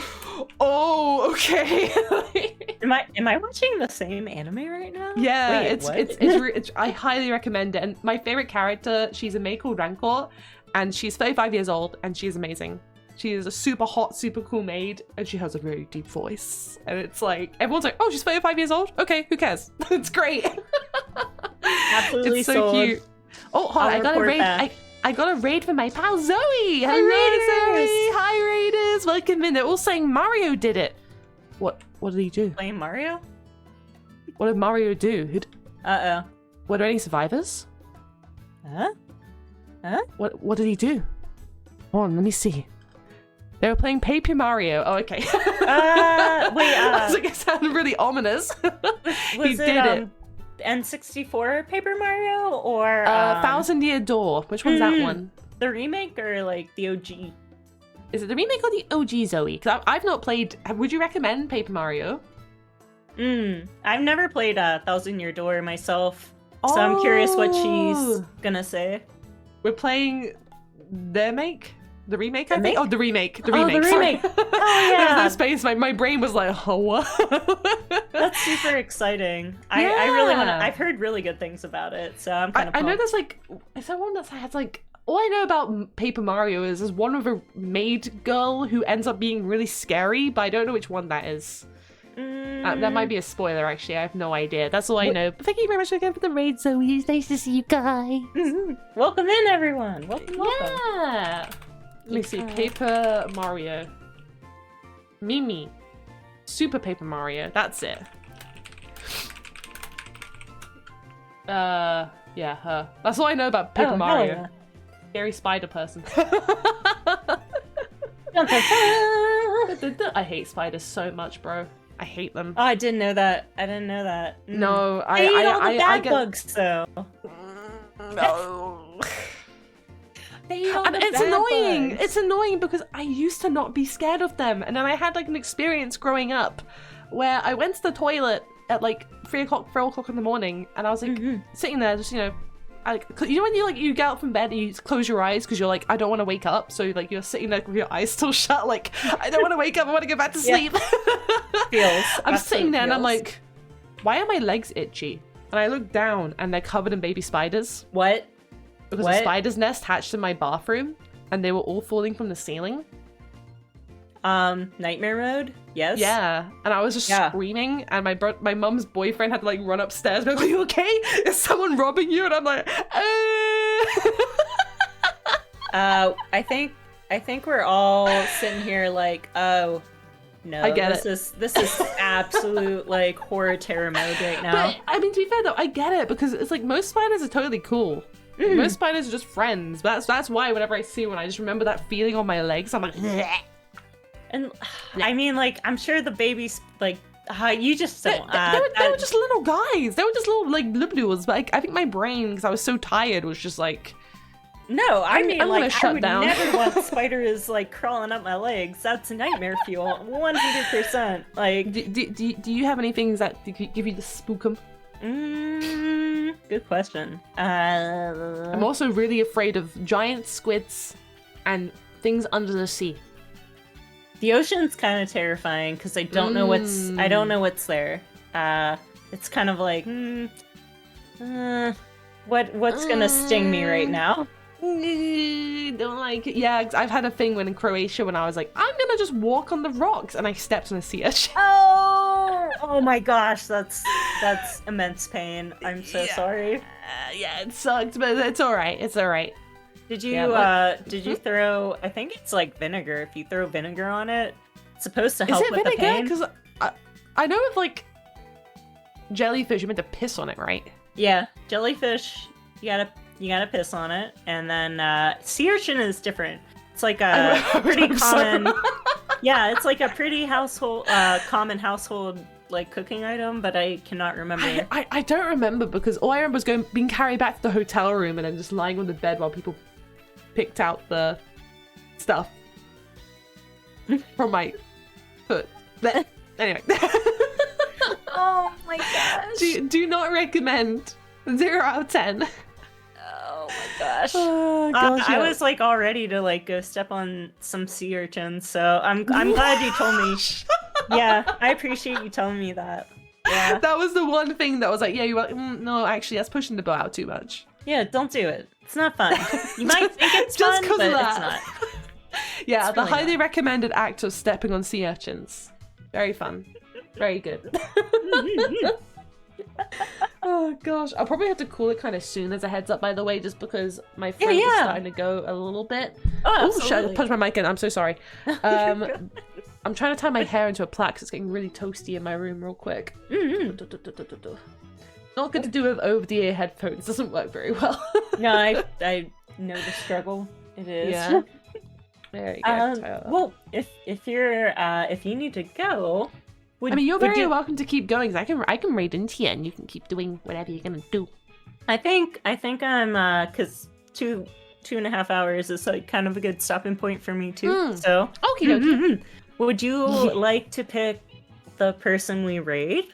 okay. Am I watching the same anime right now? Yeah, Wait, it's I highly recommend it. And my favorite character, she's a maid called Rancor, and she's 35 years old, and she's amazing. She is a super hot, super cool maid, and she has a very deep voice. And it's like, everyone's like, oh, she's 35 years old? Okay, who cares? It's great. Absolutely it's so cute. Oh, hold on, I got a raid. I got a raid from my pal Zoe. Hello, Zoe. Hi, Raiders. Welcome in. They're all saying Mario did it. What did he do? Playing Mario? What did Mario do? Uh-oh. Were there any survivors? Huh? What did he do? Hold on, let me see. They were playing Paper Mario. Oh, okay. Wait, I was like, it sounded really ominous. He did it. N64 Paper Mario or Thousand Year Door. Which one's that one? The remake or like the OG? Is it the remake or the OG, Zoe? Because I've not played. Would you recommend Paper Mario? I've never played Thousand Year Door myself, so I'm curious what she's gonna say. We're playing the remake. The remake, I think? Oh, the remake. The remake. The remake. Oh, yeah. There's no space. My brain was like, oh, what? That's super exciting. I really want to. I've heard really good things about it, so I'm kind of pumped. I know there's like, is there one that has like, all I know about Paper Mario is there's one with a maid girl who ends up being really scary, but I don't know which one that is. That might be a spoiler, actually. I have no idea. That's all I know. But thank you very much again for the raid, Zoe. It's nice to see you guys. Welcome in, everyone. Welcome. Yeah. Let me see. Paper Mario. Mimi. Super Paper Mario. That's it. Yeah, her. That's all I know about Paper Mario. Yeah. Scary spider person. I hate spiders so much, bro. I hate them. Oh, I didn't know that. No, I eat all the bad bugs, though. No. And it's annoying. It's annoying because I used to not be scared of them, and then I had like an experience growing up where I went to the toilet at like 4 o'clock in the morning, and I was like sitting there, just you know when you get out from bed and you close your eyes because you're like, I don't want to wake up, so like you're sitting there with your eyes still shut, like I don't want to wake up, I want to go back to sleep. I'm sitting there and I'm like, why are my legs itchy? And I look down and they're covered in baby spiders. What? Because a spider's nest hatched in my bathroom and they were all falling from the ceiling. Nightmare mode? Yes? Yeah. And I was just screaming, and my mum's boyfriend had to like run upstairs and be like, "Are you okay? Is someone robbing you?" And I'm like, I think we're all sitting here like, oh no, I get this is absolute like horror terror mode right now. But I mean, to be fair though, I get it, because it's like most spiders are totally cool. Most spiders are just friends. But that's why whenever I see one, I just remember that feeling on my legs. I'm like, bleh. And I mean, like, I'm sure the babies, like, you just don't. They were just little guys. They were just little, like, blubdoodles. But I think my brain, because I was so tired, was just like... No, I mean, like, I would down. never want spiders, like, crawling up my legs. That's nightmare fuel. 100%. Like... Do you have any things that give you the spookum? Good question. I'm also really afraid of giant squids and things under the sea. The ocean's kind of terrifying because I don't know what's there. It's kind of like, what's gonna sting me right now? Don't like it. Yeah, I've had a thing when in Croatia when I was like, I'm gonna just walk on the rocks, and I stepped on a sea urchin. Oh my gosh, that's immense pain. I'm so sorry. Yeah, it sucked, but it's all right. It's all right. Did you throw? I think it's like vinegar. If you throw vinegar on it, it's supposed to help with the pain. Because I know with like jellyfish, you're meant to piss on it, right? Yeah, jellyfish, you gotta piss on it, and then sea urchin is different. It's like a pretty common. Yeah, it's like a pretty common household like cooking item, but I cannot remember. I don't remember, because all I remember was being carried back to the hotel room and then just lying on the bed while people picked out the stuff from my foot. Anyway. Oh my gosh. Do not recommend. 0 out of 10. Oh my gosh. Oh, gosh, I was like all ready to like go step on some sea urchins, so I'm glad you told me. Yeah, I appreciate you telling me that. Yeah. That was the one thing that was like, yeah, you were like, no, actually, that's pushing the boat out too much. Yeah, don't do it. It's not fun. You might think it's just fun, but of that. It's not. Yeah, it's the really highly not. recommended act of stepping on sea urchins. Very fun. Very good. Oh gosh, I'll probably have to call it kind of soon as a heads up, by the way, just because my throat is starting to go a little bit. Oh, shit, I punched my mic in. I'm so sorry. I'm trying to tie my hair into a plait because it's getting really toasty in my room real quick. Not good to do with over-the-ear headphones. Doesn't work very well. No, I know the struggle. It is. Yeah. There you go. Well, if you need to go, you're very welcome to keep going. I can raid into you, and you can keep doing whatever you're gonna do. I think I'm because 2.5 hours is like kind of a good stopping point for me too. So okay. Would you like to pick the person we raid?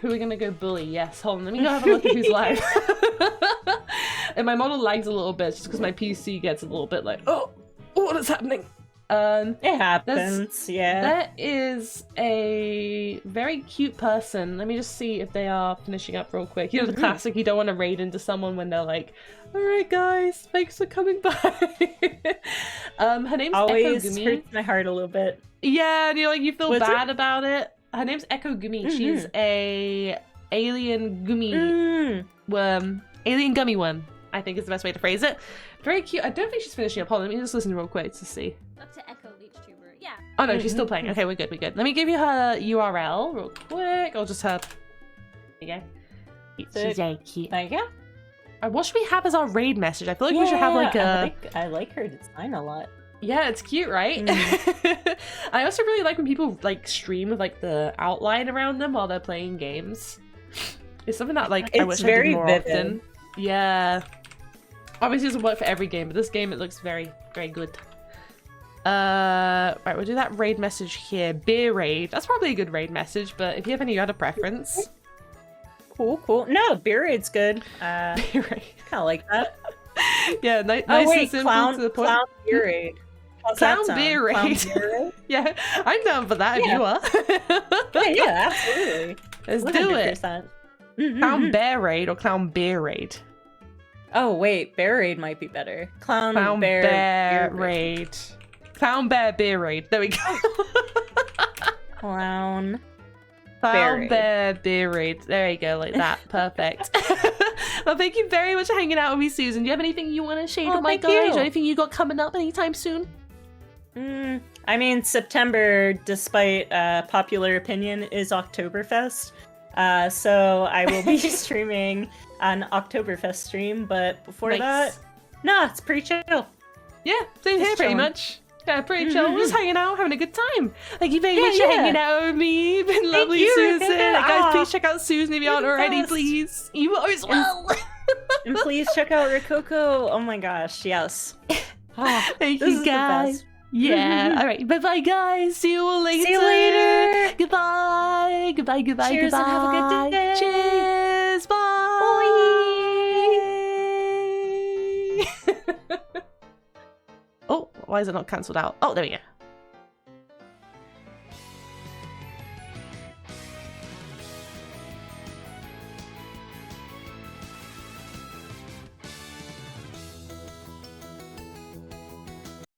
Who are we gonna go bully? Yes. Hold on, let me go have a look at who's live. And my model lags a little bit just because my PC gets a little bit like, oh, what is happening? It happens, yeah. There is a very cute person. Let me just see if they are finishing up real quick. You know the classic, you don't want to raid into someone when they're like, alright guys, thanks for coming by. Her name's Always Echo Gumi. hurts my heart a little bit. Yeah, and you're like, you feel bad about it. Her name's Echo Gumi. She's a alien gummy worm. Alien gummy worm, I think is the best way to phrase it. Very cute. I don't think she's finishing up. Hold on, let me just listen real quick to see. Up to Echo Vtuber, yeah. Oh no, she's still playing. Okay, we're good, we're good. Let me give you her URL real quick. I'll just her... There you go. She's very cute. Thank you. What should we have as our raid message? I feel like we should have like a... I like her design a lot. Yeah, it's cute, right? I also really like when people like stream with like the outline around them while they're playing games. It's something that like I wish I did more often. Yeah. Obviously it doesn't work for every game, but this game it looks very, very good. Right, we'll do that raid message here. Beer raid. That's probably a good raid message, but if you have any other preference. Cool. No, beer raid's good. Beer raid. Kinda like that. Yeah, nice and simple clown, to the point. Clown beer raid. Clown beer raid. Yeah, I'm down for that if you are. Yeah, absolutely. Let's do it. Clown Bear Raid or Clown Bear Raid? Oh, wait. Bear Raid might be better. Clown Bear Raid. Clown Bear Bear Raid. There we go. Clown Bear Bear Raid. There you go, like that. Perfect. Well, thank you very much for hanging out with me, Susan. Do you have anything you want to share with my guys? Or anything you got coming up anytime soon? I mean, September, despite popular opinion, is Oktoberfest. So I will be streaming an Oktoberfest stream, but before that, no, it's pretty chill. Yeah, same here pretty much. Yeah, pretty chill. We're just hanging out, having a good time. Thank you very much for hanging out with me. Been lovely, Susan. Guys, please check out Susan if you aren't already, please. You are as well. And please check out Rokoko. Oh my gosh, yes. Thank you, guys. Yeah. All right. Bye-bye, guys. See you all later. See you later. Goodbye. Goodbye. Goodbye. Cheers goodbye. And have a good day. Cheers. Bye. Oh, why is it not cancelled out? Oh, there we go.